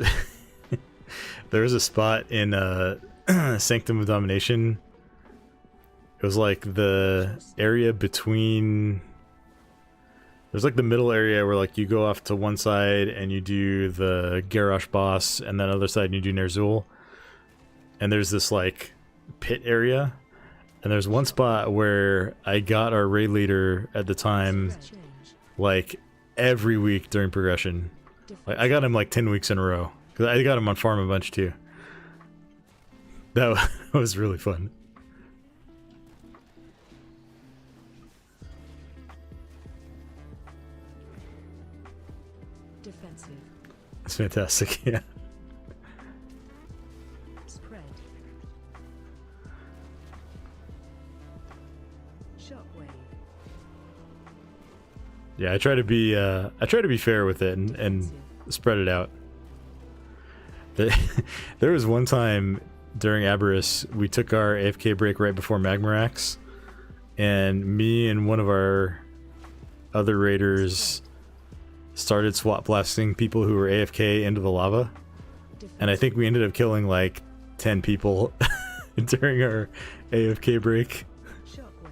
there was a spot in Sanctum of Domination. It was like the area between, there's like the middle area where like you go off to one side and you do the Garrosh boss, and then other side you do Ner'zhul. And there's this like pit area, and there's one spot where I got our raid leader at the time Spread. Change. like every week during progression. Like I got him like 10 weeks in a row, because I got him on farm a bunch too. That was really fun. Defensive. It's fantastic. Yeah. Spread. Shockwave. Yeah, I try to be fair with it and Defensive. spread it out. There was one time during Aberrus, we took our AFK break right before Magmarax, and me and one of our other raiders started swap blasting people who were AFK into the lava, and I think we ended up killing like 10 people during our AFK break. Shockwave.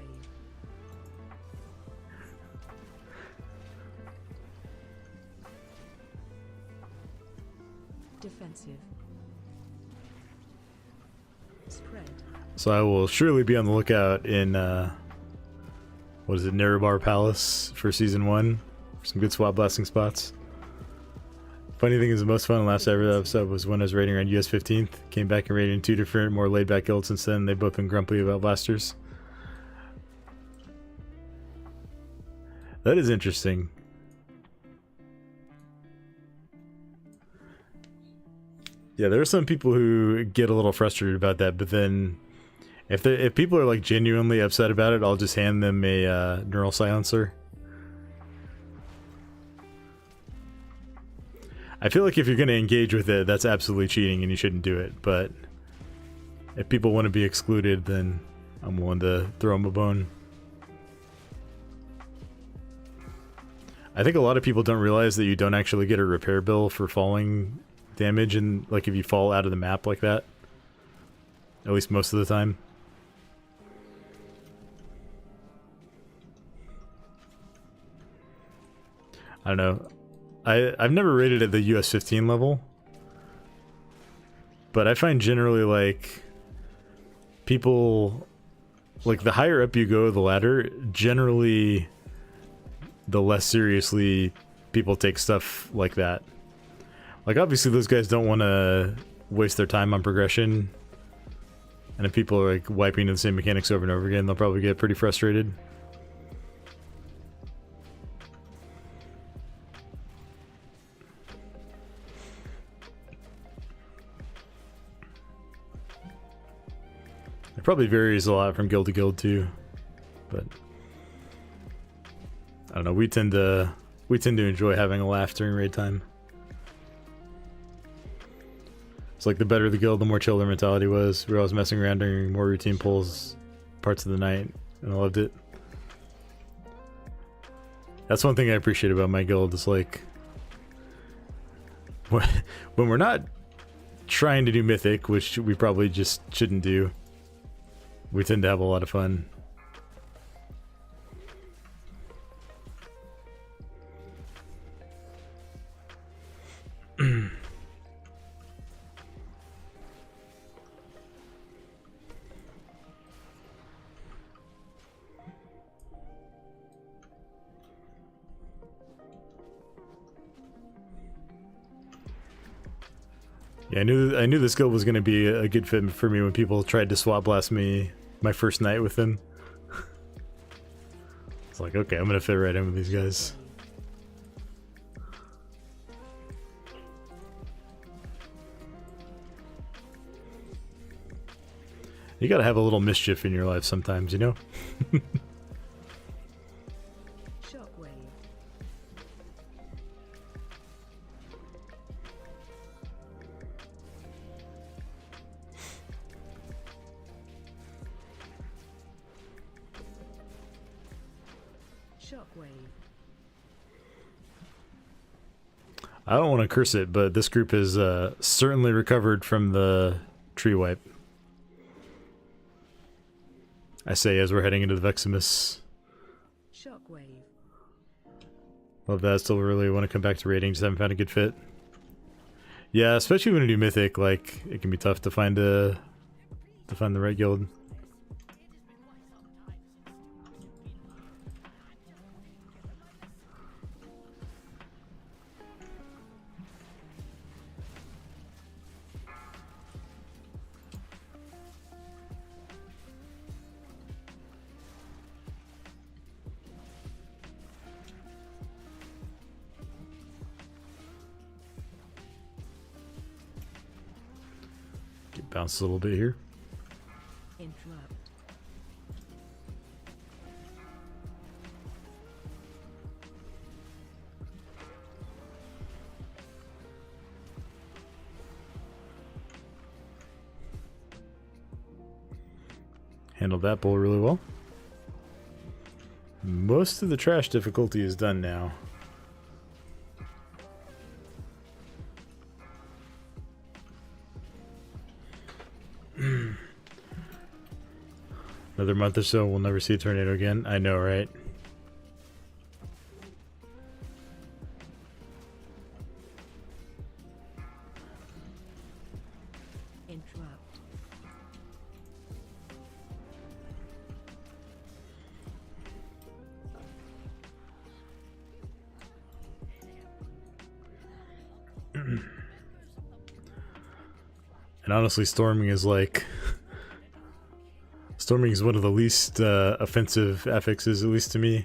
Defensive. Spread. So I will surely be on the lookout in what is it, Nerebar Palace for season 1 for some good swap blasting spots. Funny thing is, the most fun last ever episode was when I was raiding around US 15th. Came back and raided in 2 different, more laid back guilds since then. They've both been grumpy about blasters. That is interesting. Yeah, there are some people who get a little frustrated about that, but then if people are like genuinely upset about it, I'll just hand them a neural silencer. I feel like if you're going to engage with it, that's absolutely cheating and you shouldn't do it, but if people want to be excluded, then I'm willing to throw them a bone. I think a lot of people don't realize that you don't actually get a repair bill for falling damage, and like if you fall out of the map like that, at least most of the time. I don't know. I've never rated at the US 15 level, but I find generally like people, like the higher up you go the ladder, generally the less seriously people take stuff like that. Like obviously those guys don't want to waste their time on progression, and if people are like wiping the same mechanics over and over again, they'll probably get pretty frustrated. It probably varies a lot from guild to guild too, but I don't know. We tend to enjoy having a laugh during raid time. It's like the better the guild, the more chill their mentality was. We were always messing around during more routine pulls, parts of the night, and I loved it. That's one thing I appreciate about my guild. Is like when we're not trying to do mythic, which we probably just shouldn't do, we tend to have a lot of fun. Yeah, I knew the skill was going to be a good fit for me when people tried to swap blast me my first night with him. It's like, okay, I'm going to fit right in with these guys. You gotta have a little mischief in your life sometimes, you know? Shockwave. Shockwave. I don't want to curse it, but this group has certainly recovered from the tree wipe. I say as we're heading into the Veximus. Shockwave. Love that. Still really want to come back to raiding. Just haven't found a good fit. Yeah, especially when you do Mythic, like it can be tough to find the right guild. Get bounced a little bit here. Interrupt. Handled that bull really well. Most of the trash difficulty is done now. Another month or so, we'll never see a tornado again. I know, right? Interrupt. And honestly, storming is like... Storming is one of the least offensive affixes, at least to me.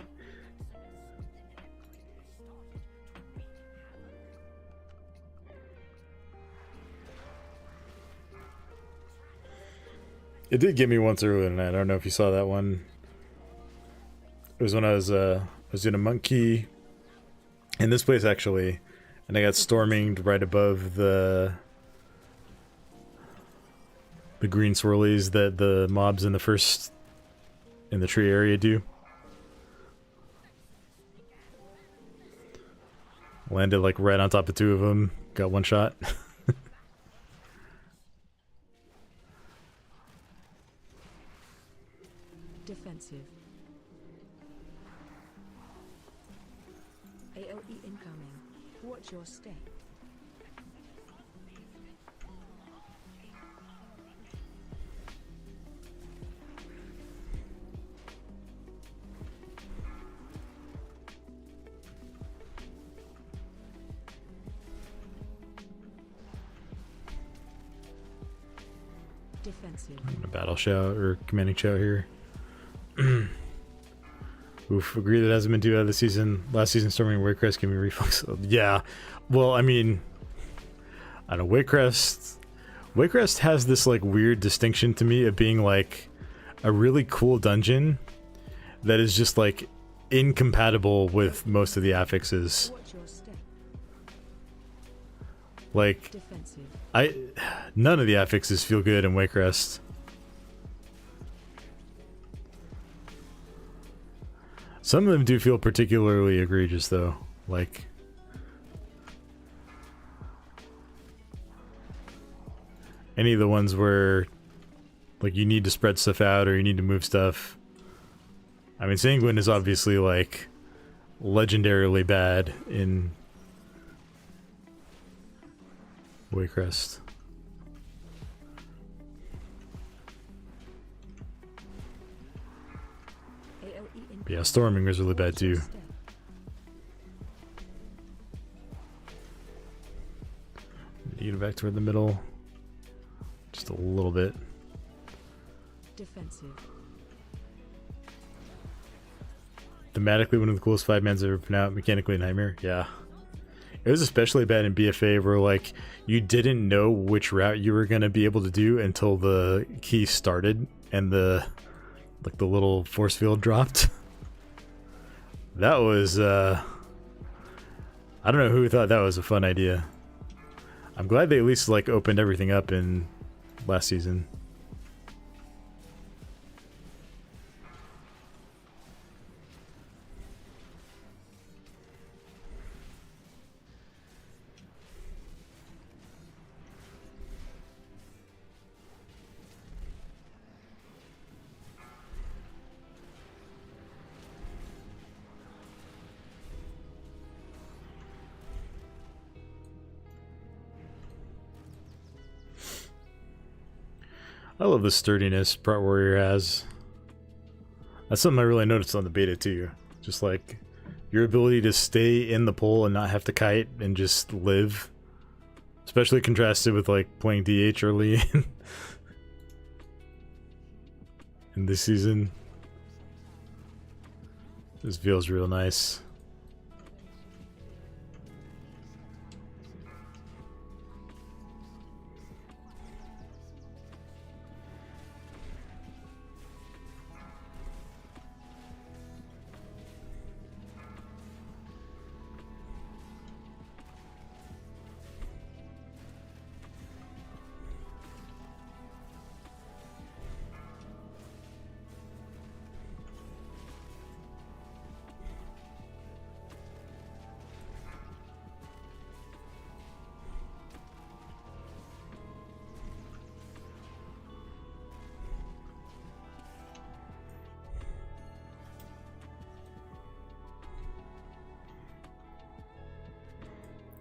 It did get me once earlier than that. I don't know if you saw that one. It was when I was doing a monk key in this place actually, and I got storminged right above the green swirlies that the mobs in the tree area do. Landed like right on top of two of them. Got one shot. Defensive. AOE incoming. Watch your step. Defensive. I'm gonna battle shout or commanding shout here. Oof, agree that hasn't been too out of the season. Last season storming Waycrest gave me reflex. Yeah. Well, I mean, I don't know, Waycrest has this like weird distinction to me of being like a really cool dungeon that is just like incompatible with most of the affixes. Watch your step. Like Defensive. none of the affixes feel good in Waycrest. Some of them do feel particularly egregious though, like any of the ones where like you need to spread stuff out or you need to move stuff. I mean, Sanguine is obviously like legendarily bad in Waycrest. Yeah, storming was really bad too. Need back toward the middle. Just a little bit. Defensive. Thematically, one of the coolest 5-mans ever been out. Mechanically, Nightmare. Yeah. It was especially bad in BFA where, like, you didn't know which route you were going to be able to do until the key started and the little force field dropped. That was, I don't know who thought that was a fun idea. I'm glad they at least, like, opened everything up in last season. I love the sturdiness Prot Warrior has. That's something I really noticed on the beta too. Just like your ability to stay in the pole and not have to kite and just live. Especially contrasted with like playing DH early in this season. This feels real nice.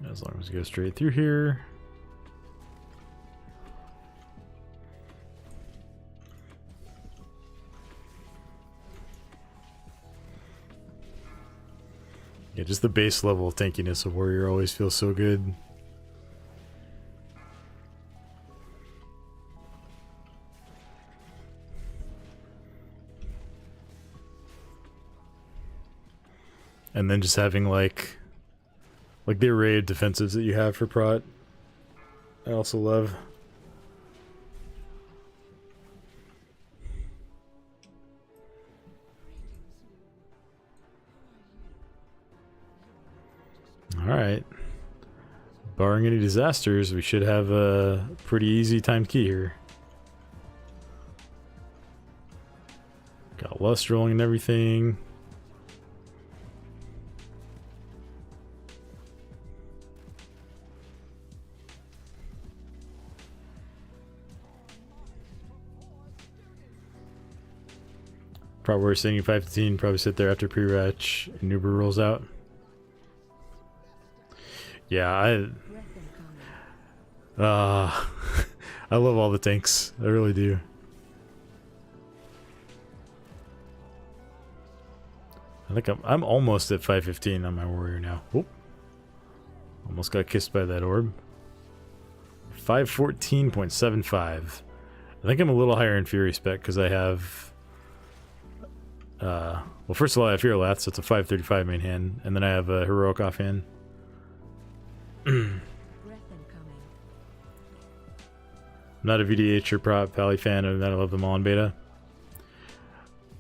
As long as we go straight through here. Yeah, just the base level of tankiness of Warrior always feels so good. And then just having like the array of defensives that you have for Prot, I also love. Alright. Barring any disasters, we should have a pretty easy timed key here. Got Lust rolling and everything. Probably we're sitting 5-15, probably sit there after pre-ratch and Uber rolls out. Yeah, I love all the tanks. I really do. I think I'm almost at 515 on my warrior now. Oop. Almost got kissed by that orb. 514.75. I think I'm a little higher in Fury spec because I have well, first of all I have Fear Lath, so it's a 535 main hand, and then I have a Heroic offhand. I'm not a VDH or Prot Pally fan, and I love them all in beta.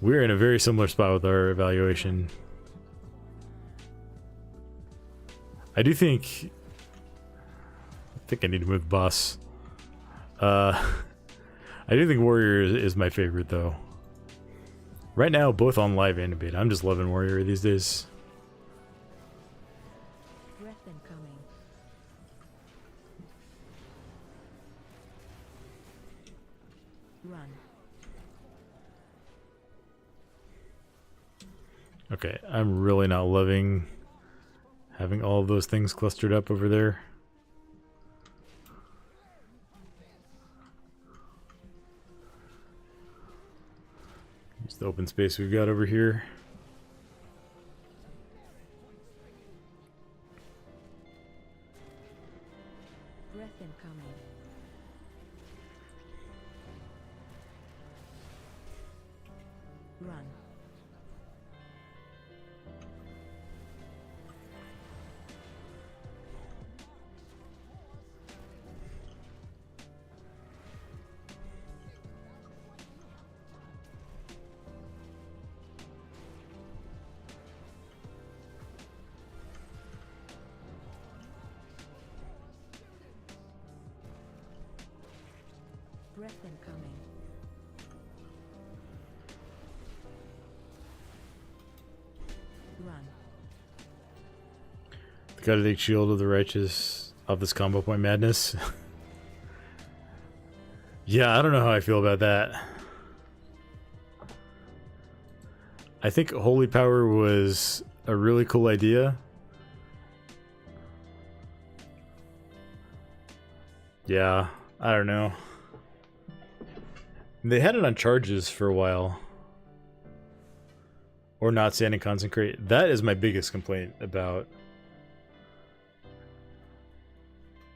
We're in a very similar spot with our evaluation. I think I need to move the boss. I do think Warrior is my favorite though. Right now, both on live and in beta. I'm just loving Warrior these days. Breath incoming. Run. Okay, I'm really not loving having all of those things clustered up over there. Use the open space we've got over here. Breath incoming. Run. Breath incoming. Run. Gotta take Shield of the Righteous of this combo point madness. Yeah, I don't know how I feel about that. I think Holy Power was a really cool idea. Yeah, I don't know. They had it on charges for a while. Or not Sand and Consecrate. That is my biggest complaint about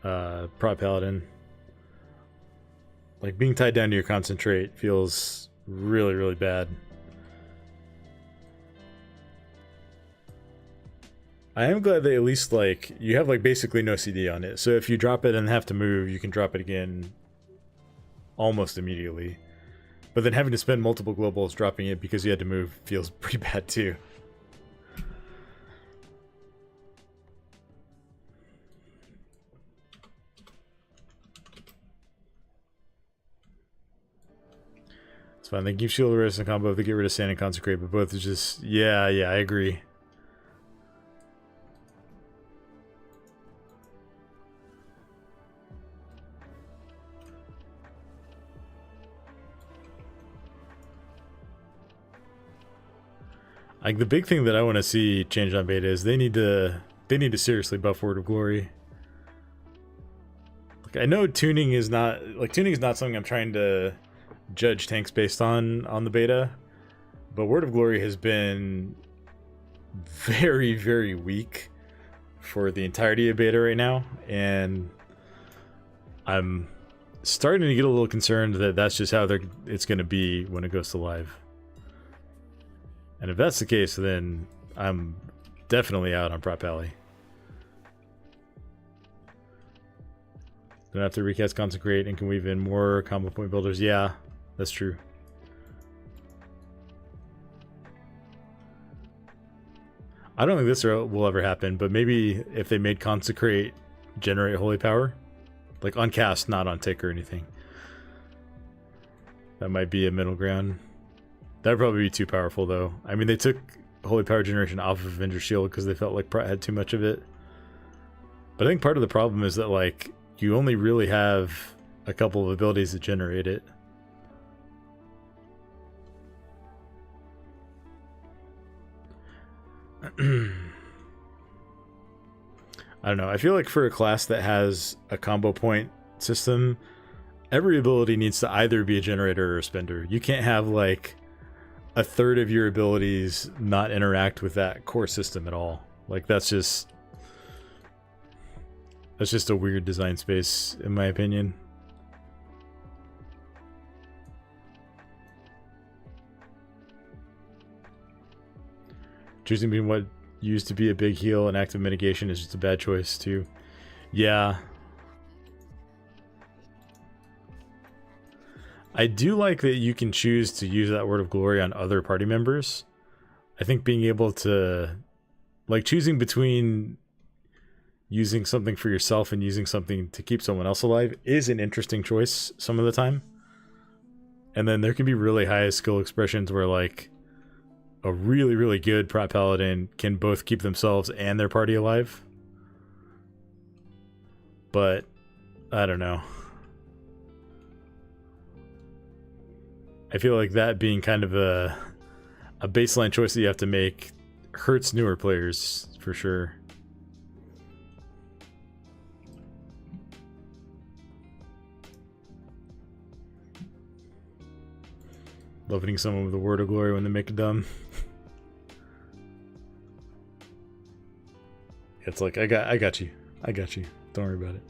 Prot Paladin. Like, being tied down to your Concentrate feels really, really bad. I am glad they at least, like, you have, like, basically no CD on it. So if you drop it and have to move, you can drop it again almost immediately. But then having to spend multiple globals dropping it because you had to move feels pretty bad too. It's fine. They keep Shield of Rest in combo if they get rid of Sand and Consecrate, but both is just... Yeah, I agree. Like, the big thing that I want to see change on beta is they need to seriously buff Word of Glory. Like, I know tuning is not something I'm trying to judge tanks based on the beta, but Word of Glory has been very, very weak for the entirety of beta right now, and I'm starting to get a little concerned that that's just how it's going to be when it goes to live. And if that's the case, then I'm definitely out on Prot Pally. Don't have to recast Consecrate and can weave in more combo point builders. Yeah, that's true. I don't think this will ever happen, but maybe if they made Consecrate generate Holy Power, like on cast, not on tick or anything. That might be a middle ground. That'd probably be too powerful, though. I mean, they took Holy Power generation off of Avenger Shield because they felt like Prot had too much of it. But I think part of the problem is that, like, you only really have a couple of abilities that generate it. I don't know. I feel like for a class that has a combo point system, every ability needs to either be a generator or a spender. You can't have, like, a third of your abilities not interact with that core system at all. Like, that's just a weird design space, in my opinion. Choosing between what used to be a big heal and active mitigation is just a bad choice, too. Yeah. I do like that you can choose to use that Word of Glory on other party members. I think being able to, like, choosing between using something for yourself and using something to keep someone else alive is an interesting choice some of the time. And then there can be really high skill expressions where, like, a really, really good Prot Paladin can both keep themselves and their party alive. But, I don't know. I feel like that being kind of a baseline choice that you have to make hurts newer players, for sure. Love hitting someone with a Word of Glory when they make a dumb. It's like, I got you. I got you. Don't worry about it.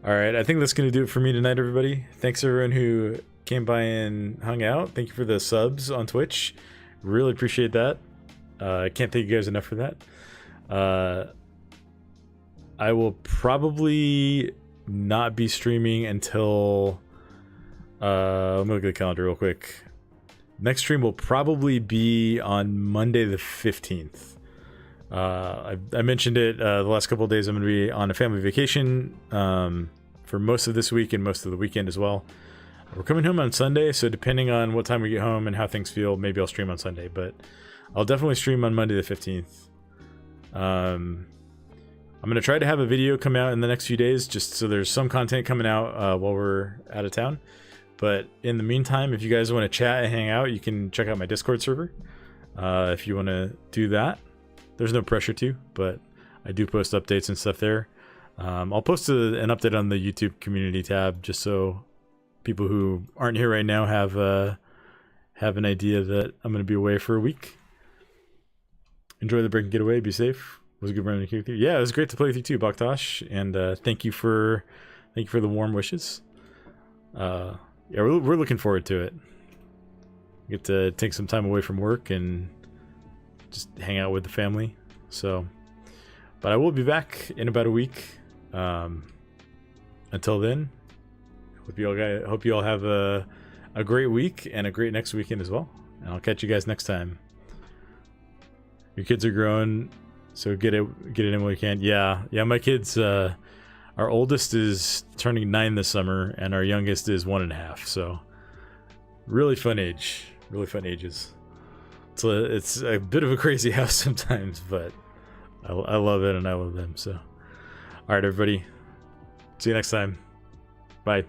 All right, I think that's going to do it for me tonight, everybody. Thanks everyone who came by and hung out. Thank you for the subs on Twitch. Really appreciate that. I can't thank you guys enough for that. I will probably not be streaming until... let me look at the calendar real quick. Next stream will probably be on Monday the 15th. I mentioned it the last couple of days. I'm going to be on a family vacation for most of this week and most of the weekend as well. We're coming home on Sunday, so depending on what time we get home and how things feel, maybe I'll stream on Sunday, but I'll definitely stream on Monday the 15th. I'm going to try to have a video come out in the next few days, just so there's some content coming out while we're out of town. But in the meantime, if you guys want to chat and hang out, you can check out my Discord server if you want to do that. There's no pressure to, but I do post updates and stuff there. I'll post an update on the YouTube community tab just so people who aren't here right now have an idea that I'm going to be away for a week. Enjoy the break and get away. Be safe. It was a good run with you. Yeah, it was great to play with you too, Bakhtash, and thank you for the warm wishes. Yeah, we're looking forward to it. Get to take some time away from work and just hang out with the family. So, but I will be back in about a week. Until then, hope you all have a great week and a great next weekend as well. And I'll catch you guys next time. Your kids are growing, so get it in when you can. Yeah, my kids. Our oldest is turning 9 this summer, and our youngest is 1.5. So, really fun age. Really fun ages. It's a bit of a crazy house sometimes, but I love it and I love them. So, all right, everybody. See you next time. Bye.